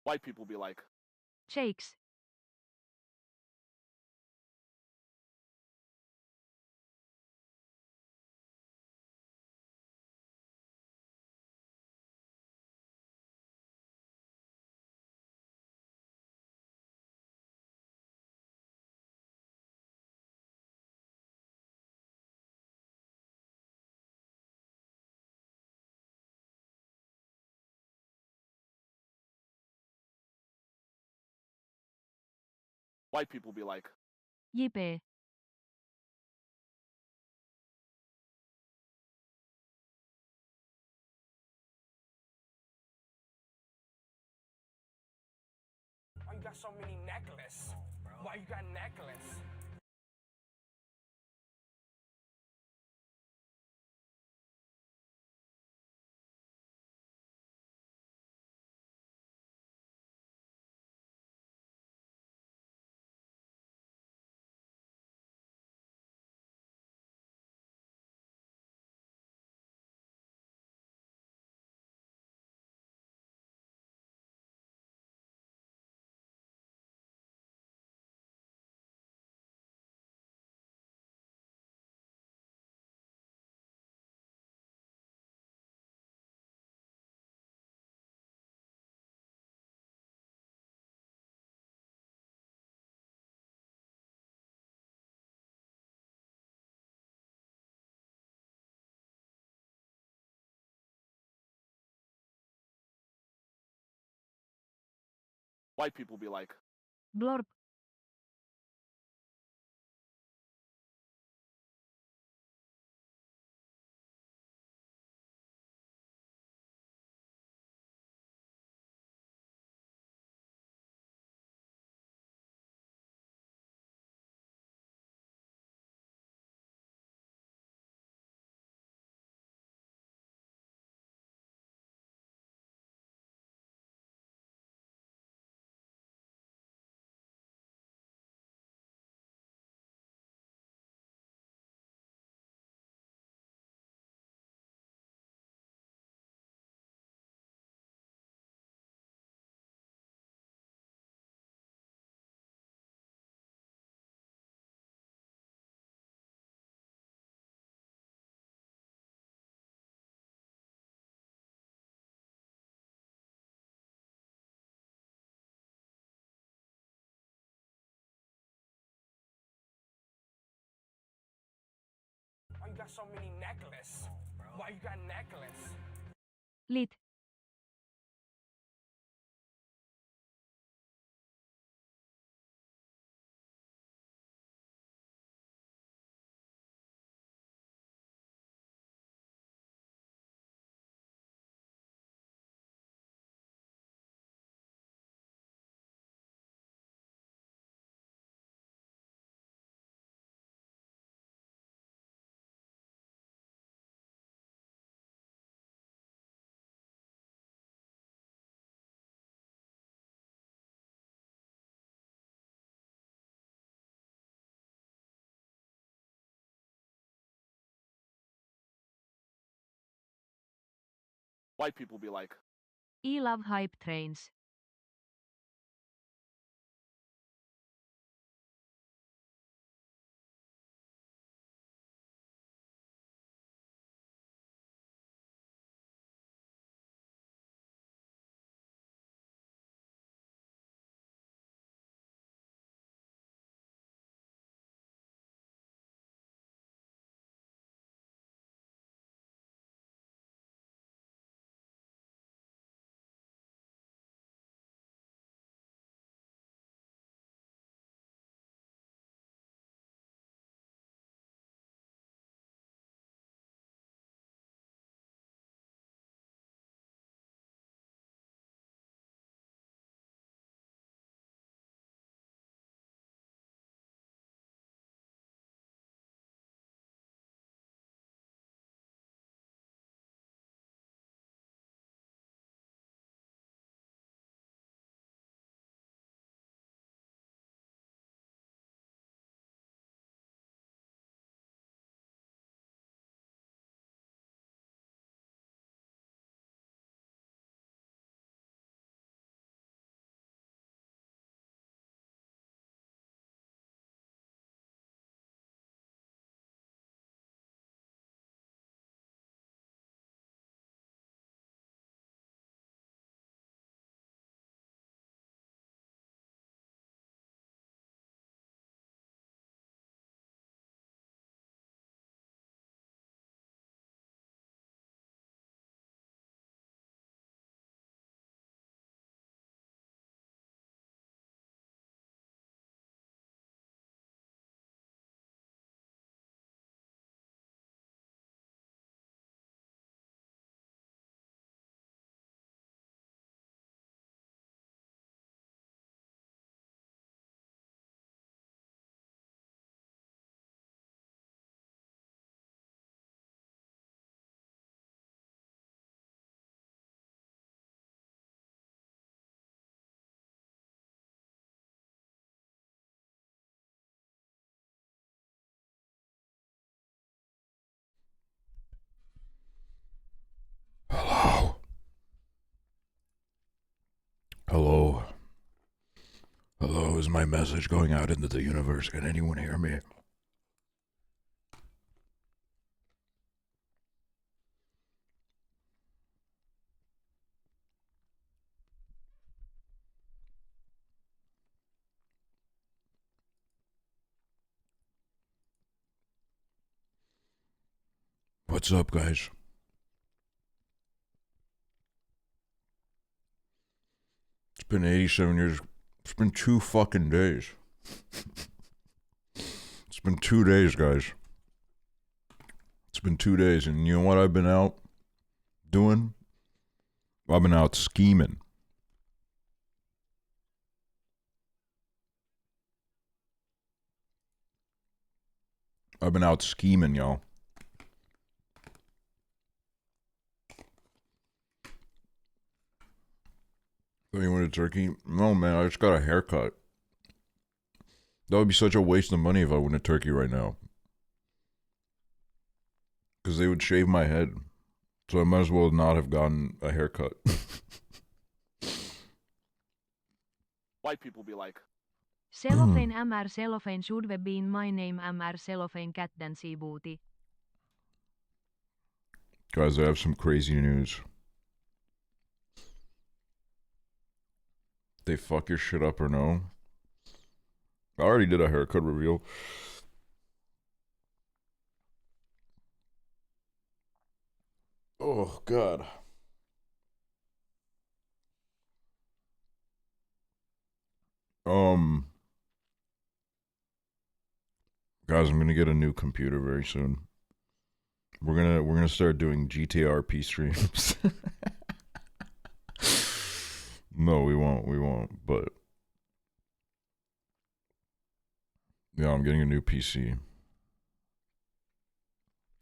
White people be like, shakes, white people be like, jipee, Why you got so many necklaces? Why you got necklace? white people be like, blorp, Why you got so many necklaces? Why you got necklace? lit, white people be like, I love hype trains. is my message going out into the universe? Can anyone hear me? What's up, guys? It's been 87 years. It's been 2 fucking days. It's been 2 days, guys. It's been 2 days, and you know what I've been out doing? I've been out scheming. I've been out scheming, y'all. So you went to Turkey? No, man, I just got a haircut. That would be such a waste of money if I went to Turkey right now. Because they would shave my head. So I might as well not have gotten a haircut. White people be like, Cellophane MR cellophane should have been my name MR cellophane cat dancey booty. Guys, I have some crazy news. They fuck your shit up or no? I already did a haircut reveal. Oh, God. Guys, I'm gonna get a new computer very soon. We're gonna start doing GTRP streams. No, we won't, but yeah, I'm getting a new PC.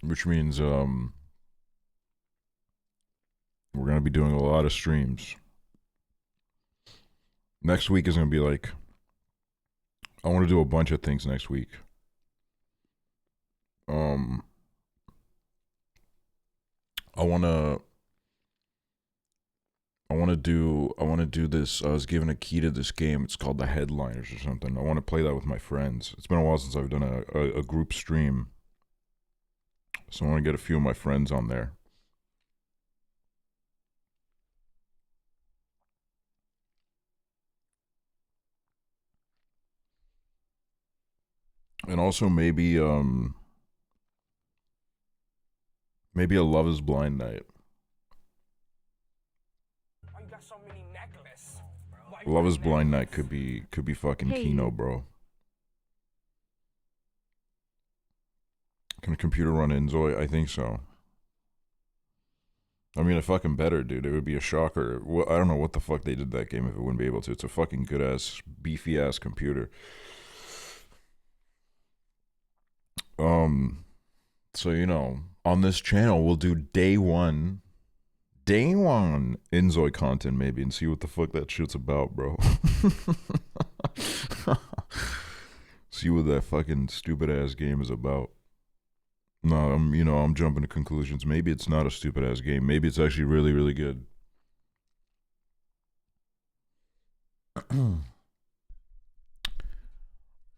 Which means we're gonna be doing a lot of streams. Next week is gonna be like, I wanna do a bunch of things next week. I wanna do this. I was given a key to this game. It's called the Headliners or something. I want to play that with my friends. It's been a while since I've done a group stream, so I want to get a few of my friends on there. And also maybe a Love Is Blind night. Why you got so many necklaces? Why you Love got Is Blind night necklace? could be fucking Hey. Kino, bro. Can a computer run Inzoi? I think so. I mean, it fucking better, dude. It would be a shocker. I don't know what the fuck they did that game if it wouldn't be able to. It's a fucking good ass, beefy ass computer. So you know, on this channel we'll do day one Inzoi content maybe, and see what the fuck that shit's about, bro. See what that fucking stupid ass game is about. No, I'm jumping to conclusions. Maybe it's not a stupid ass game. Maybe it's actually really, really good.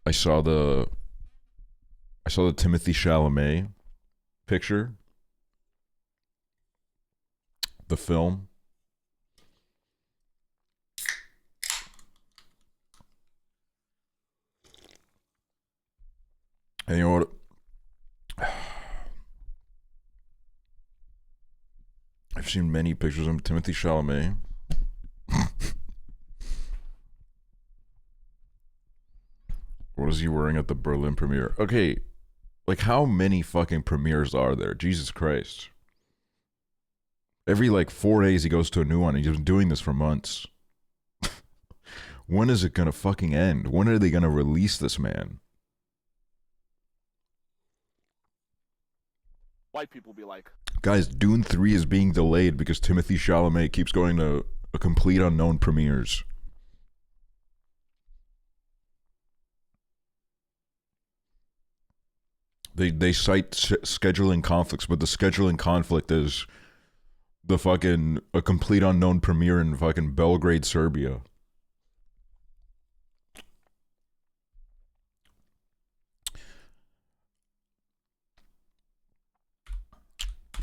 I saw the Timothy Chalamet picture, the film. And you know what? I've seen many pictures of Timothy Chalamet. What is he wearing at the Berlin premiere? Okay, like how many fucking premieres are there? Jesus Christ. Every like 4 days he goes to a new one. He's been doing this for months. When is it gonna fucking end? When are they gonna release this man? white people be like, Guys, Dune 3 is being delayed because Timothy Chalamet keeps going to a complete unknown premieres. They cite scheduling conflicts, but the scheduling conflict is the fucking a complete unknown premiere in fucking Belgrade, Serbia.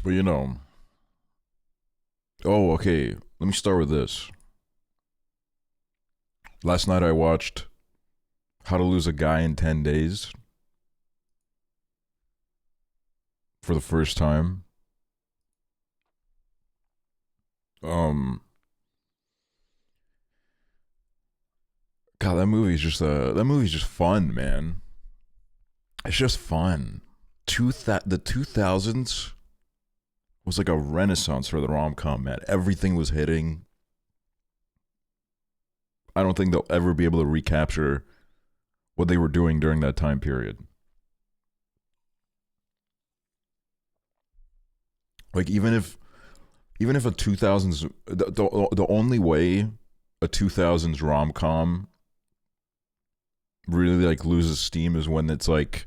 But you know. Oh, okay. Let me start with this. Last night I watched How to Lose a Guy in 10 Days for the first time. God, that movie's just fun, man. It's just fun. The 2000s was like a renaissance for the rom-com, man. Everything was hitting. I don't think they'll ever be able to recapture what they were doing during that time period. Like even if a 2000s the only way a 2000s rom-com really like loses steam is when it's like,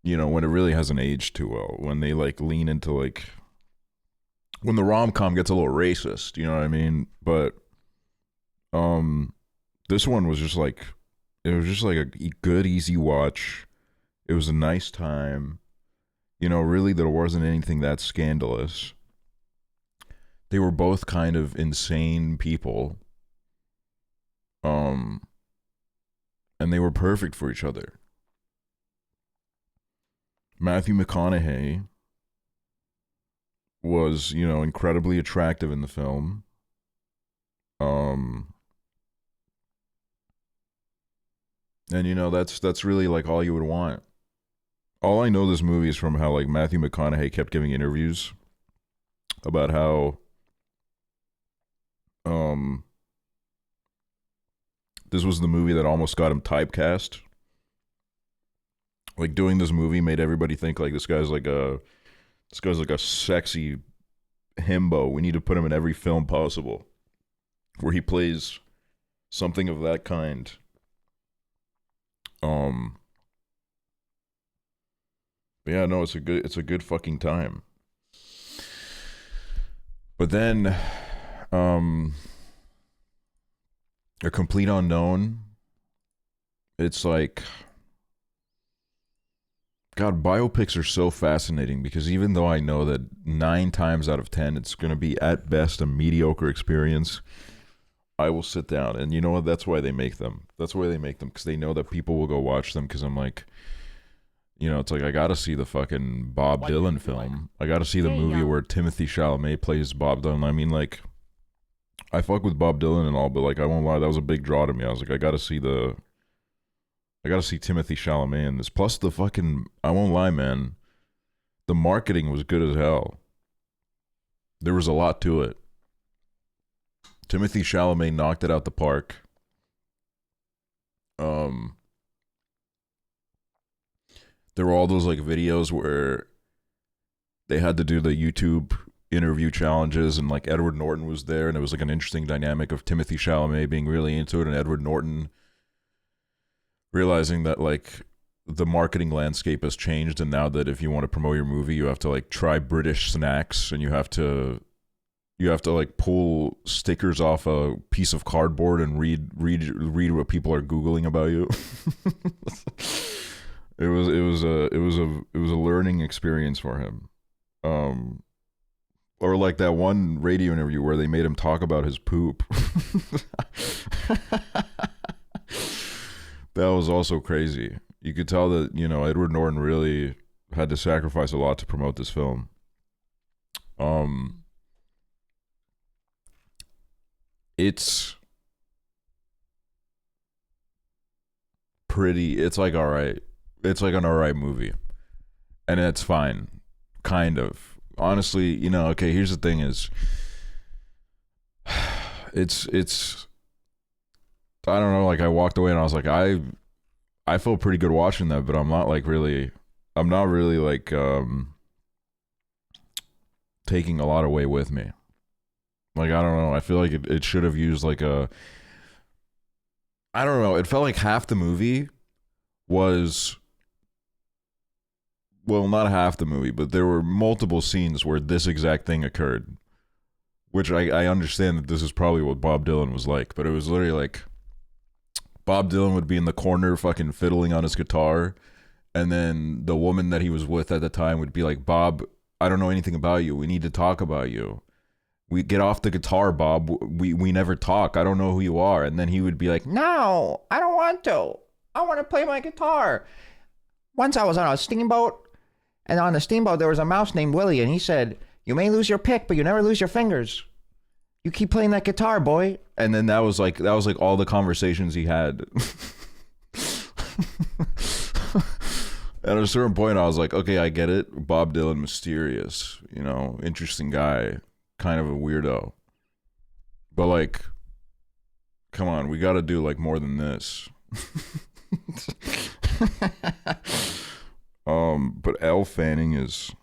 you know, when it really hasn't aged too well, when they like lean into like, when the rom-com gets a little racist, you know what I mean? But this one was just like, it was just like a good easy watch. It was a nice time, you know. Really, there wasn't anything that scandalous. They were both kind of insane people, and they were perfect for each other. Matthew McConaughey was, you know, incredibly attractive in the film. And you know, that's really like all you would want. All I know this movie is from how like Matthew McConaughey kept giving interviews about how this was the movie that almost got him typecast. Like doing this movie made everybody think like this guy's like a sexy himbo. We need to put him in every film possible where he plays something of that kind. But yeah, no, it's a good fucking time. But then A Complete Unknown, it's like, God, biopics are so fascinating because even though I know that 9 times out of 10 it's going to be at best a mediocre experience, I will sit down. And you know what? That's why they make them. That's why they make them, because they know that people will go watch them. Because I'm like, you know, it's like I got to see the fucking Bob Dylan film. I got to see the movie where Timothy Chalamet plays Bob Dylan. I mean, like, I fuck with Bob Dylan and all, but like, I won't lie, that was a big draw to me. I was like, I got to see Timothy Chalamet in this. Plus the fucking, I won't lie, man, the marketing was good as hell. There was a lot to it. Timothy Chalamet knocked it out the park. There were all those like videos where they had to do the YouTube interview challenges, and like Edward Norton was there, and it was like an interesting dynamic of Timothy Chalamet being really into it and Edward Norton realizing that like the marketing landscape has changed, and now that if you want to promote your movie, you have to like try British snacks, and you have to like pull stickers off a piece of cardboard and read what people are Googling about you. It was a learning experience for him. Or like that one radio interview where they made him talk about his poop. That was also crazy. You could tell that, you know, Edward Norton really had to sacrifice a lot to promote this film. It's pretty, it's like alright. It's like an alright movie. And it's fine. Kind of. Honestly, you know, okay, here's the thing is, it's I don't know, like I walked away and I was like, I felt pretty good watching that, but I'm not really like taking a lot away with me. Like, I don't know, I feel like it should have used like I don't know, it felt like half the movie was, well, not half the movie, but there were multiple scenes where this exact thing occurred, which I understand that this is probably what Bob Dylan was like, but it was literally like Bob Dylan would be in the corner fucking fiddling on his guitar, and then the woman that he was with at the time would be like, Bob, I don't know anything about you. We need to talk about you. We get off the guitar, Bob. We never talk. I don't know who you are. And then he would be like, no, I don't want to. I want to play my guitar. Once I was on a steamboat, and on the steamboat there was a mouse named Willie, and he said, you may lose your pick, but you never lose your fingers. You keep playing that guitar, boy. And then that was like all the conversations he had. At a certain point, I was like, okay, I get it. Bob Dylan, mysterious, you know, interesting guy, kind of a weirdo. But like, come on, we got to do like more than this. But Elle Fanning is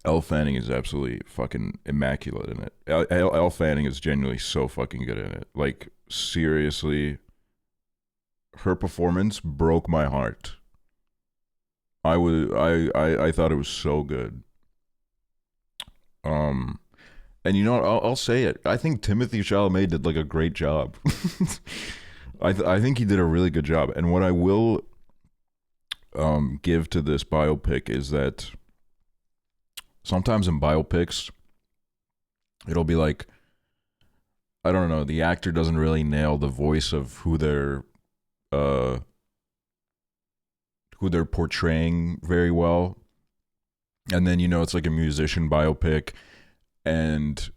absolutely fucking immaculate in it. Elle Fanning is genuinely so fucking good in it. Like, seriously, her performance broke my heart. I thought it was so good. And you know what? I'll say it. I think Timothée Chalamet did like a great job. I think he did a really good job. And what I will give to this biopic is that sometimes in biopics, it'll be like, I don't know, the actor doesn't really nail the voice of who they're portraying very well. And then, you know, it's like a musician biopic, and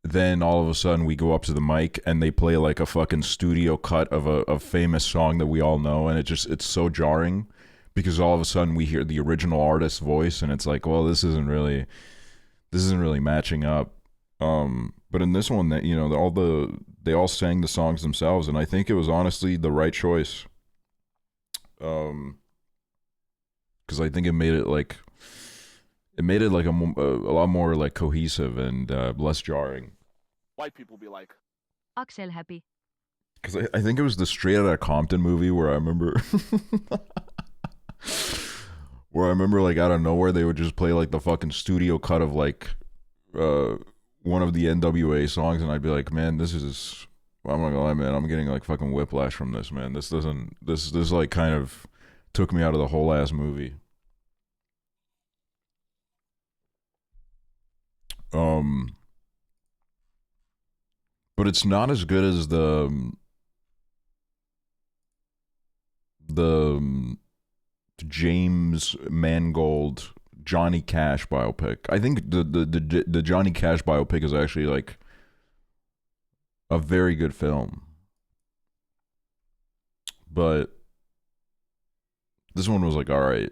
then all of a sudden we go up to the mic and they play like a fucking studio cut of a famous song that we all know, and it's so jarring because all of a sudden we hear the original artist's voice and it's like, well, this isn't really matching up. But in this one, that, you know, they all sang the songs themselves, and I think it was honestly the right choice. Because I think it made it like a lot more like cohesive and less jarring. White people be like, Aksel happy. Because I think it was the Straight Outta Compton movie where I remember like out of nowhere they would just play like the fucking studio cut of like one of the NWA songs, and I'd be like, man, I'm not gonna lie, man, I'm getting like fucking whiplash from this, man. This like kind of took me out of the whole ass movie. But it's not as good as the James Mangold Johnny Cash biopic. I think the Johnny Cash biopic is actually like a very good film, but this one was like, all right.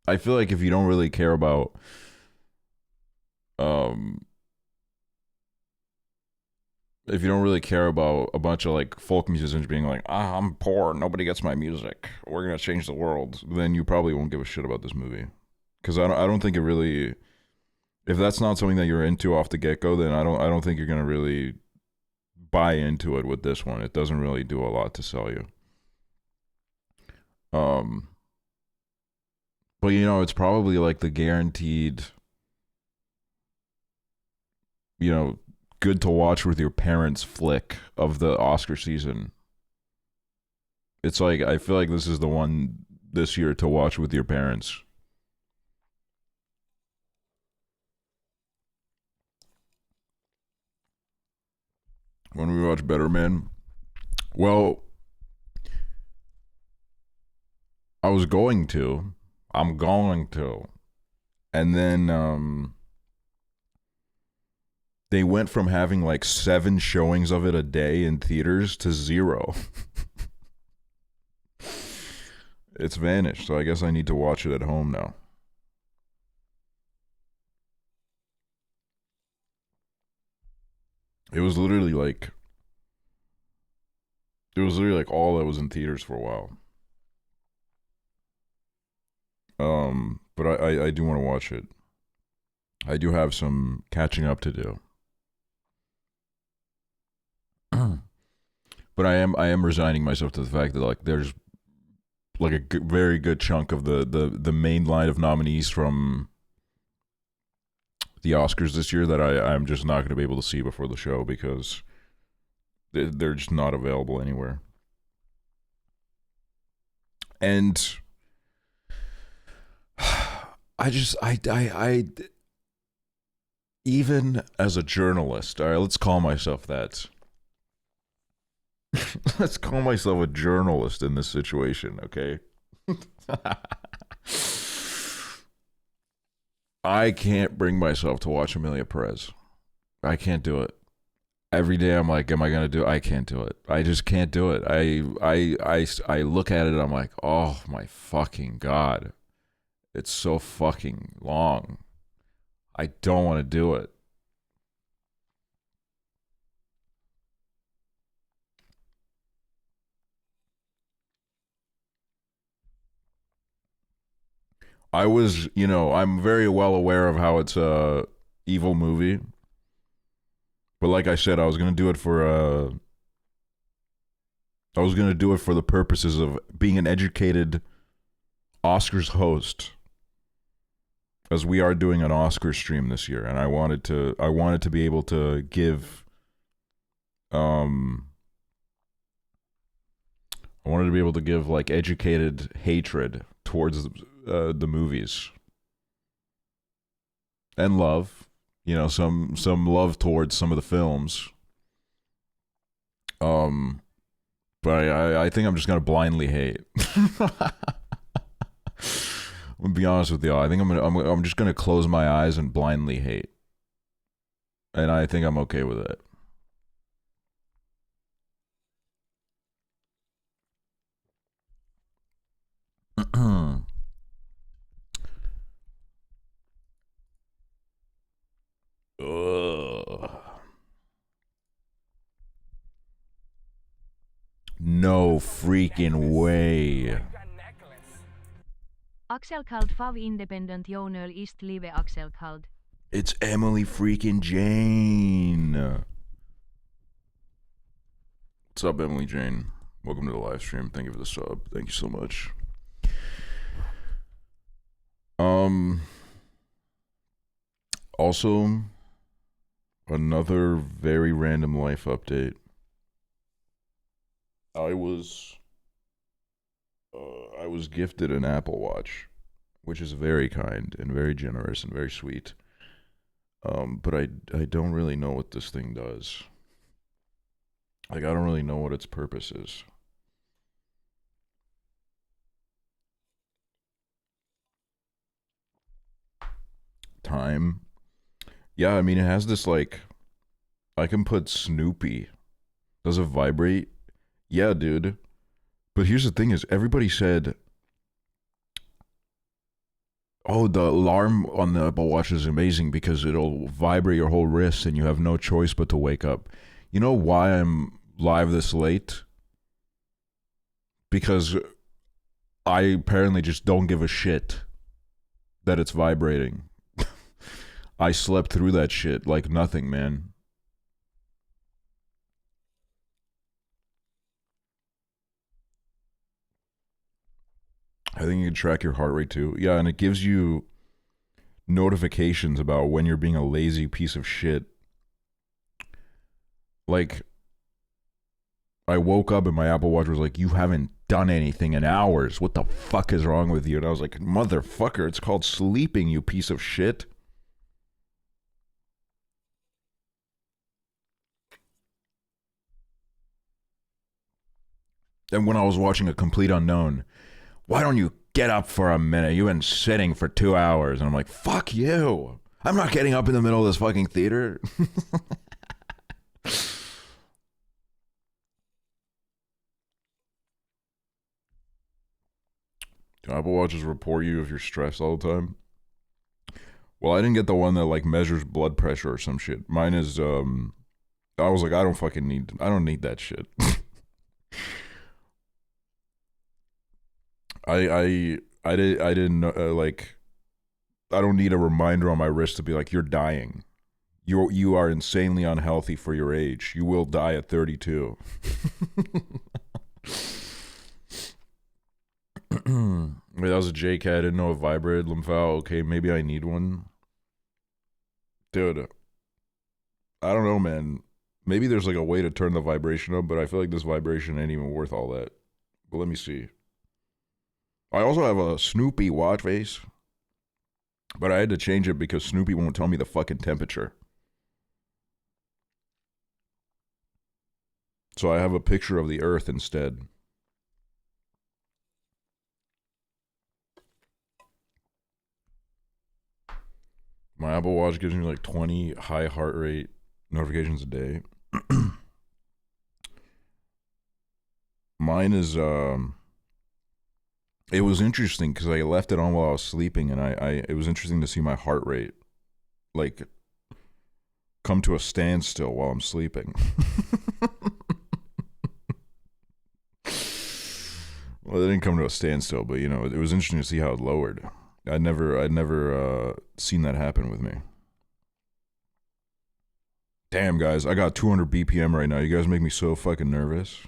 I feel like if you don't really care about if you don't really care about a bunch of like folk musicians being like, I'm poor, nobody gets my music, we're gonna change the world, then you probably won't give a shit about this movie. Because I don't think it really, if that's not something that you're into off the get go, then I don't think you're gonna really buy into it with this one. It doesn't really do a lot to sell you. But you know, it's probably like the guaranteed, you know, good to watch with your parents flick of the Oscar season. It's like, I feel like this is the one this year to watch with your parents. When we watch Better Man, well, I'm going to, and then they went from having like 7 showings of it a day in theaters to 0. It's vanished, so I guess I need to watch it at home now. It was literally like all that was in theaters for a while. But I do want to watch it. I do have some catching up to do. But I am resigning myself to the fact that like there's like a very good chunk of the main line of nominees from the Oscars this year that I'm just not going to be able to see before the show because they're just not available anywhere. And even as a journalist, all right, let's call myself that. Let's call myself a journalist in this situation, okay? I can't bring myself to watch Amelia Perez. I can't do it. Every day I'm like, am I gonna do it? I can't do it. I just can't do it. I look at it and I'm like, oh my fucking God. It's so fucking long. I don't want to do it. I was, I'm very well aware of how it's a evil movie. But like I said, I was going to do it for the purposes of being an educated Oscars host, as we are doing an Oscar stream this year, and I wanted to be able to give like educated hatred towards the movies and love, some love towards some of the films. But I think I'm just gonna blindly hate. I'm gonna be honest with y'all. I think I'm just gonna close my eyes and blindly hate, and I think I'm okay with it. No freaking way. Aksel kalled fav independent journal ist live Aksel kalled. It's Emily freaking Jane. What's up, Emily Jane? Welcome to the live stream. Thank you for the sub. Thank you so much. Also, another very random life update. I was gifted an Apple Watch, which is very kind and very generous and very sweet. But I don't really know what this thing does. Like, I don't really know what its purpose is. Time. Yeah, I mean, it has this, like, I can put Snoopy. Does it vibrate? Yeah, dude. But here's the thing is, everybody said, oh, the alarm on the Apple Watch is amazing because it'll vibrate your whole wrist and you have no choice but to wake up. You know why I'm live this late? Because I apparently just don't give a shit that it's vibrating. I slept through that shit like nothing, man. I think you can track your heart rate too. Yeah, and it gives you notifications about when you're being a lazy piece of shit. Like, I woke up and my Apple Watch was like, you haven't done anything in hours. What the fuck is wrong with you? And I was like, motherfucker, it's called sleeping, you piece of shit. And when I was watching A Complete Unknown, why don't you get up for a minute? You've been sitting for 2 hours. And I'm like, fuck you. I'm not getting up in the middle of this fucking theater. Do Apple Watches report you if you're stressed all the time? Well, I didn't get the one that like measures blood pressure or some shit. Mine is I was like, I don't need that shit. I didn't like, I don't need a reminder on my wrist to be like, you're dying. You are insanely unhealthy for your age. You will die at 32. Wait, that was a JK. I didn't know it vibrated. Lymphal. Okay, maybe I need one. Dude, I don't know, man. Maybe there's like a way to turn the vibration up, but I feel like this vibration ain't even worth all that. But let me see. I also have a Snoopy watch face. But I had to change it because Snoopy won't tell me the fucking temperature. So I have a picture of the Earth instead. My Apple Watch gives me like 20 high heart rate notifications a day. Mine is it was interesting because I left it on while I was sleeping, and it was interesting to see my heart rate like come to a standstill while I'm sleeping. Well, it didn't come to a standstill, but you know, it was interesting to see how it lowered. I'd never seen that happen with me. Damn, guys, I got 200 BPM right now. You guys make me so fucking nervous.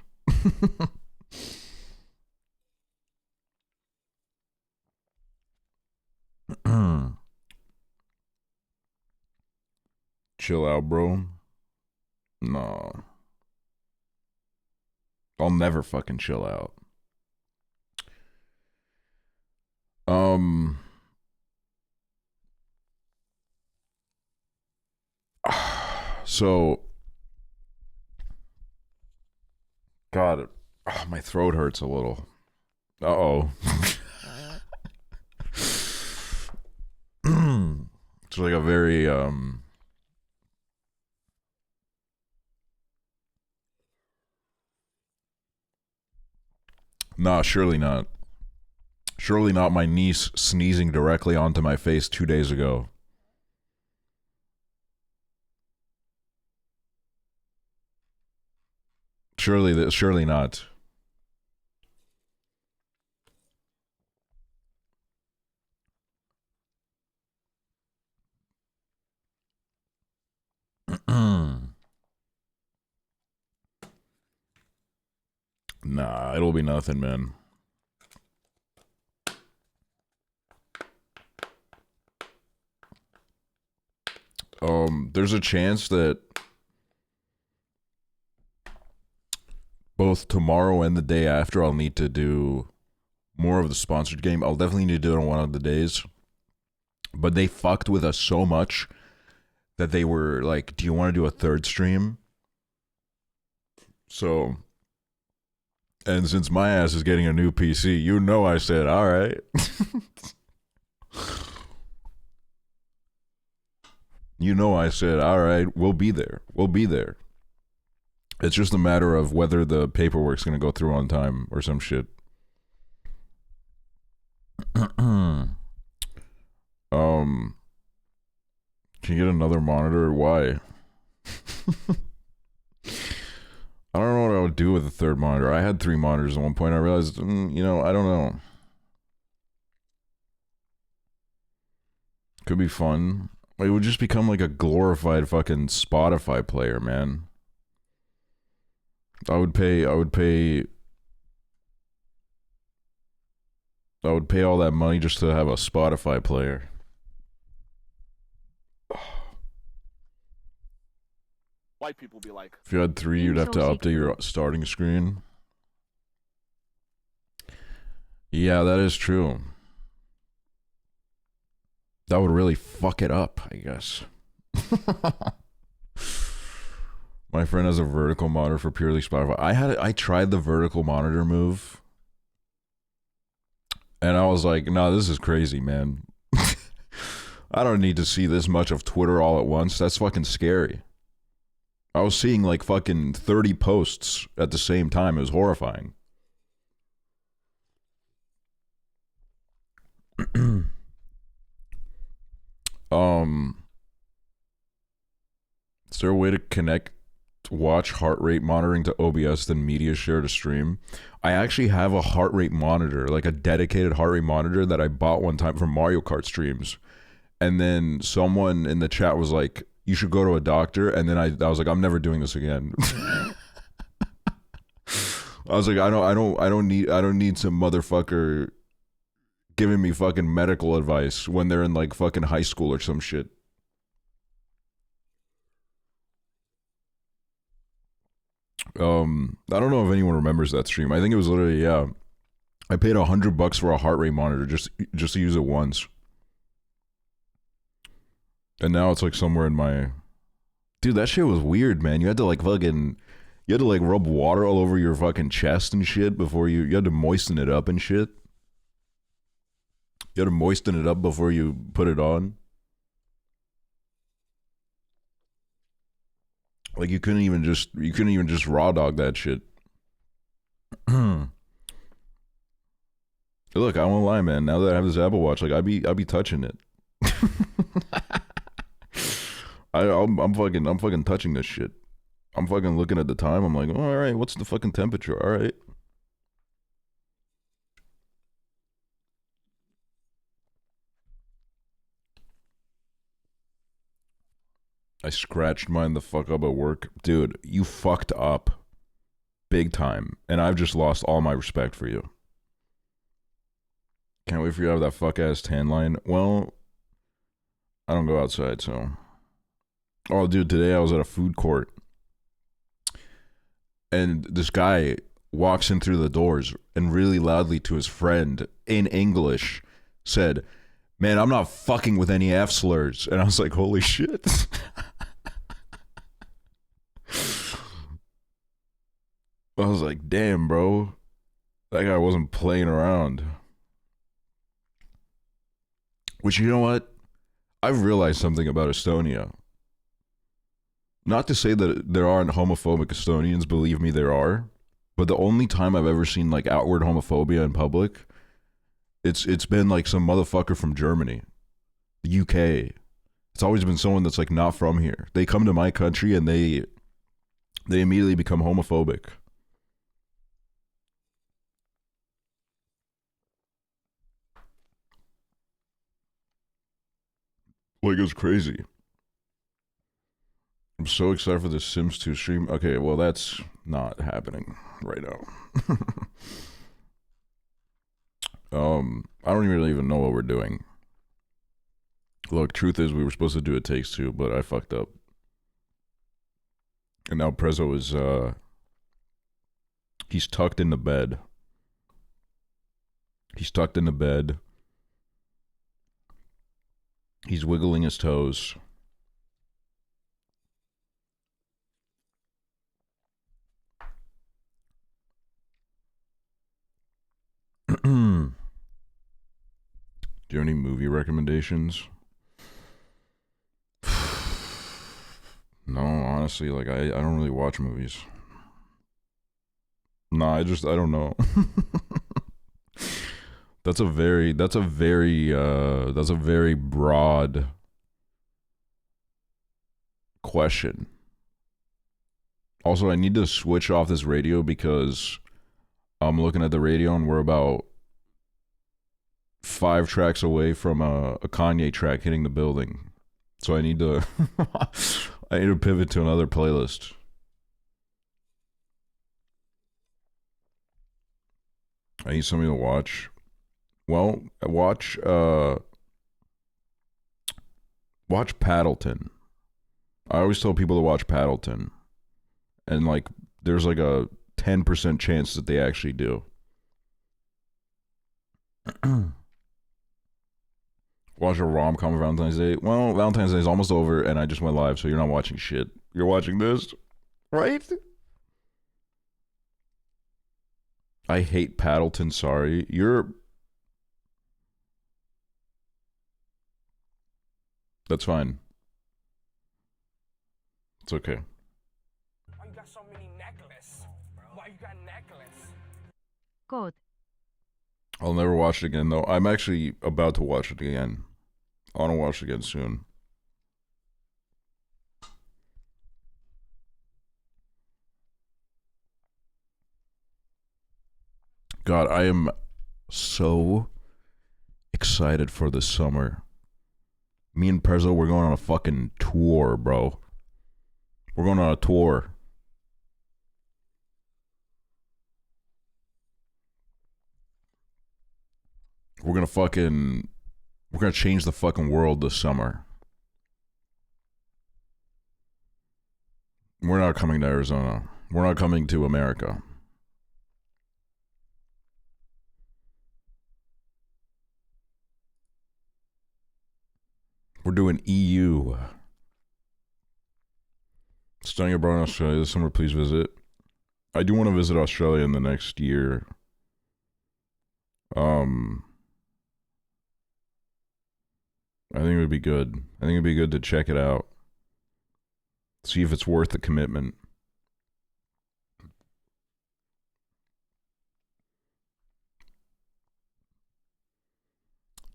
Chill out, bro. No. I'll never fucking chill out. So, God, my throat hurts a little. Uh-oh. It's like a very, Nah, surely not. Surely not my niece sneezing directly onto my face 2 days ago. Surely not. Nah, it'll be nothing, man. There's a chance that both tomorrow and the day after I'll need to do more of the sponsored game. I'll definitely need to do it on one of the days. But they fucked with us so much that they were like, do you want to do a third stream? So, and since my ass is getting a new PC, you know I said, all right. You know I said, all right, we'll be there. We'll be there. It's just a matter of whether the paperwork's going to go through on time or some shit. Can you get another monitor? Why? I don't know what I would do with a third monitor. I had 3 monitors at one point. I realized, you know, I don't know. Could be fun. It would just become like a glorified fucking Spotify player, man. I would pay all that money just to have a Spotify player. White people be like, If you had 3, you'd have to update your starting screen. Yeah, that is true. That would really fuck it up, I guess. My friend has a vertical monitor for purely Spotify. I tried the vertical monitor move, and I was like, nah, this is crazy, man. I don't need to see this much of Twitter all at once. That's fucking scary. I was seeing like fucking 30 posts at the same time. It was horrifying. Is there a way to connect watch heart rate monitoring to OBS then media share to stream? I actually have a heart rate monitor, like a dedicated heart rate monitor that I bought one time for Mario Kart streams. And then someone in the chat was like, you should go to a doctor. And then I was like, I'm never doing this again. I was like, I don't need some motherfucker giving me fucking medical advice when they're in like fucking high school or some shit. I don't know if anyone remembers that stream. I think it was literally, yeah. I paid $100 for a heart rate monitor just to use it once. And now it's like somewhere in my... Dude, that shit was weird, man. You had to like fucking... You had to like rub water all over your fucking chest and shit before you... You had to moisten it up and shit. You had to moisten it up before you put it on. Like you couldn't even just raw dog that shit. Look, I won't lie, man. Now that I have this Apple Watch, like I be touching it. I'm fucking touching this shit. I'm fucking looking at the time. I'm like, oh, all right, what's the fucking temperature? All right. I scratched mine the fuck up at work. Dude, you fucked up. Big time. And I've just lost all my respect for you. Can't wait for you to have that fuck ass tan line. Well, I don't go outside, so. Oh, dude, today I was at a food court. And this guy walks in through the doors and really loudly to his friend in English said, "Man, I'm not fucking with any F slurs." And I was like, holy shit. I was like, damn, bro. That guy wasn't playing around. Which, you know what? I've realized something about Estonia. Not to say that there aren't homophobic Estonians, believe me, there are. But the only time I've ever seen like outward homophobia in public, it's been like some motherfucker from Germany, the UK. It's always been someone that's like not from here. They come to my country and they immediately become homophobic. Like, it's crazy. I'm so excited for the Sims 2 stream. Okay, well, that's not happening right now. I don't really even know what we're doing. Look, truth is, we were supposed to do It Takes Two, but I fucked up. And now Prezzo is, he's tucked in the bed. He's tucked in the bed. He's wiggling his toes. Do you have any movie recommendations? No, honestly, like I don't really watch movies. No, I don't know. That's a very broad question. Also, I need to switch off this radio because I'm looking at the radio and we're about 5 tracks away from a Kanye track hitting the building. So I need to pivot to another playlist. I need something to watch. Well, watch Paddleton. I always tell people to watch Paddleton. And like there's like a 10% chance that they actually do. Watch a rom-com on Valentine's Day. Well, Valentine's Day is almost over and I just went live, so you're not watching shit. You're watching this, right? I hate Paddleton, sorry. That's fine. It's okay. Why you got so many necklaces? Why you got necklace? Code. I'll never watch it again, though. I'm actually about to watch it again. I want to watch it again soon. God, I am so excited for the summer. Me and Prezzo, we're going on a fucking tour, bro. We're going on a tour. We're gonna change the fucking world this summer. We're not coming to Arizona. We're not coming to America. We're doing EU. Studying abroad in Australia this summer, please visit. I do want to visit Australia in the next year. I think it would be good. I think it'd be good to check it out. See if it's worth the commitment.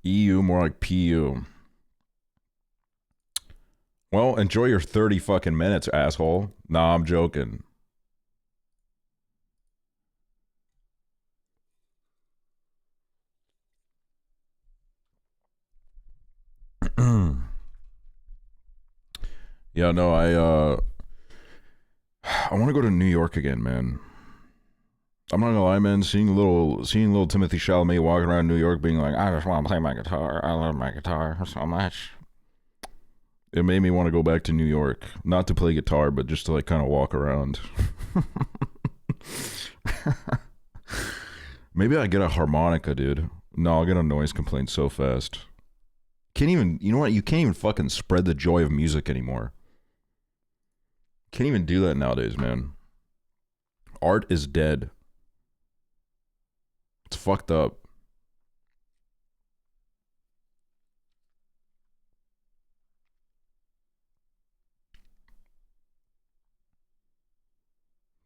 EU, more like PU. Well, enjoy your 30 fucking minutes, asshole. Nah, I'm joking. Yeah, no, I want to go to New York again, man. I'm not gonna lie, man. Seeing little Timothy Chalamet walking around New York, being like, "I just want to play my guitar. I love my guitar so much." It made me want to go back to New York, not to play guitar, but just to like kind of walk around. Maybe I get a harmonica, dude. No, I'll get a noise complaint so fast. Can't even, you know what? You can't even fucking spread the joy of music anymore. Can't even do that nowadays, man. Art is dead. It's fucked up.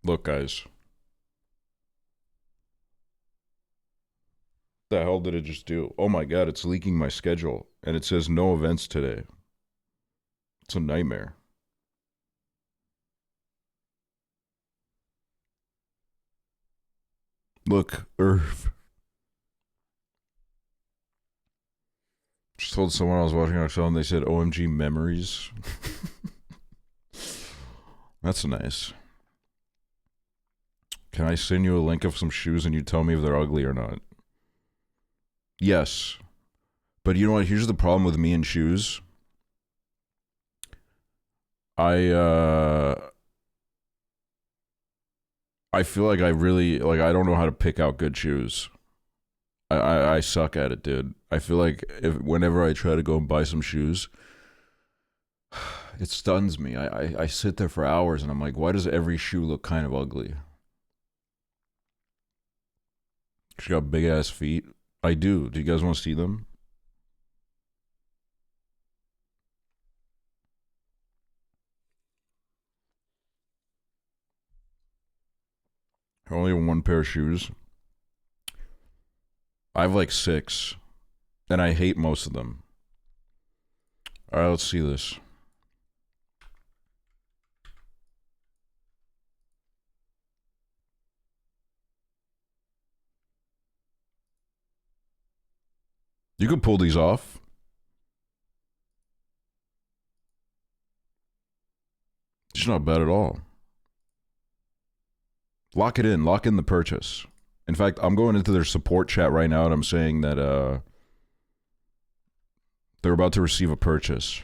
Look, guys. What the hell did it just do? Oh my god, it's leaking my schedule. And it says no events today. It's a nightmare. Look, Earth. Just told someone I was watching Aksel and they said OMG memories. That's nice. Can I send you a link of some shoes and you tell me if they're ugly or not? Yes. But you know what? Here's the problem with me and shoes. I feel like I really, like, I don't know how to pick out good shoes. I suck at it, dude. I feel like whenever I try to go and buy some shoes, it stuns me. I sit there for hours and I'm like, why does every shoe look kind of ugly? She got big ass feet. I do. Do you guys want to see them? I only have one pair of shoes. I have like 6. And I hate most of them. Alright, let's see this. You could pull these off. It's not bad at all. Lock it in. Lock in the purchase. In fact, I'm going into their support chat right now and I'm saying that they're about to receive a purchase.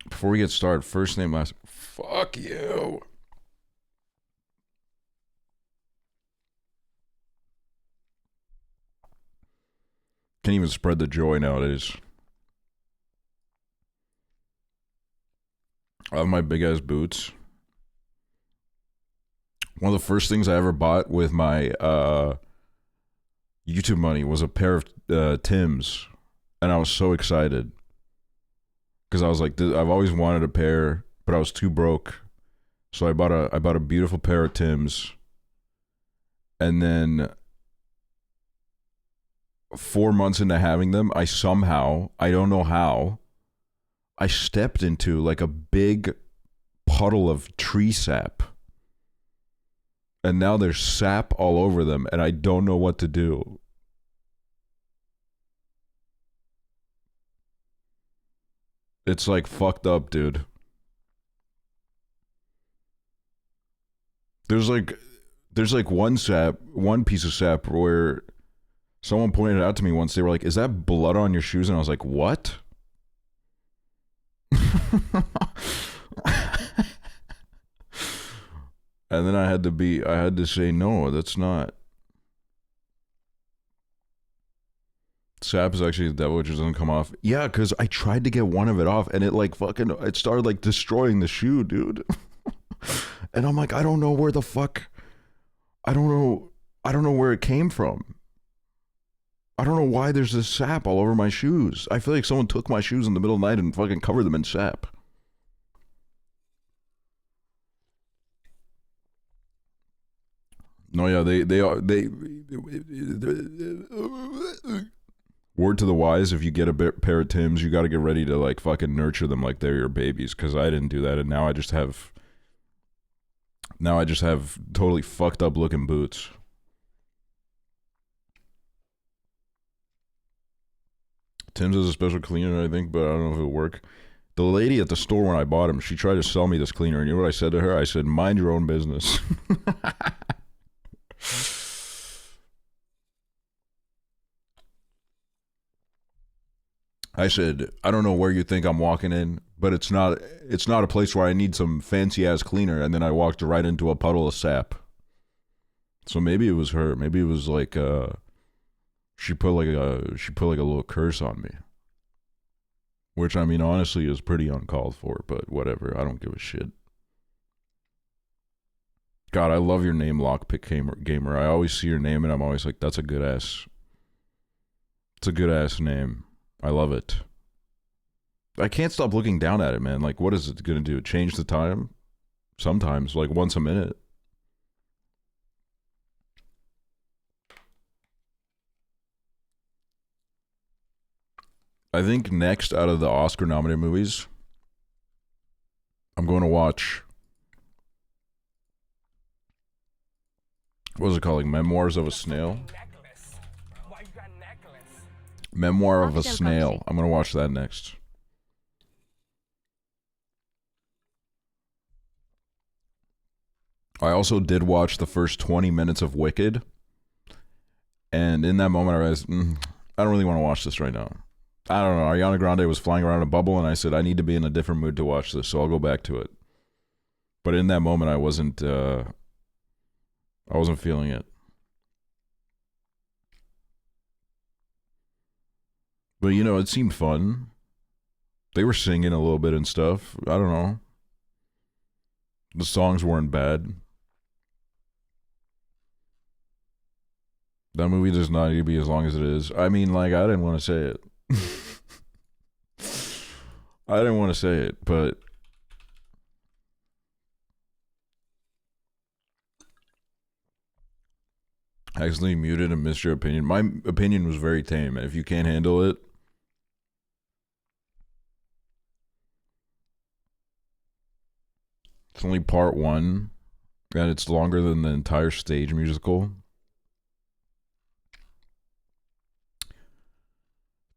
Before we get started, first name, last... Fuck you. Can't even spread the joy nowadays. I have my big ass boots. One of the first things I ever bought with my YouTube money was a pair of Timbs, and I was so excited because I was like, I've always wanted a pair, but I was too broke, so I bought a beautiful pair of Timbs, and then 4 months into having them, I somehow, I don't know how, I stepped into like a big puddle of tree sap. And now there's sap all over them, and I don't know what to do. It's like fucked up, dude. There's like one piece of sap where someone pointed out to me once. They were like, "Is that blood on your shoes?" And I was like, "What?" And then I had to say, no, that's not. Sap is actually the devil, which doesn't come off. Yeah, because I tried to get one of it off, and it like fucking, it started like destroying the shoe, dude. And I'm like, I don't know where the fuck, I don't know where it came from. I don't know why there's this sap all over my shoes. I feel like someone took my shoes in the middle of the night and fucking covered them in sap. No, yeah, they word to the wise, if you get a pair of Timbs, you got to get ready to like fucking nurture them like they're your babies, because I didn't do that, and now I just have totally fucked up looking boots. Tim's is a special cleaner, I think, but I don't know if it'll work. The lady at the store when I bought him, she tried to sell me this cleaner, and you know what I said to her? I said, mind your own business. I said, I don't know where you think I'm walking in, but it's not a place where I need some fancy ass cleaner. And then I walked right into a puddle of sap. So maybe it was her. Maybe it was like she put like a little curse on me. Which, I mean, honestly is pretty uncalled for, but whatever. I don't give a shit. God, I love your name, Lockpick Gamer. I always see your name and I'm always like, that's a good ass. It's a good ass name. I love it. I can't stop looking down at it, man. Like, what is it going to do? Change the time? Sometimes, like once a minute. I think next out of the Oscar-nominated movies, I'm going to watch... What is it called? Like Memoirs of a Snail? Memoir of a Snail. I'm going to watch that next. I also did watch the first 20 minutes of Wicked. And in that moment I realized, I don't really want to watch this right now. I don't know. Ariana Grande was flying around a bubble and I said, I need to be in a different mood to watch this, so I'll go back to it. But in that moment I wasn't feeling it. But, you know, it seemed fun. They were singing a little bit and stuff. I don't know. The songs weren't bad. That movie does not need to be as long as it is. I mean, like, I didn't want to say it. I didn't want to say it, but... I accidentally muted and missed your opinion. My opinion was very tame. If you can't handle it... It's only part 1, and it's longer than the entire stage musical.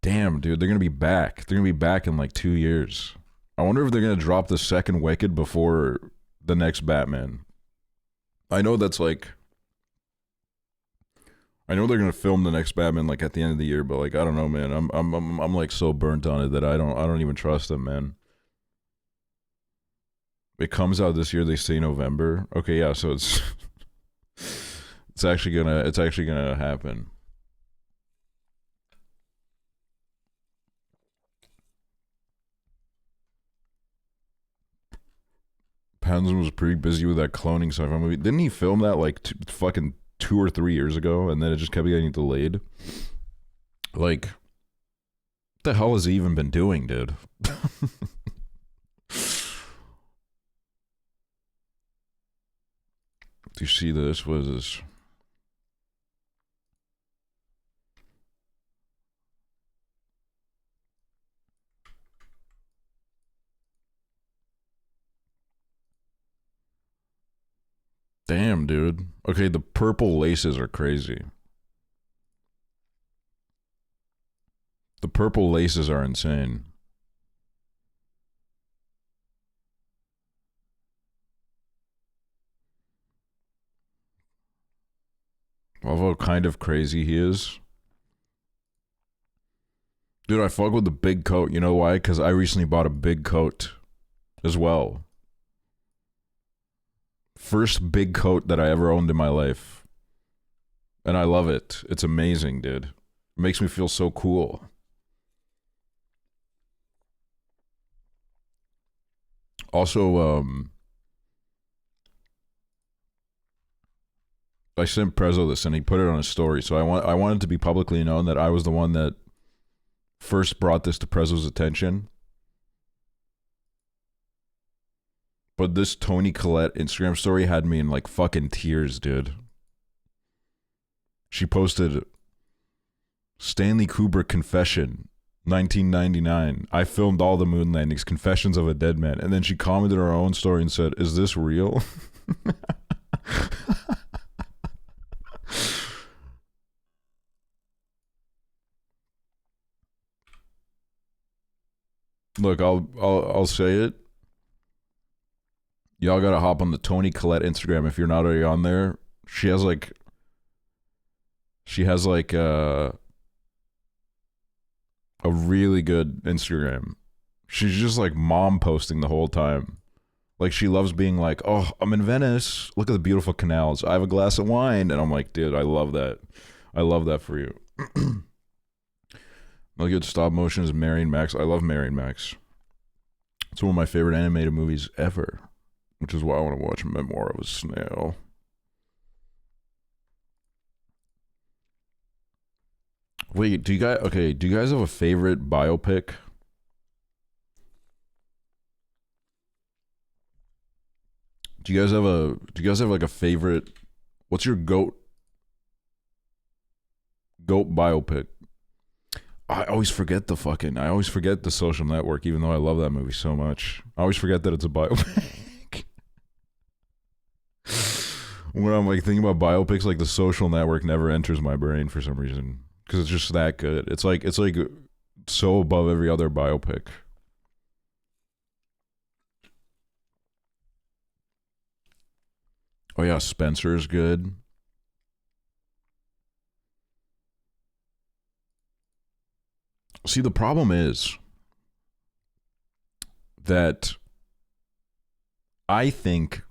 Damn, dude, they're gonna be back. They're gonna be back in like 2 years. I wonder if they're gonna drop the second Wicked before the next Batman. I know that's like... I know they're gonna film the next Batman like at the end of the year, but like I don't know, man. I'm like so burnt on it that I don't even trust them, man. It comes out this year. They say November. Okay, yeah. So it's it's actually gonna happen. Pattinson was pretty busy with that cloning sci-fi movie. Didn't he film that like fucking 2 or 3 years ago, and then it just kept getting delayed? Like, what the hell has he even been doing, dude? Do you see this? What is this? Damn, dude. Okay, the purple laces are crazy. The purple laces are insane. Love how kind of crazy he is. Dude, I fuck with the big coat. You know why? Because I recently bought a big coat as well. First big coat that I ever owned in my life. And I love it. It's amazing, dude. It makes me feel so cool. Also, I sent Prezzo this and he put it on his story. So I wanted to be publicly known that I was the one that first brought this to Prezzo's attention. But this Toni Collette Instagram story had me in like fucking tears, dude. She posted Stanley Kubrick confession, 1999. I filmed all the moon landings, confessions of a dead man. And then she commented on her own story and said, "Is this real?" Look, I'll say it. Y'all gotta hop on the Toni Collette Instagram if you're not already on there. She has like a really good Instagram. She's just like mom posting the whole time. Like she loves being like, "Oh, I'm in Venice. Look at the beautiful canals. I have a glass of wine." And I'm like, dude, I love that. I love that for you. Another good stop motion is Marion Max. I love Marion Max. It's one of my favorite animated movies ever, which is why I want to watch Memoir of a Snail. Wait, do you guys have a favorite biopic? Do you guys have like a favorite? What's your goat biopic? I always forget The Social Network, even though I love that movie so much. I always forget that it's a biopic. When I'm like thinking about biopics, like The Social Network never enters my brain for some reason. Because it's just that good. It's like so above every other biopic. Oh yeah, Spencer is good. See, the problem is that I think,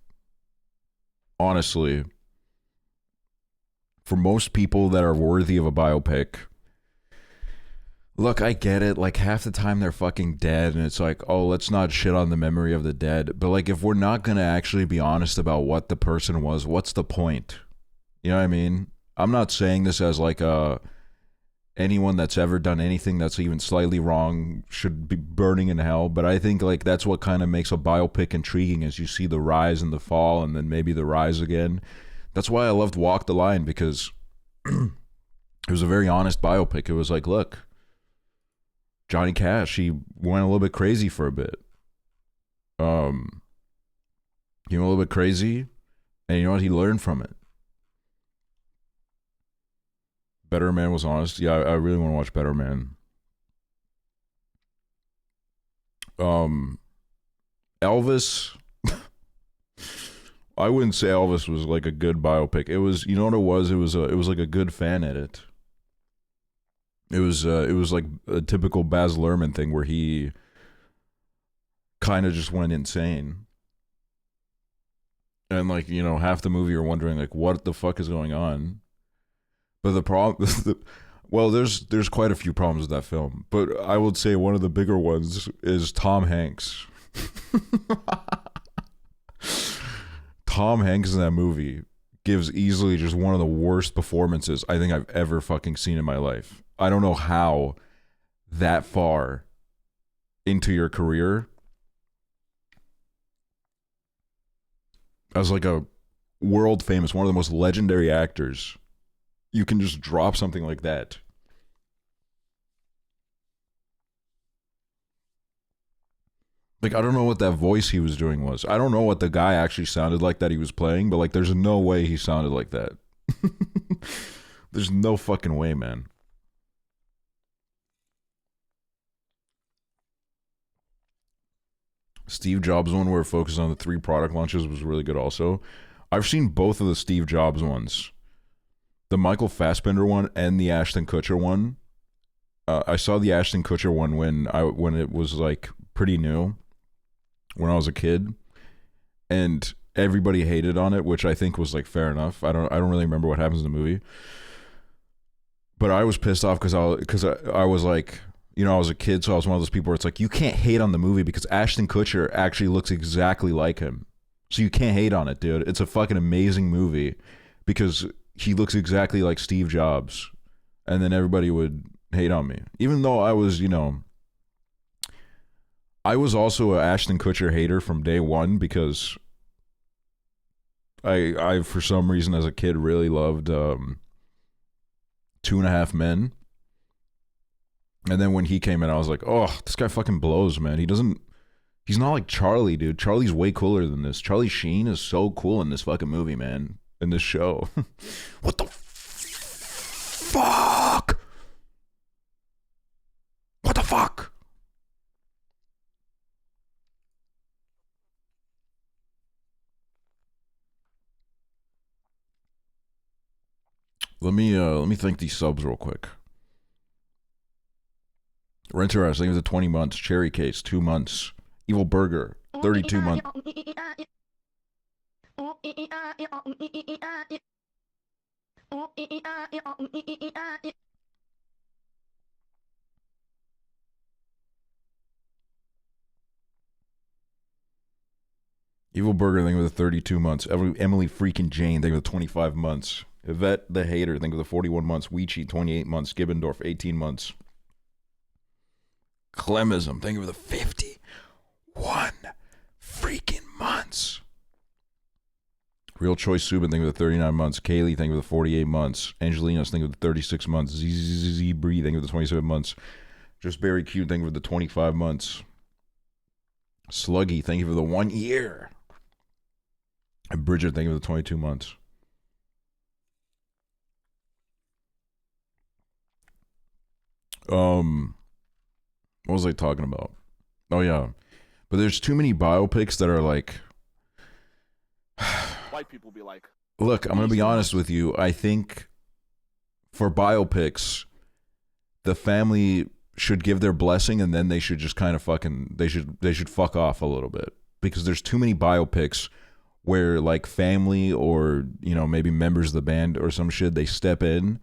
honestly, for most people that are worthy of a biopic, look, I get it. Like half the time they're fucking dead, and it's like, oh, let's not shit on the memory of the dead. But like, if we're not gonna actually be honest about what the person was, what's the point? You know what I mean? I'm not saying this as like anyone that's ever done anything that's even slightly wrong should be burning in hell. But I think like that's what kind of makes a biopic intriguing, is you see the rise and the fall, and then maybe the rise again. That's why I loved Walk the Line, because it was a very honest biopic. It was like, look, Johnny Cash, he went a little bit crazy for a bit. He went a little bit crazy, and you know what? He learned from it. Better Man was honest. Yeah, I really want to watch Better Man. Elvis... I wouldn't say Elvis was like a good biopic. It was, you know what it was? It was like a good fan edit. It was like a typical Baz Luhrmann thing where he kind of just went insane. And like, you know, half the movie you're wondering like, what the fuck is going on? But the problem, well, there's quite a few problems with that film. But I would say one of the bigger ones is Tom Hanks. Tom Hanks in that movie gives easily just one of the worst performances I think I've ever fucking seen in my life. I don't know how that far into your career as like a world famous, one of the most legendary actors, you can just drop something like that. Like, I don't know what that voice he was doing was. I don't know what the guy actually sounded like that he was playing, but like, there's no way he sounded like that. There's no fucking way, man. Steve Jobs one where it focused on the 3 product launches was really good also. I've seen both of the Steve Jobs ones. The Michael Fassbender one and the Ashton Kutcher one. I saw the Ashton Kutcher one when it was like pretty new, when I was a kid. And everybody hated on it, which I think was like fair enough. I don't really remember what happens in the movie, but I was pissed off because I was like, you know, I was a kid, so I was one of those people where it's like, you can't hate on the movie because Ashton Kutcher actually looks exactly like him, so you can't hate on it, dude. It's a fucking amazing movie because he looks exactly like Steve Jobs, and then everybody would hate on me, even though I was, you know, I was also a Ashton Kutcher hater from day one because I for some reason as a kid really loved 2.5 Men. And then when he came in, I was like, oh, this guy fucking blows, man. He's not like Charlie, dude. Charlie's way cooler than this. Charlie Sheen is so cool in this fucking movie, man. In this show. What the fuck? What the fuck? Let me thank these subs real quick. Renter House, I think it was 20 months. Cherry Case, 2 months. Evil Burger, 32 months. Evil Burger, think of the 32 months. Emily freaking Jane, think of the 25 months. Yvette the Hater, think of the 41 months. Weechi, 28 months. Gibbendorf, 18 months. Clemism, think of the 51 freaking months. Real Choice Subin, think of the 39 months. Kaylee, think of the 48 months. Angelinos, think of the 36 months. ZZZ Bree, think of the 27 months. Just Very Cute, think of the 25 months. Sluggy, thank you for the 1 year. And Bridget, thank you for the 22 months. What was I talking about? Oh yeah, but there's too many biopics that are like. White people be like, Look, I'm gonna be honest with you. I think for biopics, the family should give their blessing, and then they should just kind of they should fuck off a little bit, because there's too many biopics where like family or, you know, maybe members of the band or some shit, they step in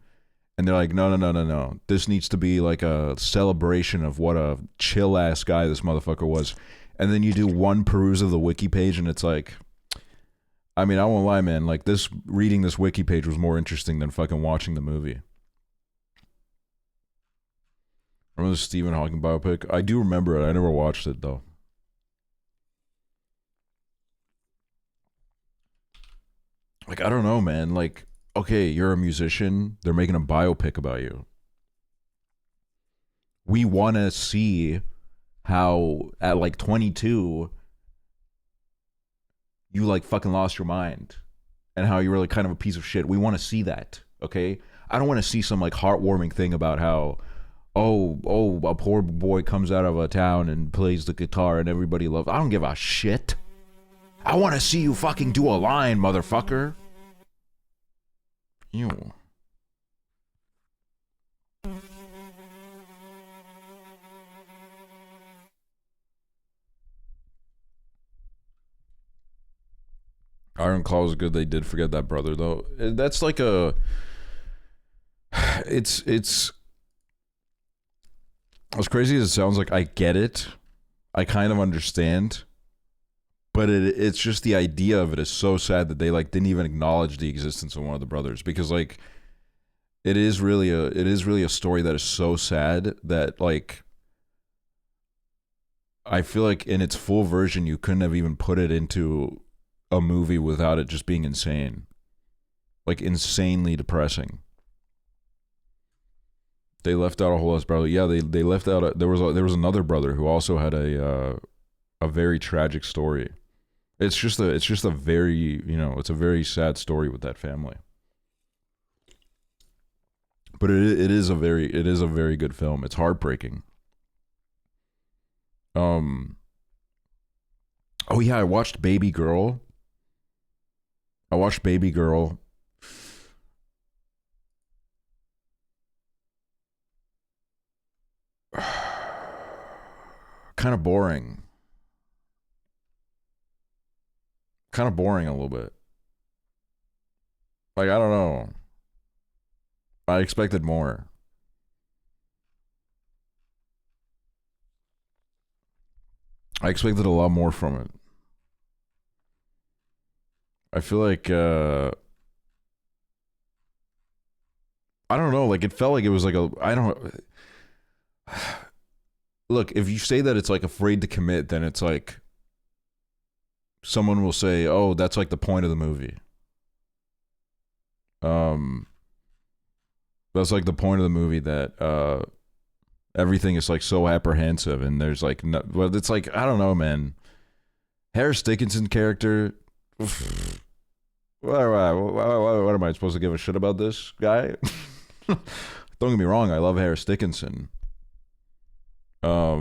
and they're like, no. This needs to be like a celebration of what a chill ass guy this motherfucker was. And then you do one peruse of the wiki page and it's like, I mean, I won't lie, man. Like reading this wiki page was more interesting than fucking watching the movie. Remember the Stephen Hawking biopic? I do remember it. I never watched it though. Like, I don't know, man. Like, okay, you're a musician. They're making a biopic about you. We want to see how at like 22 you like fucking lost your mind and how you were like kind of a piece of shit. We want to see that, okay? I don't want to see some like heartwarming thing about how a poor boy comes out of a town and plays the guitar and everybody loves. I don't give a shit. I want to see you fucking do a line, motherfucker. Ew. Iron Claw was good. They did forget that brother though. That's like a. It's as crazy as it sounds. Like, I get it. I kind of understand. But it's just the idea of it is so sad that they like didn't even acknowledge the existence of one of the brothers, because like it is really a story that is so sad that like I feel like in its full version you couldn't have even put it into a movie without it just being insane, like insanely depressing. They left out a whole ass brother. Yeah, they left out there was another brother who also had a very tragic story. It's just a very, you know, it's a very sad story with that family. But it is a very good film. It's heartbreaking. Oh yeah, I watched Baby Girl. Kind of boring. kind of boring a little bit. Like, I don't know. I expected more. I expected a lot more from it. I feel like, I don't know, like, it felt like it was like I don't... Look, if you say that it's like afraid to commit, then it's like, someone will say, oh, that's like the point of the movie. That's like the point of the movie, that, everything is like so apprehensive, and there's like no, well, it's like, I don't know, man. Harris Dickinson's character. What am I supposed to give a shit about this guy? Don't get me wrong, I love Harris Dickinson. But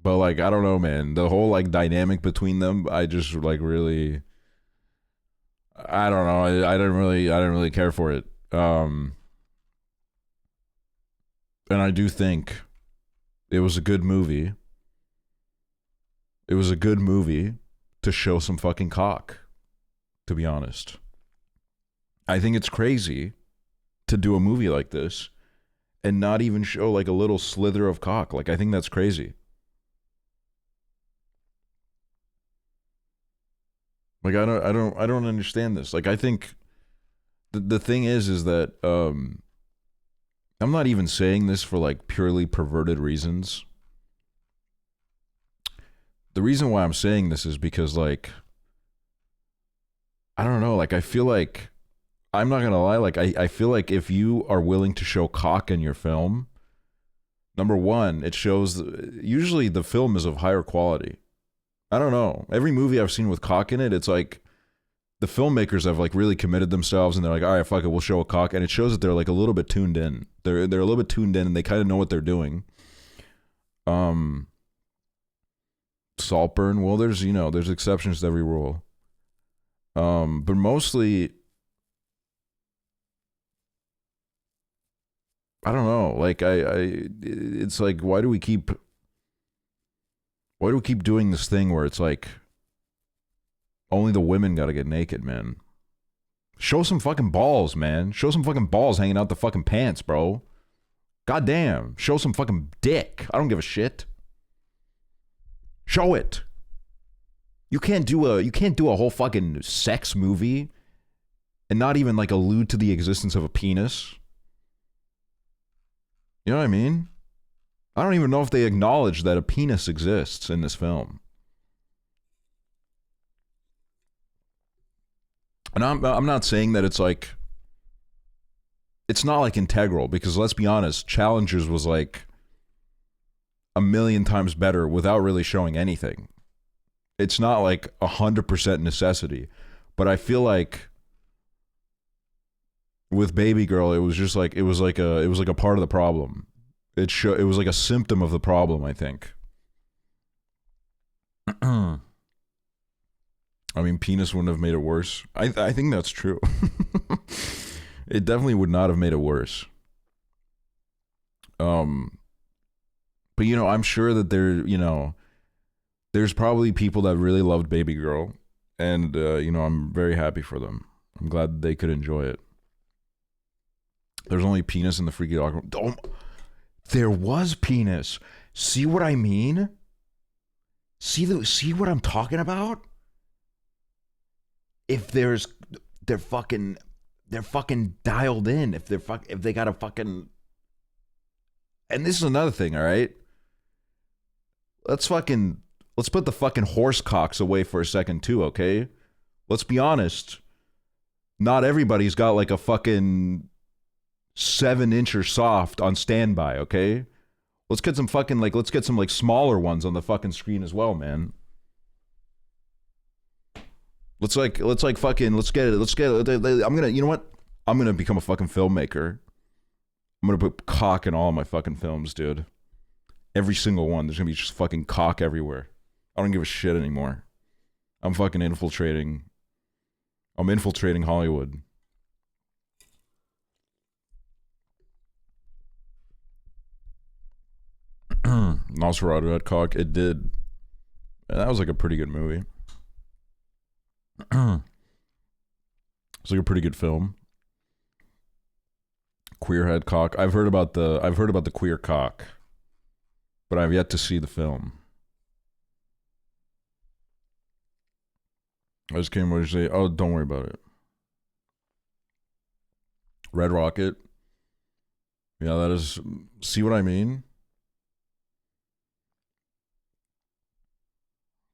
like, I don't know, man. The whole like dynamic between them, I just like really, I don't know. I didn't really care for it. And I do think it was a good movie. It was a good movie to show some fucking cock, to be honest. I think it's crazy to do a movie like this and not even show like a little slither of cock. Like, I think that's crazy. Like, I don't understand this. Like, I think the thing is that I'm not even saying this for like purely perverted reasons. The reason why I'm saying this is because, like, I don't know, like, I feel like, I'm not gonna lie, like, I feel like if you are willing to show cock in your film, number one, it shows, usually the film is of higher quality. I don't know. Every movie I've seen with cock in it, it's like, the filmmakers have like really committed themselves, and they're like, all right, fuck it, we'll show a cock, and it shows that they're like a little bit tuned in. They're a little bit tuned in, and they kind of know what they're doing. Saltburn, well, there's exceptions to every rule. But mostly, I don't know. Like, it's like, why do we keep doing this thing where it's like, only the women gotta get naked, man? Show some fucking balls, man. Show some fucking balls hanging out the fucking pants, bro. Goddamn. Show some fucking dick. I don't give a shit. Show it. You can't do a whole fucking sex movie and not even like allude to the existence of a penis. You know what I mean? I don't even know if they acknowledge that a penis exists in this film. And I'm not saying that it's like, it's not like integral, because let's be honest, Challengers was like a million times better without really showing anything. It's not like 100% necessity, but I feel like with Baby Girl, it was just like, it was like a part of the problem. It was like a symptom of the problem, I think. I mean, penis wouldn't have made it worse. I think that's true. It definitely would not have made it worse. But I'm sure that there's probably people that really loved Baby Girl, and I'm very happy for them. I'm glad that they could enjoy it. There's only penis in the freaky document. Oh, there was penis. See what I mean? See what I'm talking about? If they're fucking dialed in. If they got a fucking, and this is another thing, all right? Let's put the fucking horse cocks away for a second too, okay? Let's be honest. Not everybody's got like a fucking 7-incher soft on standby, okay? Let's get some smaller ones on the fucking screen as well, man. Let's get it. You know what? I'm gonna become a fucking filmmaker. I'm gonna put cock in all of my fucking films, dude. Every single one. There's gonna be just fucking cock everywhere. I don't give a shit anymore. I'm fucking infiltrating. I'm infiltrating Hollywood. Nosferatu had cock. It did. And that was like a pretty good movie. It's like a pretty good film. Queerhead cock. I've heard about the queer cock, but I've yet to see the film. I just came over to say, oh, don't worry about it. Red Rocket. Yeah, that is. See what I mean?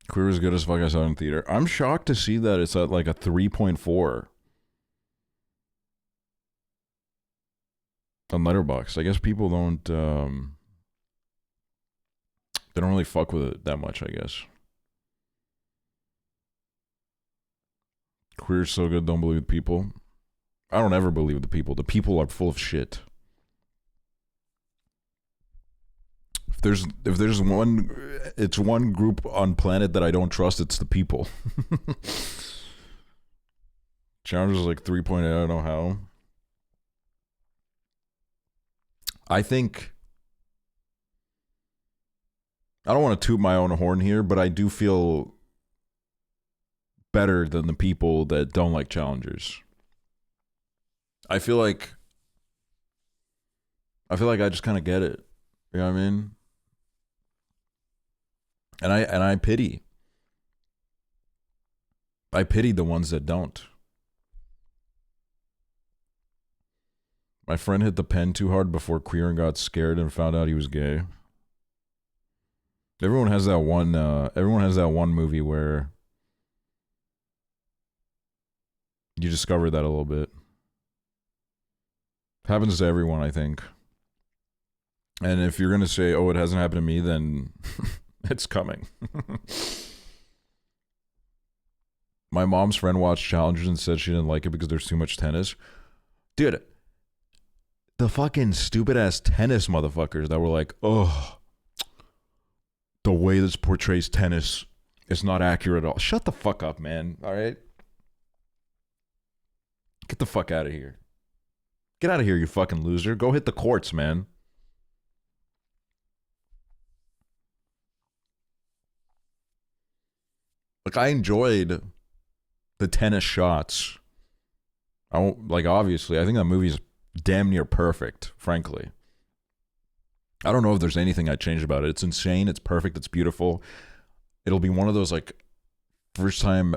Queer is good as fuck. I saw it in theater. I'm shocked to see that it's at like a 3.4 on Letterboxd. I guess people don't. They don't really fuck with it that much, I guess. Queer's so good, don't believe people. I don't ever believe the people. The people are full of shit. If there's one group on planet that I don't trust, it's the people. Challenge is like 3.8, I don't know how. I think I don't want to toot my own horn here, but I do feel better than the people that don't like challengers. I feel like I just kind of get it. You know what I mean? And I pity the ones that don't. My friend hit the pen too hard before queer and got scared and found out he was gay. Everyone has that one movie where you discover that a little bit. Happens to everyone, I think. And if you're gonna say, oh, it hasn't happened to me, then it's coming. My mom's friend watched Challengers and said she didn't like it because there's too much tennis. Dude, the fucking stupid ass tennis motherfuckers that were like, oh, the way this portrays tennis is not accurate at all. Shut the fuck up, man. All right? Get the fuck out of here. Get out of here, you fucking loser. Go hit the courts, man. Like, I enjoyed the tennis shots. Obviously, I think that movie's damn near perfect, frankly. I don't know if there's anything I'd change about it. It's insane. It's perfect. It's beautiful. It'll be one of those, like, first time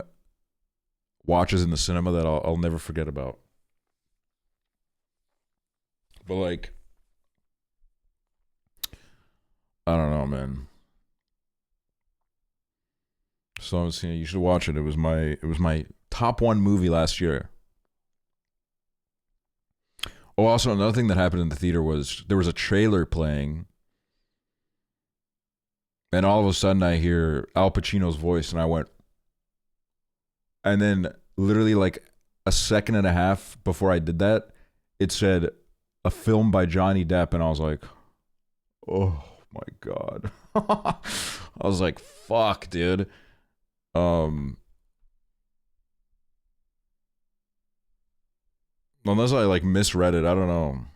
watches in the cinema that I'll never forget about. But, like, I don't know, man. So I was saying, you should watch it. It was my top one movie last year. Oh, also another thing that happened in the theater was there was a trailer playing, and all of a sudden I hear Al Pacino's voice, and I went, and then literally like a second and a half before I did that, it said a film by Johnny Depp, and I was like, oh my God. I was like, fuck, dude. Unless I like misread it, I don't know.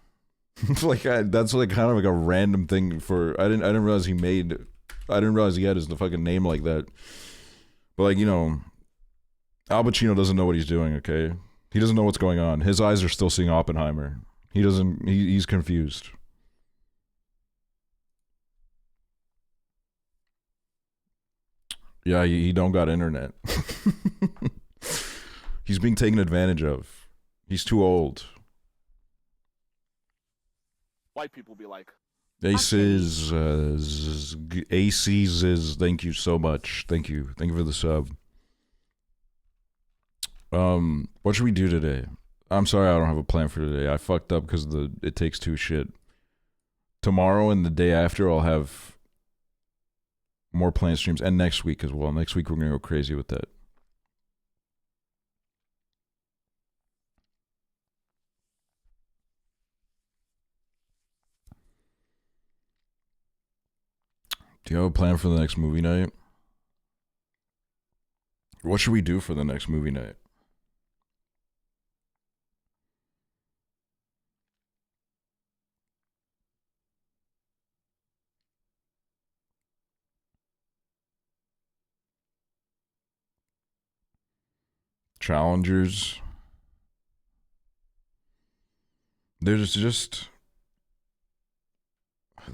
Like that's like kind of like a random thing for I didn't realize he had his fucking name like that. But like, you know, Al Pacino doesn't know what he's doing, okay? He doesn't know what's going on. His eyes are still seeing Oppenheimer. He's confused. Yeah, he don't got internet. He's being taken advantage of. He's too old. White people be like, Aces, thank you so much. Thank you for the sub. What should we do today? I'm sorry, I don't have a plan for today. I fucked up because it takes two shit. Tomorrow and the day after, I'll have more planned streams, and next week as well. Next week we're gonna go crazy with that. Do you have a plan for the next movie night? What should we do for the next movie night? Challengers. There's just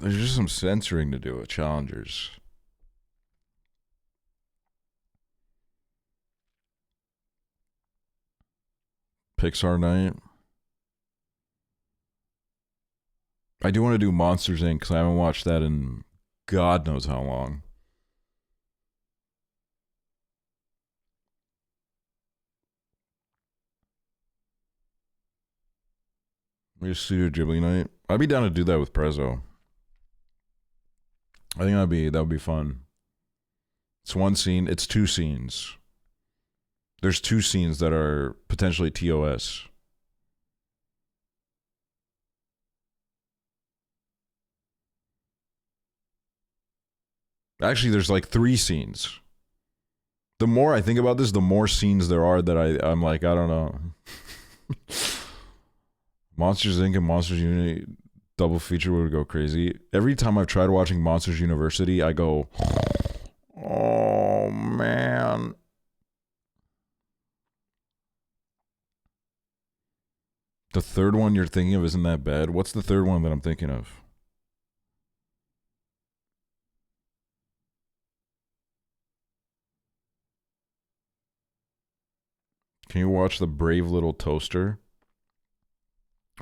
some censoring to do with challengers. Pixar night. I do want to do Monsters Inc. because I haven't watched that in God knows how long. Maybe a Studio Ghibli night. I'd be down to do that with Prezzo. I think that would be fun. It's one scene. It's two scenes. There's two scenes that are potentially TOS. Actually, there's like 3 scenes. The more I think about this, the more scenes there are that I'm like, I don't know. Monsters Inc. and Monsters Unity double feature would go crazy. Every time I've tried watching Monsters University, I go, oh man. The third one you're thinking of isn't that bad. What's the third one that I'm thinking of? Can you watch The Brave Little Toaster?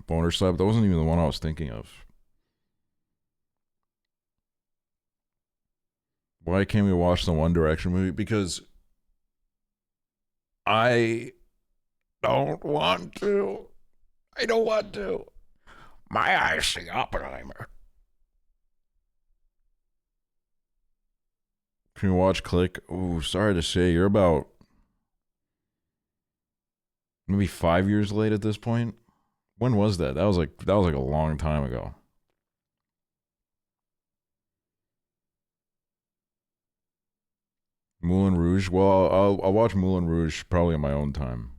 Boner Slap? That wasn't even the one I was thinking of. Why can't we watch the One Direction movie? Because I don't want to. I don't want to. My eyes see Oppenheimer. Can you watch Click? Ooh, sorry to say, you're about maybe 5 years late at this point. When was that? That was like a long time ago. Moulin Rouge. Well, I'll watch Moulin Rouge probably on my own time.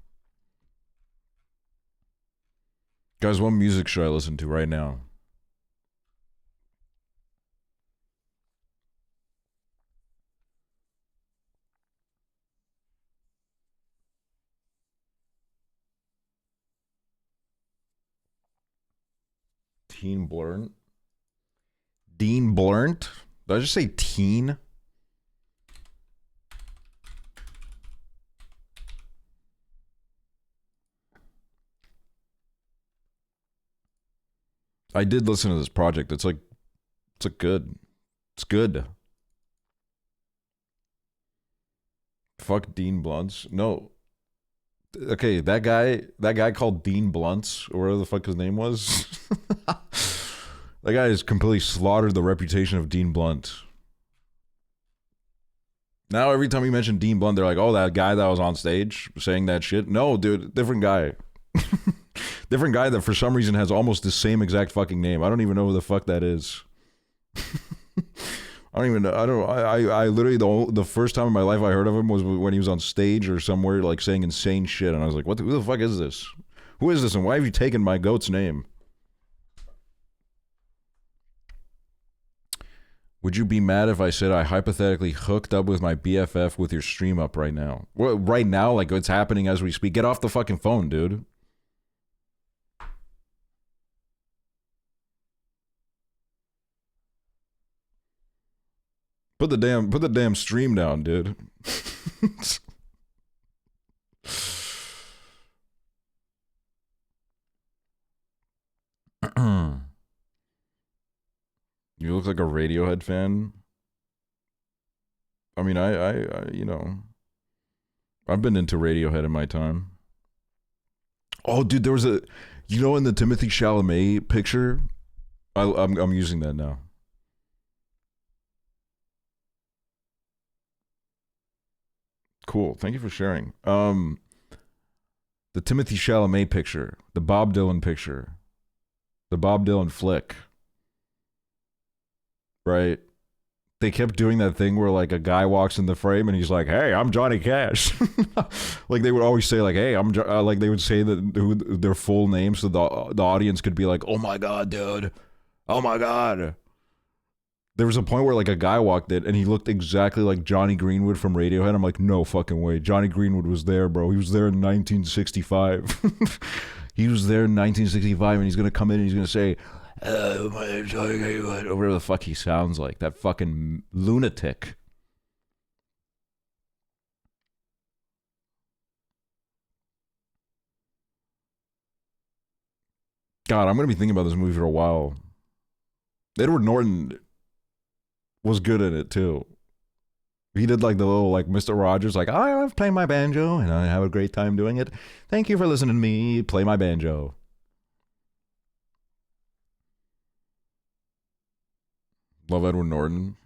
Guys, what music should I listen to right now? Teen Blurnt? Dean Blurnt? Did I just say teen? I did listen to this project. It's good. It's good. Fuck Dean Blunts. No. Okay, that guy called Dean Blunts, or whatever the fuck his name was. That guy has completely slaughtered the reputation of Dean Blunt. Now every time you mention Dean Blunt, they're like, oh, that guy that was on stage saying that shit. No, dude, different guy. Different guy that for some reason has almost the same exact fucking name. I don't even know who the fuck that is. I don't even know. I literally, the first time in my life I heard of him was when he was on stage or somewhere like saying insane shit. And I was like, who the fuck is this? Who is this and why have you taken my goat's name? Would you be mad if I said I hypothetically hooked up with my BFF with your stream up right now? Well, right now, like it's happening as we speak. Get off the fucking phone, dude. Put the damn stream down, dude. You look like a Radiohead fan. I mean, I you know, I've been into Radiohead in my time. Oh, dude, there was in the Timothy Chalamet picture. I'm using that now. Cool. Thank you for sharing. The Timothy Chalamet picture, the Bob Dylan picture, the Bob Dylan flick. Right? They kept doing that thing where like a guy walks in the frame and he's like, "Hey, I'm Johnny Cash." Like they would always say like, "Hey, I'm like they would say their full name so the audience could be like, "Oh my god, dude. Oh my god." There was a point where like a guy walked in and he looked exactly like Johnny Greenwood from Radiohead. I'm like, no fucking way. Johnny Greenwood was there, bro. He was there in 1965. He was there in 1965 and he's going to come in and he's going to say, my name's Johnny Greenwood, or whatever the fuck he sounds like. That fucking lunatic. God, I'm going to be thinking about this movie for a while. Edward Norton was good at it too. He did like the little like Mr. Rogers, like I'm playing my banjo and I have a great time doing it. Thank you for listening to me play my banjo. Love Edward Norton.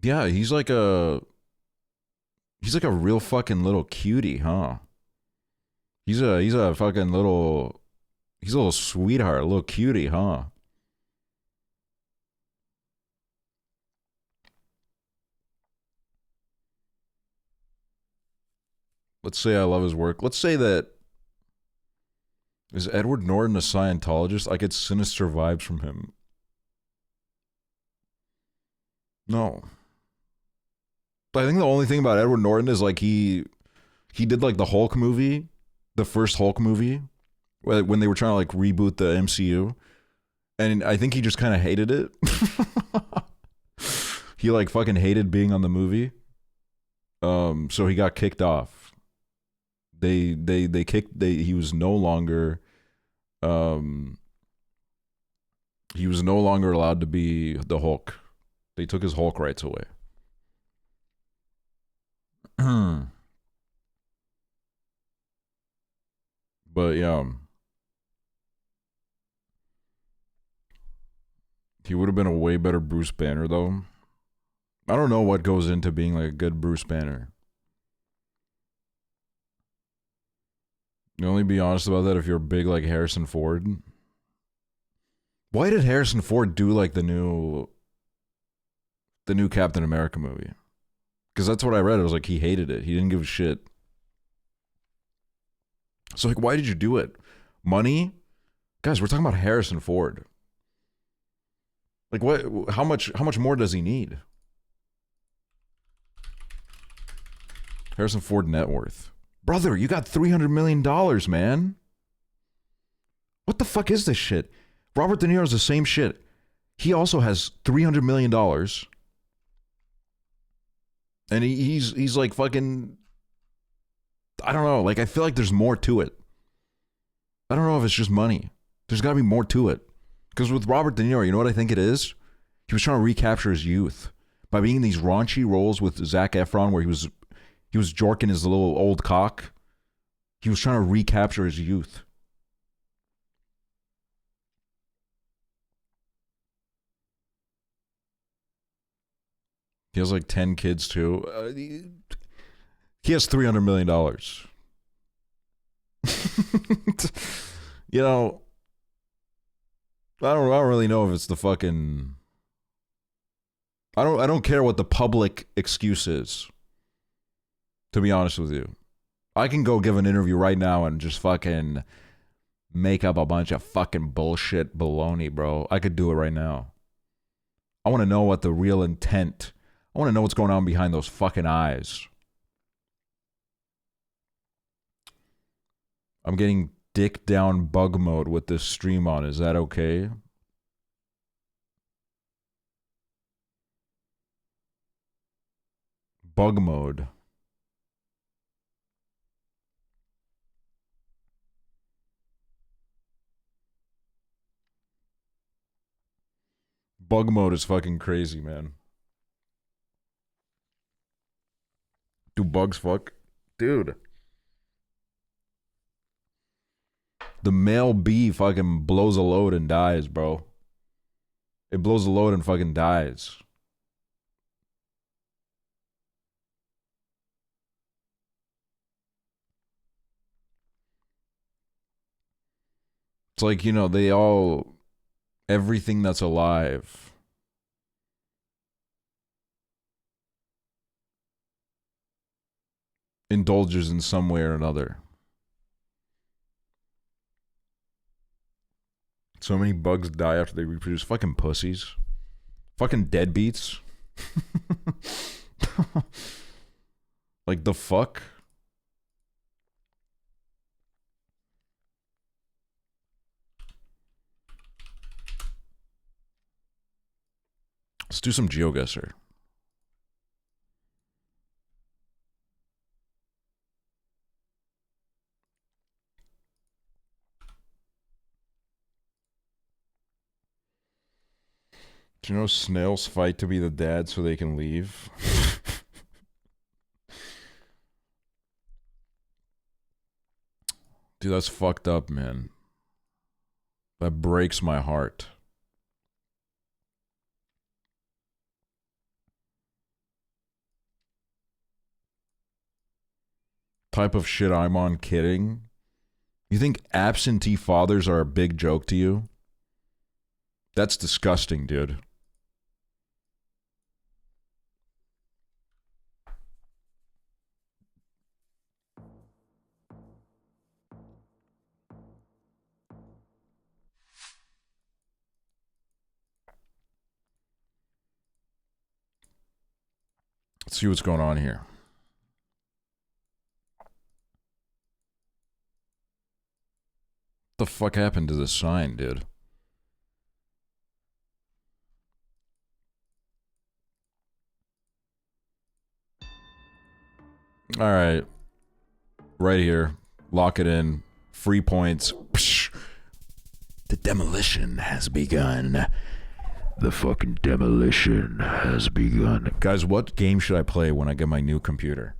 Yeah, he's like a real fucking little cutie, huh? He's a fucking little, he's a little sweetheart, a little cutie, huh? Let's say I love his work. Let's say that, is Edward Norton a Scientologist? I get sinister vibes from him. No. But I think the only thing about Edward Norton is like he did like the Hulk movie, the first Hulk movie, when they were trying to like reboot the MCU. And I think he just kind of hated it. He like fucking hated being on the movie. So he got kicked off. He was no longer allowed to be the Hulk. They took his Hulk rights away. But yeah, he would have been a way better Bruce Banner though. I don't know what goes into being like a good Bruce Banner. You only be honest about that if you're big like Harrison Ford. Why did Harrison Ford do like the new Captain America movie? Because that's what I read. It was like he hated it. He didn't give a shit. So like, why did you do it? Money? Guys, we're talking about Harrison Ford. Like what? How much more does he need? Harrison Ford net worth. Brother, you got $300 million, man. What the fuck is this shit? Robert De Niro's the same shit. He also has $300 million. And he's like fucking, I don't know. Like, I feel like there's more to it. I don't know if it's just money. There's got to be more to it. Because with Robert De Niro, you know what I think it is? He was trying to recapture his youth by being in these raunchy roles with Zac Efron where he was jorking his little old cock. He was trying to recapture his youth. He has like 10 kids too. He has $300 million. You know, I don't really know if it's the fucking, I don't care what the public excuse is. To be honest with you, I can go give an interview right now and just fucking make up a bunch of fucking bullshit baloney, bro. I could do it right now. I want to know what the real intent. I want to know what's going on behind those fucking eyes. I'm getting dick down bug mode with this stream on. Is that okay? Bug mode. Bug mode is fucking crazy, man. Do bugs fuck? Dude. The male bee fucking blows a load and dies, bro. It blows a load and fucking dies. It's like, you know, everything that's alive indulges in some way or another. So many bugs die after they reproduce. Fucking pussies. Fucking deadbeats. Like the fuck? Let's do some GeoGuessr. Do you know snails fight to be the dad so they can leave? Dude, that's fucked up, man. That breaks my heart. Type of shit I'm on, kidding? You think absentee fathers are a big joke to you? That's disgusting, dude. Let's see what's going on here. What the fuck happened to the sign, dude? All right. Right here. Lock it in. Free points. Psh. The demolition has begun. The fucking demolition has begun. Guys, what game should I play when I get my new computer?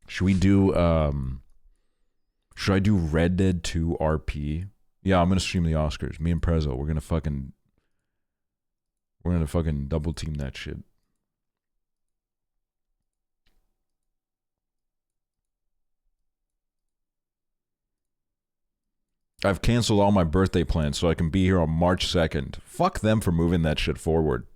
Should we do, should I do Red Dead 2 RP? Yeah, I'm gonna stream the Oscars. Me and Prezzo, we're gonna fucking double team that shit. I've canceled all my birthday plans so I can be here on March 2nd. Fuck them for moving that shit forward.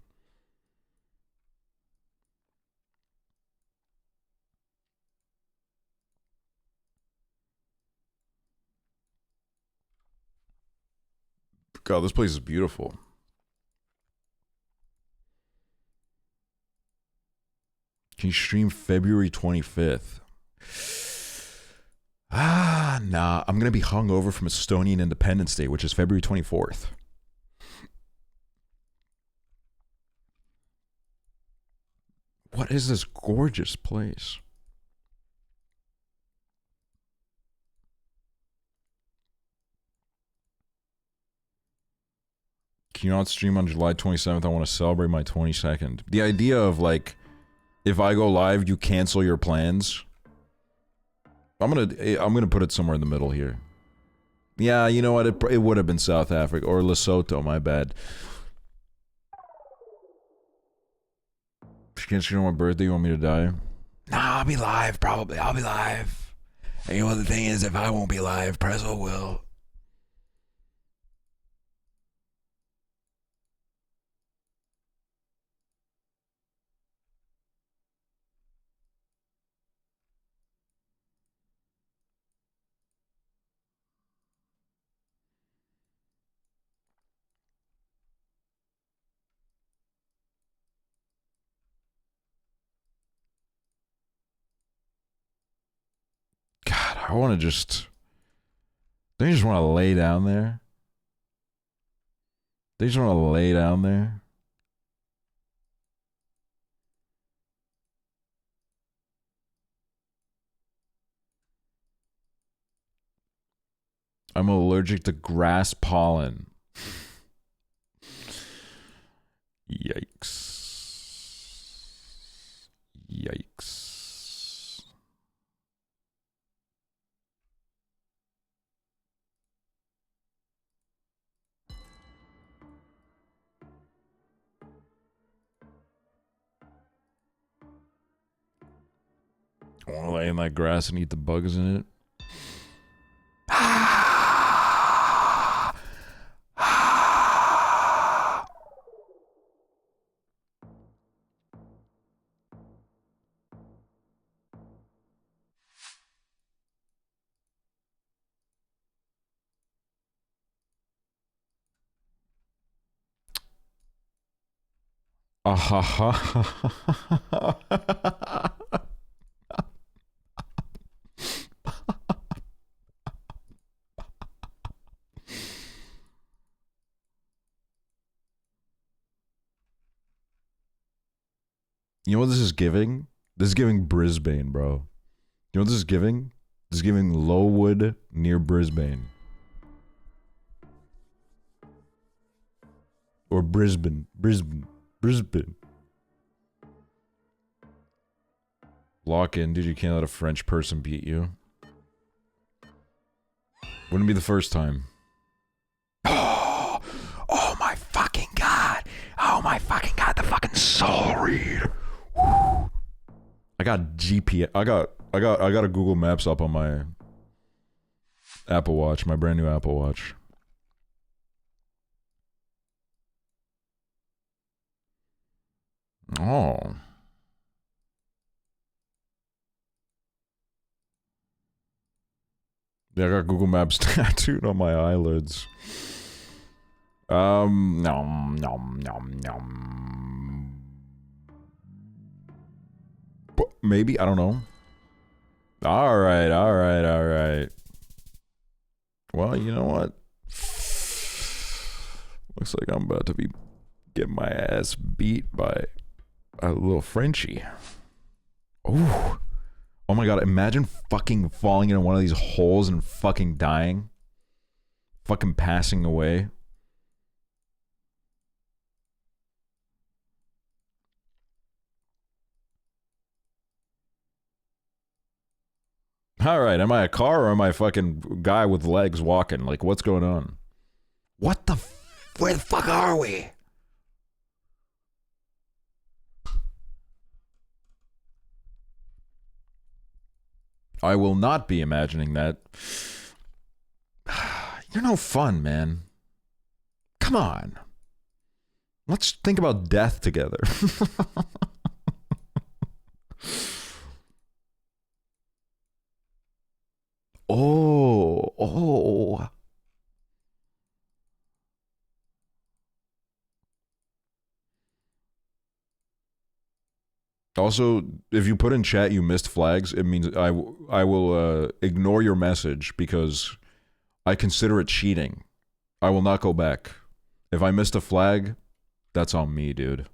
God, this place is beautiful. Can you stream February 25th? Nah. I'm gonna be hungover from Estonian Independence Day, which is February 24th. What is this gorgeous place? Can you not stream on July 27th? I want to celebrate my 22nd. The idea of, like, if I go live, you cancel your plans. I'm gonna put it somewhere in the middle here. Yeah, you know what? It would have been South Africa or Lesotho. My bad. She can't stream on my birthday. You want me to die? Nah, I'll be live. Probably, I'll be live. And you know the thing is, if I won't be live, Prezzo will. God, I want to just... They just want to lay down there. They just want to lay down there. I'm allergic to grass pollen. Yikes. Yikes. I want to lay in that grass and eat the bugs in it. You know what this is giving? This is giving Brisbane, bro. You know what this is giving? This is giving Lowood near Brisbane. Or Brisbane. Lock in, dude. You can't let a French person beat you. Wouldn't be the first time. Oh my fucking god. Oh my fucking god. The fucking soul read. Woo. I got GPS. I got a Google Maps up on my Apple Watch, my brand new Apple Watch. Oh. Yeah, I got Google Maps tattooed on my eyelids. Nom. Maybe, I don't know. Alright. Well, you know what? Looks like I'm about to be getting my ass beat by a little Frenchie. Oh. Oh my god, imagine fucking falling into one of these holes and fucking dying. Fucking passing away. Alright, am I a car or am I a fucking guy with legs walking? Like, what's going on? What the where the fuck are we? I will not be imagining that. You're no fun, man. Come on. Let's think about death together. Oh. Also, if you put in chat you missed flags, it means I will ignore your message because I consider it cheating. I will not go back. If I missed a flag, that's on me, dude.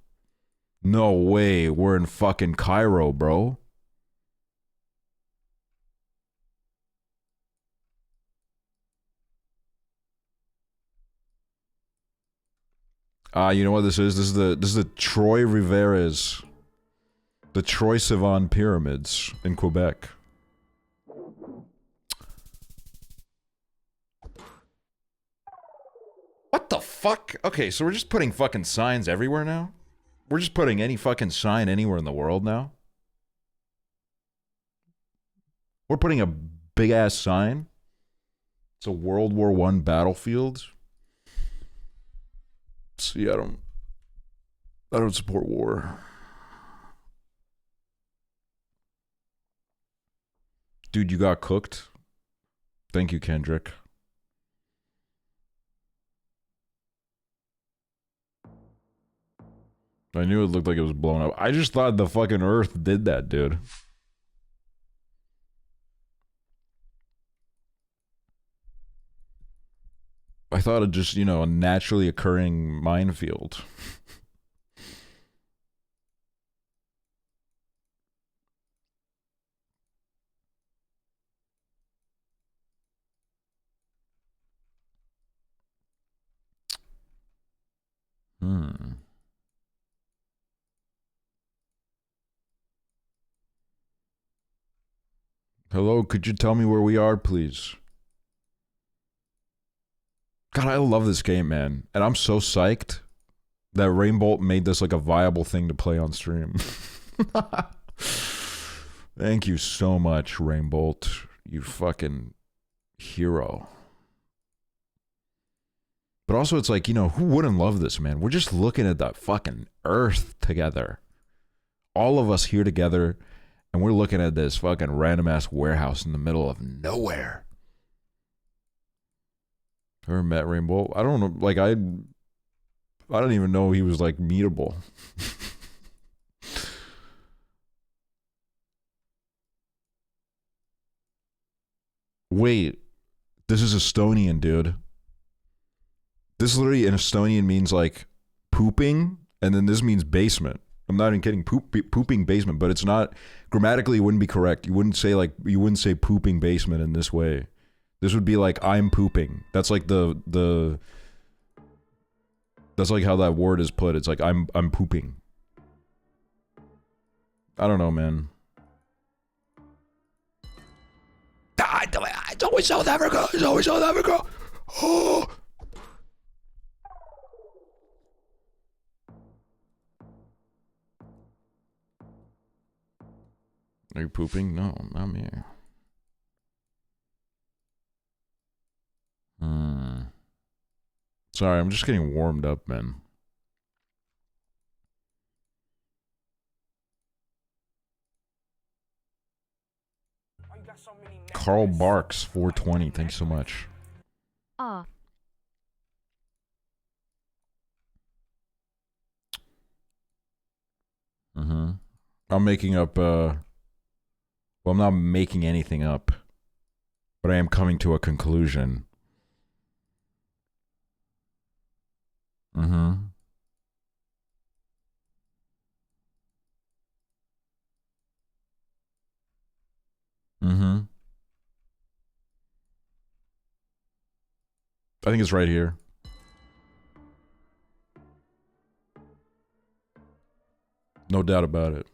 No way, we're in fucking Cairo, bro. You know what this is? This is the Troy Rivera's. The Troy Sivan Pyramids in Quebec. What the fuck? Okay, so we're just putting fucking signs everywhere now? We're just putting any fucking sign anywhere in the world now? We're putting a big ass sign? It's a World War I battlefield? See, I don't support war. Dude, you got cooked. Thank you, Kendrick. I knew it looked like it was blown up. I just thought the fucking Earth did that, dude. I thought it just, you know, a naturally occurring minefield. Hello, could you tell me where we are, please? God, I love this game, man. And I'm so psyched that Rainbolt made this like a viable thing to play on stream. Thank you so much, Rainbolt. You fucking hero. But also, it's like, you know, who wouldn't love this, man? We're just looking at the fucking Earth together. All of us here together, and we're looking at this fucking random-ass warehouse in the middle of nowhere. Ever met Rainbow? I don't know, like, I don't even know he was, like, meetable. Wait, this is Estonian, dude. This literally in Estonian means like pooping, and then this means basement. I'm not even kidding. Pooping basement, but it's not grammatically. It wouldn't be correct. You wouldn't say pooping basement in this way. This would be like I'm pooping. That's like the. That's like how that word is put. It's like I'm pooping. I don't know, man. It's always South Africa. It's always South Africa. Oh. Are you pooping? No, not me. Sorry, I'm just getting warmed up, man. Carl Barks, 420. Thanks so much. I'm making up, well, I'm not making anything up, but I am coming to a conclusion. I think it's right here. No doubt about it.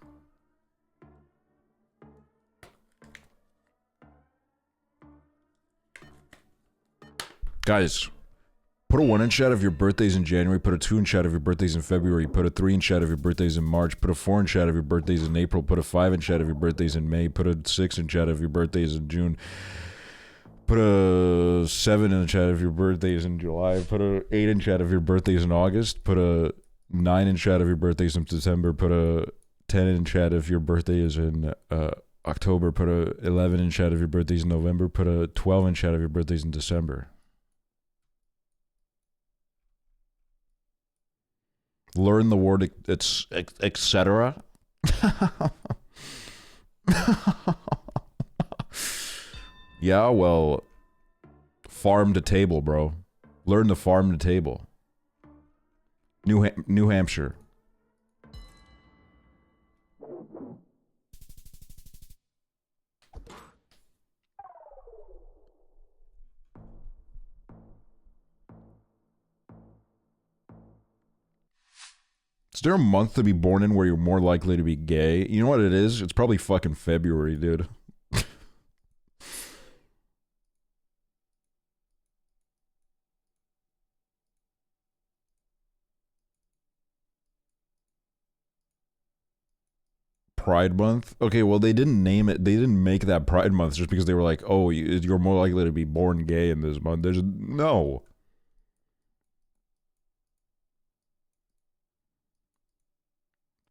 Guys, put a 1 in chat of your birthdays in January, put a 2 in chat of your birthdays in February, put a 3 in chat of your birthdays in March, put a 4 in chat of your birthdays in April, put a 5 in chat of your birthdays in May, put a 6 in chat of your birthdays in June, put a 7 in the chat of your birthdays in July, put a 8 in chat of your birthdays in August, put a 9 in chat of your birthdays in September, put a 10 in chat of your birthdays in October, put a 11 in chat of your birthdays in November, put a 12 in chat of your birthdays in December. Learn the word it's etc. Yeah, well, farm to table, bro. Learn the farm to table. New Hampshire. Is there a month to be born in where you're more likely to be gay? You know what it is? It's probably fucking February, dude. Pride Month? Okay, well, they didn't name it. They didn't make that Pride Month just because they were like, oh, you're more likely to be born gay in this month. There's no.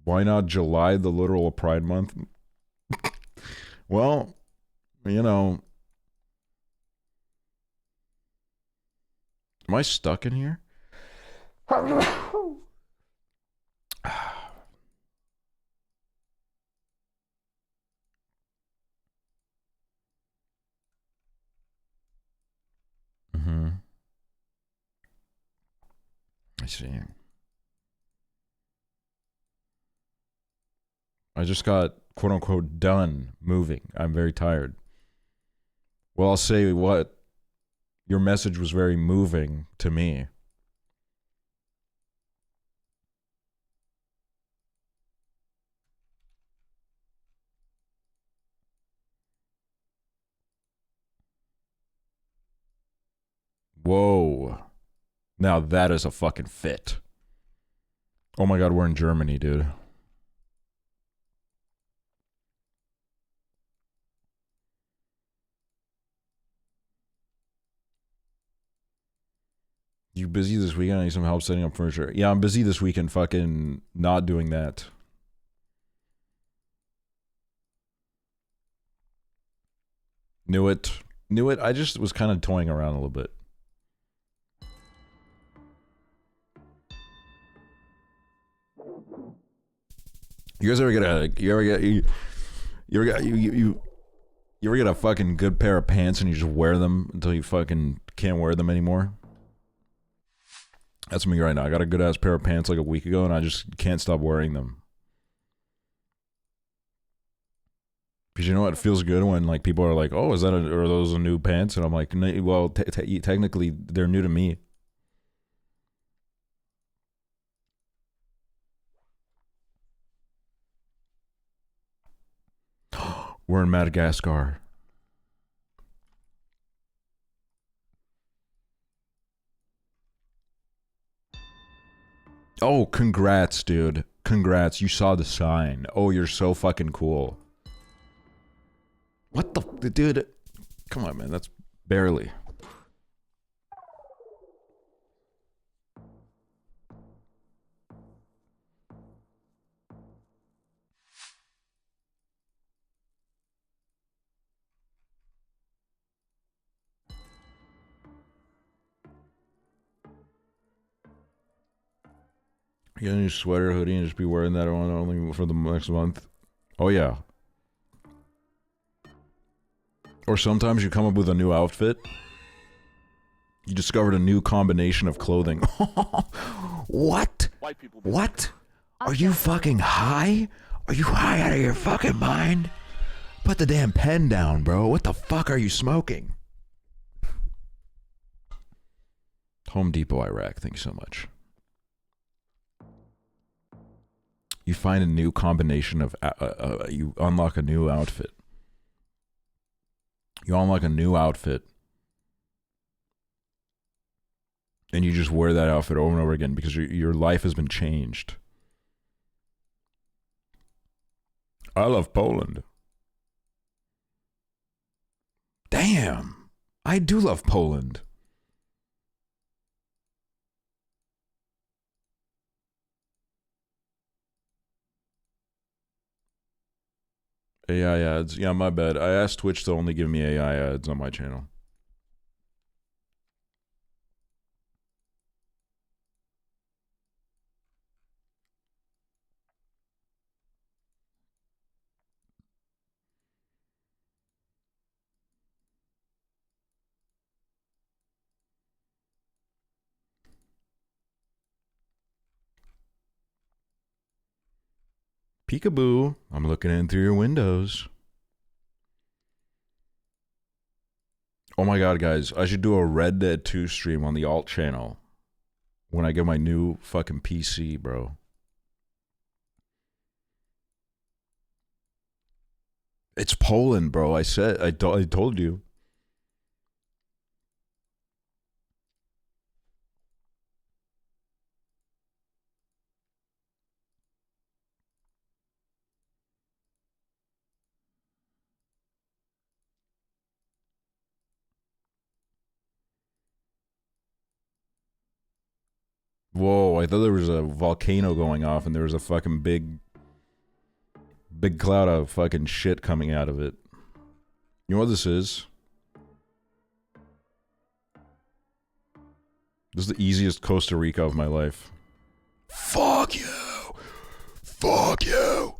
Why not July, the literal Pride Month? Well, you know. Am I stuck in here? I see. I just got, quote unquote, done moving. I'm very tired. Well, I'll say what. Your message was very moving to me. Whoa. Now that is a fucking fit. Oh my god, we're in Germany, dude. You busy this weekend? I need some help setting up furniture. Yeah, I'm busy this weekend fucking not doing that. Knew it. Knew it. I just was kind of toying around a little bit. You guys ever get a... You ever You ever get a fucking good pair of pants and you just wear them until you fucking can't wear them anymore? That's me right now. I got a good ass pair of pants like a week ago and I just can't stop wearing them. Because you know what? It feels good when like people are like, "Oh, are those new pants?" And I'm like, "Well, technically they're new to me." We're in Madagascar. Oh, congrats, dude. Congrats. You saw the sign. Oh, you're so fucking cool. What the... Dude, come on, man. That's barely. You got a new sweater, hoodie, and just be wearing that on only for the next month? Oh, yeah. Or sometimes you come up with a new outfit. You discovered a new combination of clothing. What? White people. What? Are you fucking high? Are you high out of your fucking mind? Put the damn pen down, bro. What the fuck are you smoking? Home Depot, Iraq. Thank you so much. You find a new combination of... you unlock a new outfit. You unlock a new outfit. And you just wear that outfit over and over again because your life has been changed. I love Poland. Damn. I do love Poland. AI ads. Yeah, my bad. I asked Twitch to only give me AI ads on my channel. Peekaboo. I'm looking in through your windows. Oh my god, guys. I should do a Red Dead 2 stream on the alt channel. When I get my new fucking PC, bro. It's Poland, bro. I told you. Whoa, I thought there was a volcano going off and there was a fucking big cloud of fucking shit coming out of it. You know what this is? This is the easiest Costa Rica of my life. Fuck you! Fuck you!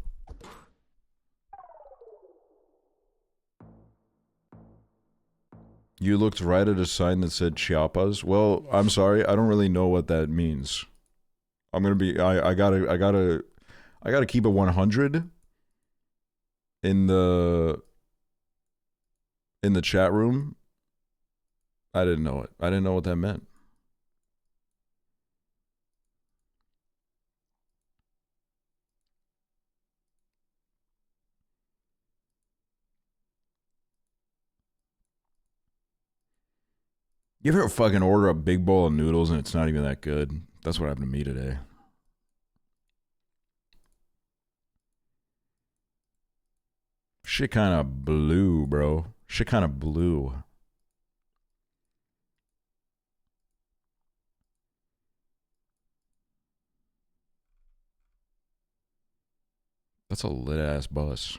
You looked right at a sign that said Chiapas. Well, I'm sorry, I don't really know what that means. I'm gonna be. I gotta keep it 100 in the chat room. I didn't know it. I didn't know what that meant. You ever fucking order a big bowl of noodles and it's not even that good? That's what happened to me today. Shit kind of blew, bro. Shit kind of blew. That's a lit ass bus.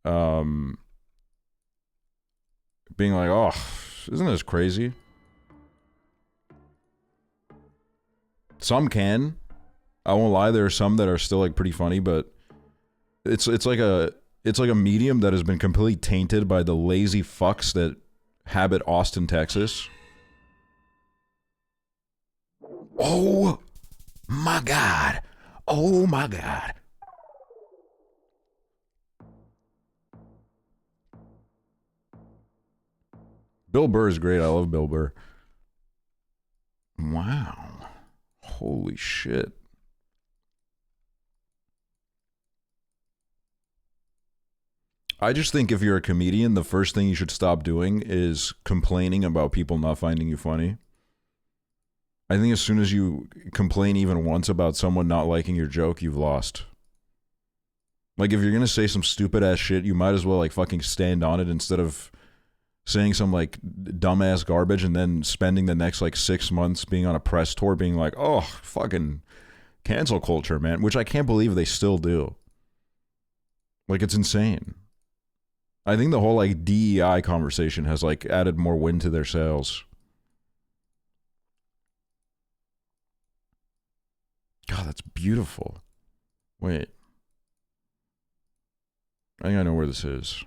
being like, oh, isn't this crazy? Some can. I won't lie, there are some that are still like pretty funny, but it's like a medium that has been completely tainted by the lazy fucks that habit Austin, Texas. Oh my god. Oh my god. Bill Burr is great. I love Bill Burr. Wow. Holy shit. I just think if you're a comedian, the first thing you should stop doing is complaining about people not finding you funny. I think as soon as you complain even once about someone not liking your joke, you've lost. Like, if you're gonna say some stupid ass shit, you might as well like fucking stand on it instead of saying some like dumbass garbage and then spending the next like 6 months being on a press tour being like, oh, fucking cancel culture, man, which I can't believe they still do. Like, it's insane. I think the whole like DEI conversation has like added more wind to their sails. God, that's beautiful. Wait. I think I know where this is.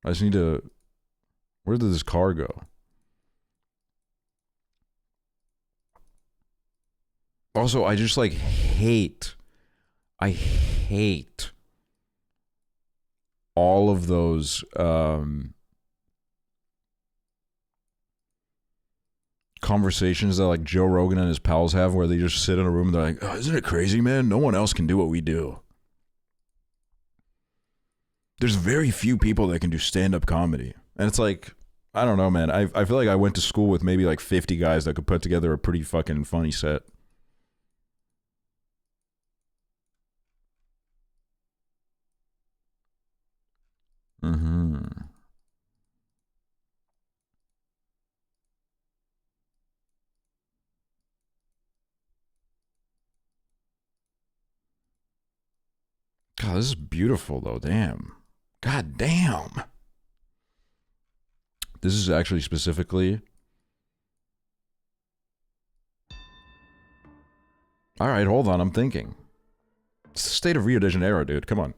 I just need to... Where did this car go? Also, I just like hate... I hate all of those conversations that like Joe Rogan and his pals have where they just sit in a room and they're like, oh, isn't it crazy, man? No one else can do what we do. There's very few people that can do stand-up comedy. And it's like, I don't know, man. I feel like I went to school with maybe like 50 guys that could put together a pretty fucking funny set. Mm-hmm. God, this is beautiful though, damn. God damn. This is actually specifically... Alright, hold on, I'm thinking. It's the state of Rio de Janeiro, dude, come on.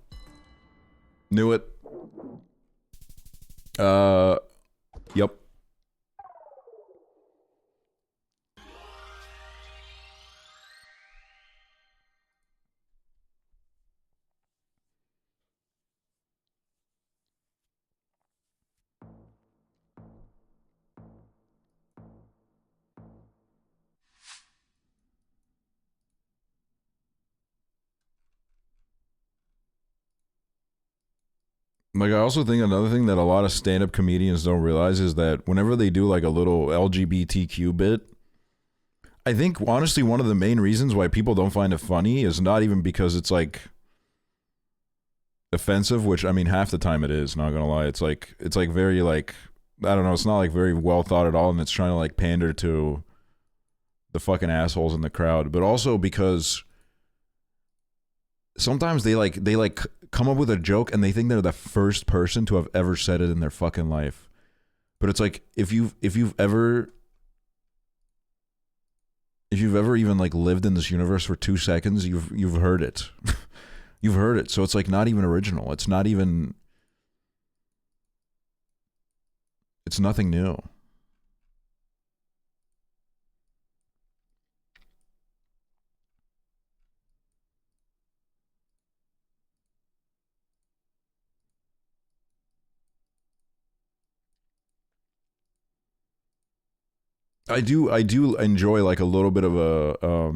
Knew it. Yep. Like, I also think another thing that a lot of stand-up comedians don't realize is that whenever they do like a little LGBTQ bit, I think honestly one of the main reasons why people don't find it funny is not even because it's like offensive, which I mean half the time it is, not gonna lie. It's like very like, I don't know, it's not like very well thought at all, and it's trying to like pander to the fucking assholes in the crowd, but also because sometimes they come up with a joke and they think they're the first person to have ever said it in their fucking life. But it's like, if you've ever even like lived in this universe for 2 seconds, you've heard it. You've heard it. So it's like not even original. It's nothing new. I do enjoy like a little bit of a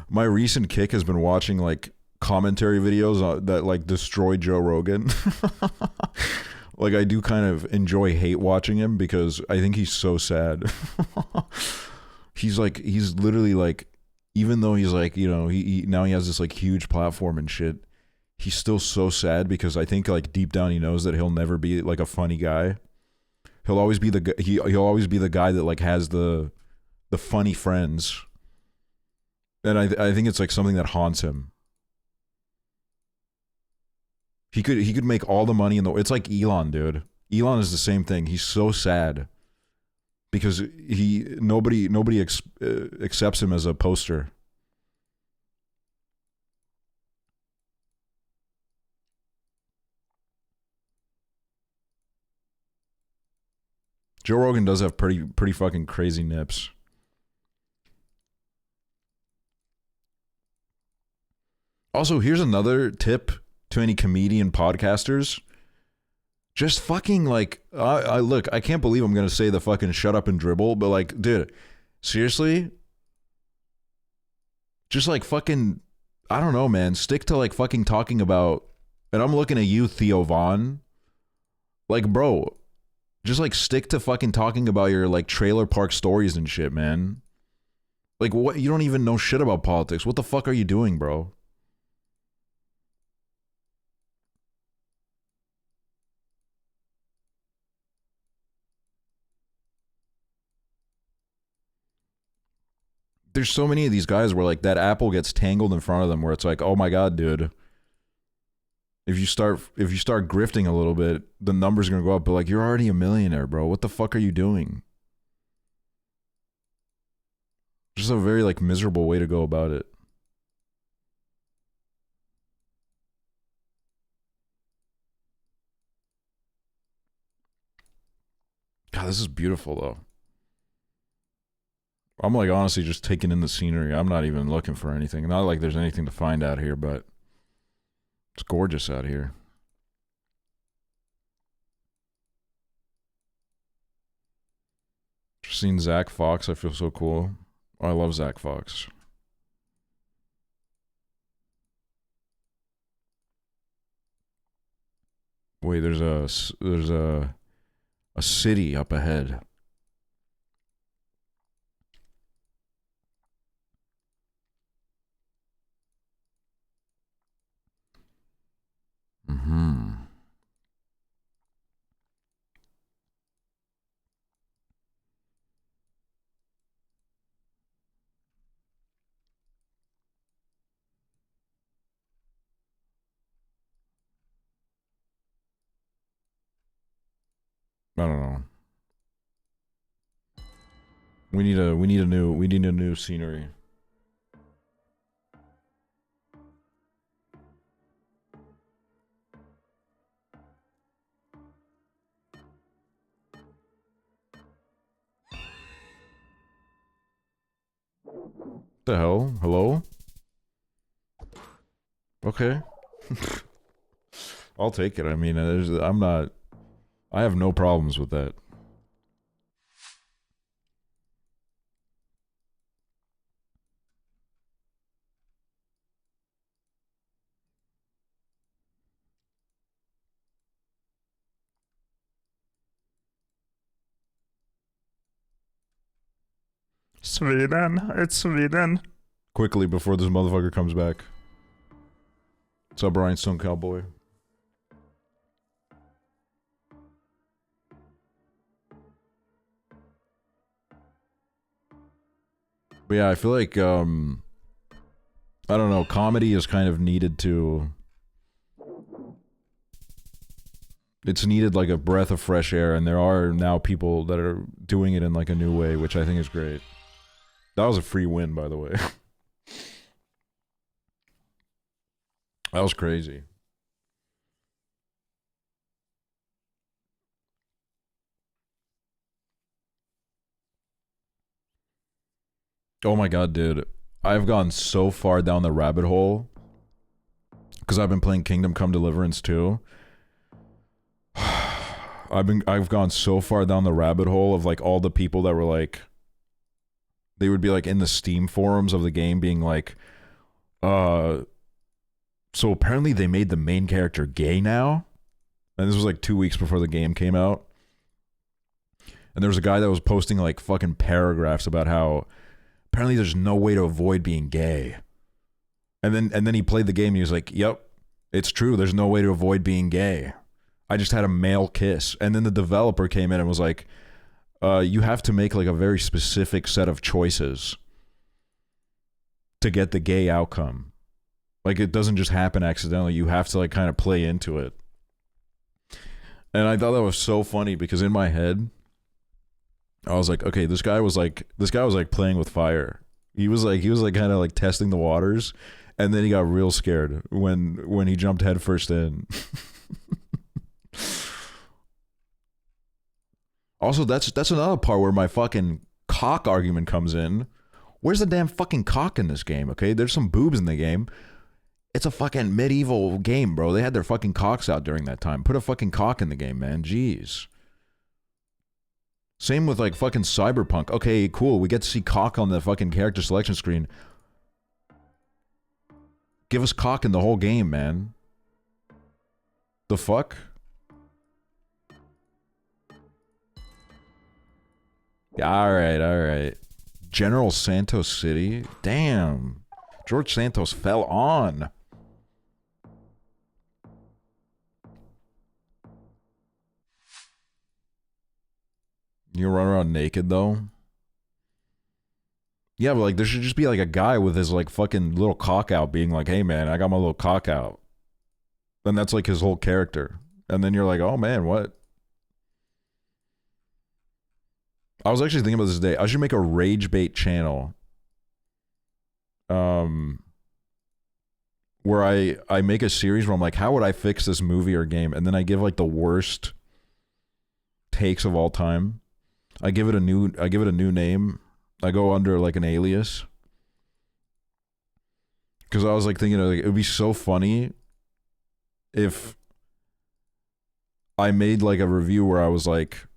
my recent kick has been watching like commentary videos that like destroy Joe Rogan. Like, I do kind of enjoy hate watching him because I think he's so sad. He's literally like, even though he's like, you know, he now he has this like huge platform and shit, he's still so sad because I think like deep down he knows that he'll never be like a funny guy. He'll always be he'll always be the guy that like has the funny friends, and I think it's like something that haunts him. He could make all the money in the. It's like Elon, dude. Elon is the same thing. He's so sad because nobody accepts him as a poster. Joe Rogan does have pretty fucking crazy nips. Also, here's another tip to any comedian podcasters. Just fucking like, look, I can't believe I'm going to say the fucking shut up and dribble, but like, dude, seriously? Just like fucking, I don't know, man. Stick to like fucking talking about, and I'm looking at you, Theo Vaughn. Like, bro, just like stick to fucking talking about your like trailer park stories and shit, man. Like, what? You don't even know shit about politics. What the fuck are you doing, bro? There's so many of these guys where like that apple gets tangled in front of them where it's like, oh my God, dude. If you start grifting a little bit, the number's gonna go up, but like you're already a millionaire, bro. What the fuck are you doing? Just a very like miserable way to go about it. God, this is beautiful though. I'm like honestly just taking in the scenery. I'm not even looking for anything. Not like there's anything to find out here, but it's gorgeous out here. Just seen Zach Fox. I feel so cool. Oh, I love Zach Fox. Wait, there's a city up ahead. I don't know. We need a new scenery. The hell? Hello? Okay. I'll take it. I mean, I have no problems with that. Sweden, it's Sweden. Quickly before this motherfucker comes back. What's up, Rhinestone Cowboy? But yeah, I feel like, I don't know, comedy is kind of needed to... It's needed like a breath of fresh air, and there are now people that are doing it in like a new way, which I think is great. That was a free win, by the way. That was crazy. Oh my God, dude. I've gone so far down the rabbit hole because I've been playing Kingdom Come Deliverance too. I've gone so far down the rabbit hole of like all the people that were like, they would be like in the Steam forums of the game being like, so apparently they made the main character gay now. And this was like 2 weeks before the game came out. And there was a guy that was posting like fucking paragraphs about how apparently there's no way to avoid being gay. And then he played the game and he was like, yep, it's true. There's no way to avoid being gay. I just had a male kiss. And then the developer came in and was like, you have to make like a very specific set of choices to get the gay outcome. Like, it doesn't just happen accidentally. You have to, like, kind of play into it. And I thought that was so funny because in my head, I was like, okay, this guy was like playing with fire. He was like kind of like testing the waters, and then he got real scared when he jumped headfirst in. Also, that's another part where my fucking cock argument comes in. Where's the damn fucking cock in this game? Okay, there's some boobs in the game. It's a fucking medieval game, bro. They had their fucking cocks out during that time. Put a fucking cock in the game, man. Jeez. Same with like fucking Cyberpunk. Okay, cool. We get to see cock on the fucking character selection screen. Give us cock in the whole game, man. The fuck? Yeah, alright. General Santos City? Damn. George Santos fell on. You run around naked, though? Yeah, but like, there should just be like a guy with his like fucking little cock out being like, hey man, I got my little cock out. And that's like his whole character. And then you're like, oh man, what? I was actually thinking about this today. I should make a rage bait channel. Where I make a series where I'm like, how would I fix this movie or game? And then I give like the worst takes of all time. I give it a new name. I go under like an alias. Because I was like thinking like, it would be so funny if I made like a review where I was like,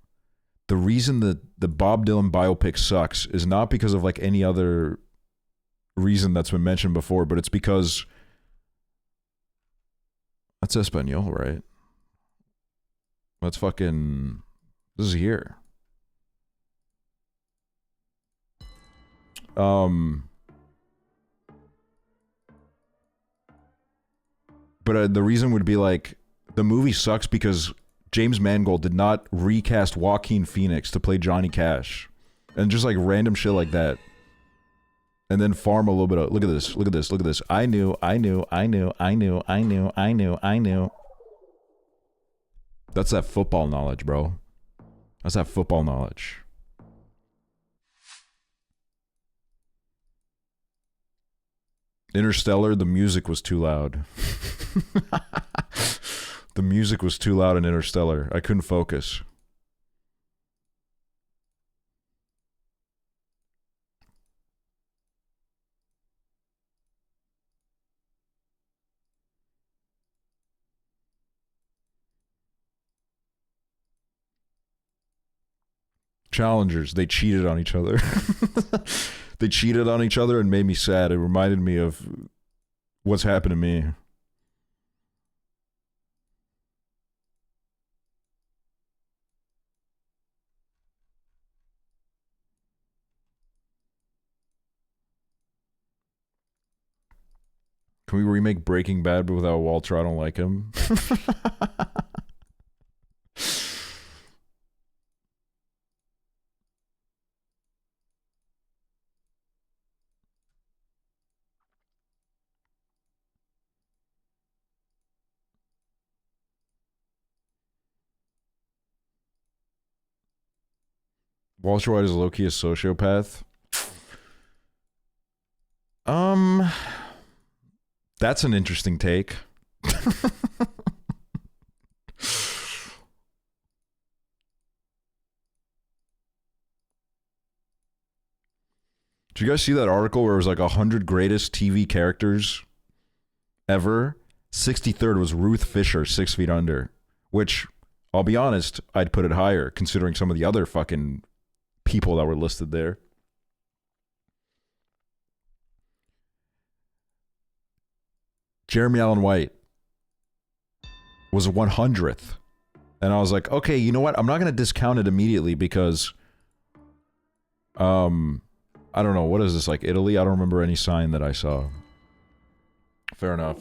the reason that the Bob Dylan biopic sucks is not because of like any other reason that's been mentioned before, but it's because that's Espanol, right? That's fucking, this is here. But the reason would be like, the movie sucks because James Mangold did not recast Joaquin Phoenix to play Johnny Cash. And just like random shit like that. And then farm a little bit of, look at this. I knew. That's that football knowledge, bro. That's that football knowledge. Interstellar, the music was too loud. The music was too loud in Interstellar. I couldn't focus. Challengers, they cheated on each other. They cheated on each other and made me sad. It reminded me of what's happened to me. Can we remake Breaking Bad but without Walter? I don't like him. Walter White is low-key a sociopath. That's an interesting take. Did you guys see that article where it was like 100 greatest TV characters ever? 63rd was Ruth Fisher, 6 Feet Under, which, I'll be honest, I'd put it higher considering some of the other fucking people that were listed there. Jeremy Allen White was 100th. And I was like, okay, you know what? I'm not going to discount it immediately because, I don't know. What is this, like Italy? I don't remember any sign that I saw. Fair enough.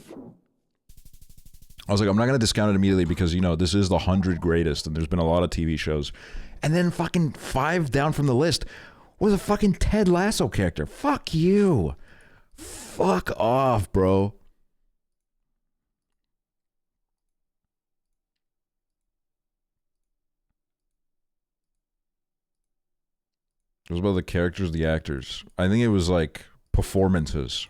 I was like, I'm not going to discount it immediately because, you know, this is the 100 greatest and there's been a lot of TV shows. And then fucking 5 down from the list was a fucking Ted Lasso character. Fuck you. Fuck off, bro. It was about the characters, the actors. I think it was like performances.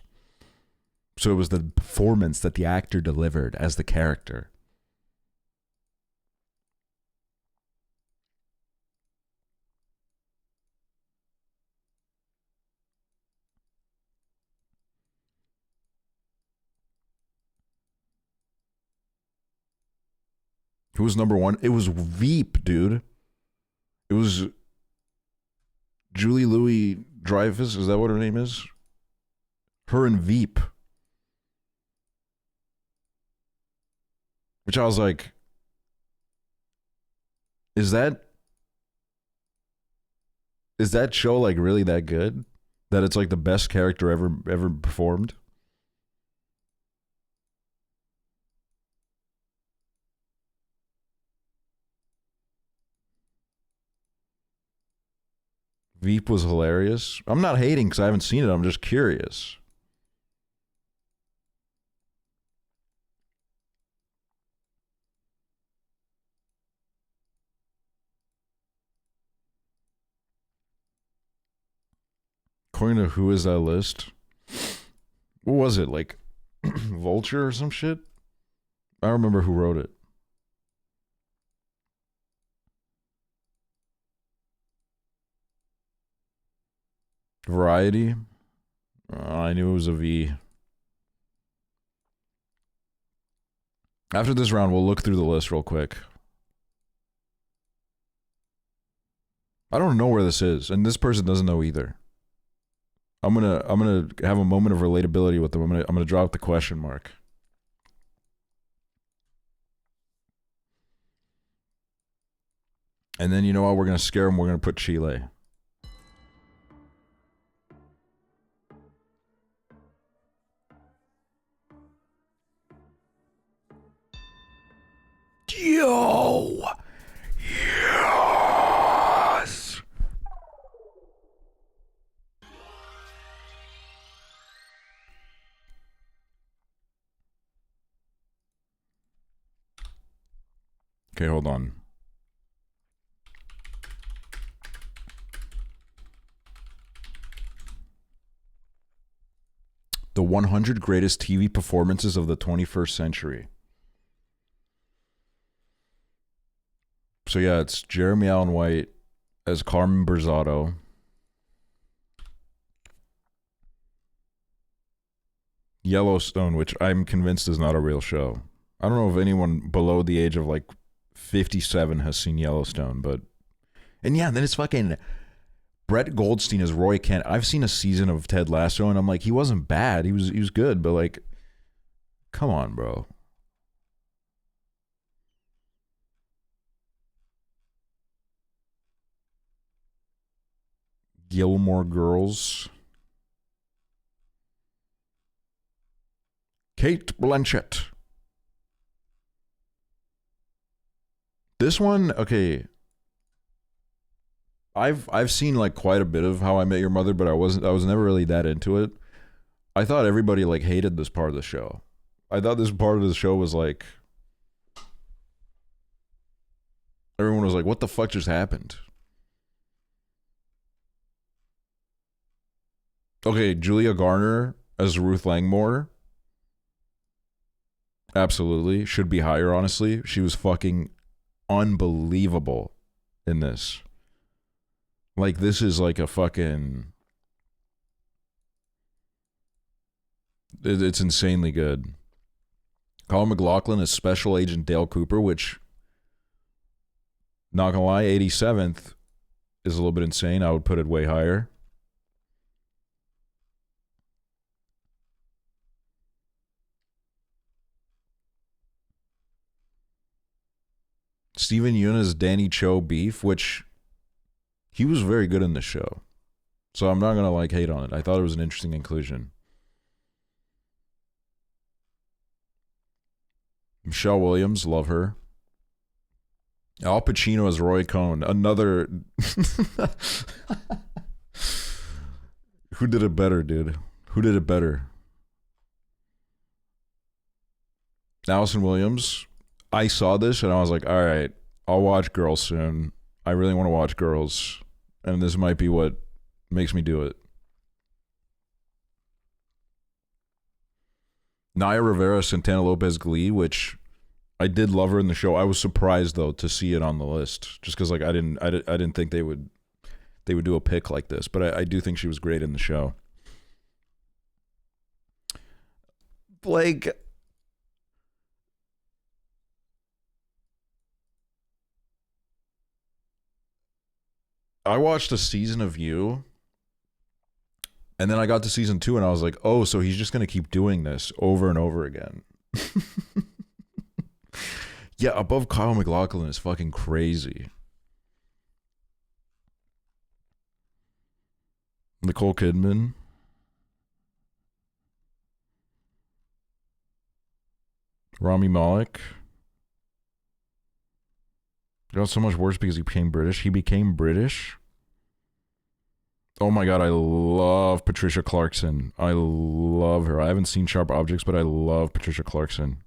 So it was the performance that the actor delivered as the character. Who was number one? It was Veep, dude. It was Julie Louis Dreyfus. Is that what her name is? Her and Veep. Which I was like, is that show like really that good? That it's like the best character ever performed? Veep was hilarious. I'm not hating because I haven't seen it. I'm just curious. According to who is that list? What was it? Like Vulture or some shit? I don't remember who wrote it. Variety? I knew it was a V. After this round, we'll look through the list real quick. I don't know where this is, and this person doesn't know either. I'm gonna have a moment of relatability with them. I'm gonna drop the question mark. And then you know what? We're gonna scare them. We're gonna put Chile. Yo! Yes! Okay, hold on. The 100 greatest TV performances of the 21st century. So yeah, it's Jeremy Allen White as Carmen Berzotto. Yellowstone, which I'm convinced is not a real show. I don't know if anyone below the age of like 57 has seen Yellowstone, but... And yeah, then it's fucking Brett Goldstein as Roy Kent. I've seen a season of Ted Lasso, and I'm like, he wasn't bad. He was good, but like, come on, bro. Gilmore Girls. Kate Blanchett. This one, okay. I've seen like quite a bit of How I Met Your Mother, but I was never really that into it. I thought everybody like hated this part of the show. I thought this part of the show was like, everyone was like, what the fuck just happened? Okay, Julia Garner as Ruth Langmore. Absolutely. Should be higher, honestly. She was fucking unbelievable in this. Like, this is like a fucking... It's insanely good. Colin McLaughlin is Special Agent Dale Cooper, which, not gonna lie, 87th is a little bit insane. I would put it way higher. Steven Yeun is Danny Cho Beef, which he was very good in this show. So I'm not going to like hate on it. I thought it was an interesting inclusion. Michelle Williams, love her. Al Pacino as Roy Cohn, another... Who did it better, dude? Who did it better? Allison Williams... I saw this and I was like, all right, I'll watch Girls soon. I really want to watch Girls. And this might be what Makes me do it. Naya Rivera, Santana Lopez, Glee, which I did love her in the show. I was surprised though to see it on the list, just because like I didn't think they would do a pick like this, but I do think she was great in the show. Blake. I watched a season of You, and then I got to season 2 and I was like, oh, so he's just going to keep doing this over and over again. Yeah, Above Kyle MacLachlan is fucking crazy. Nicole Kidman. Rami Malek. Got so much worse because he became British. He became British. Oh my god, I love Patricia Clarkson. I love her. I haven't seen Sharp Objects, but I love Patricia Clarkson.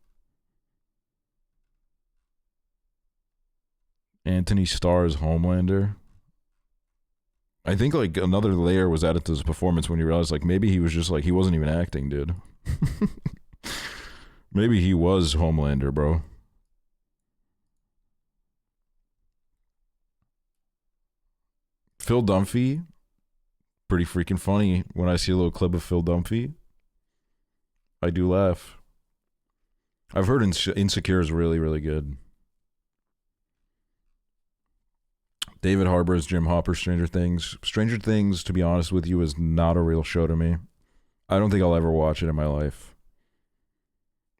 Anthony Starr's Homelander. I think like another layer was added to his performance when you realized like maybe he was just like he wasn't even acting, dude. Maybe he was Homelander, bro. Phil Dunphy. Pretty freaking funny when I see a little clip of Phil Dunphy. I do laugh. I've heard Insecure is really, really good. David Harbour's Jim Hopper, Stranger Things. Stranger Things, to be honest with you, is not a real show to me. I don't think I'll ever watch it in my life.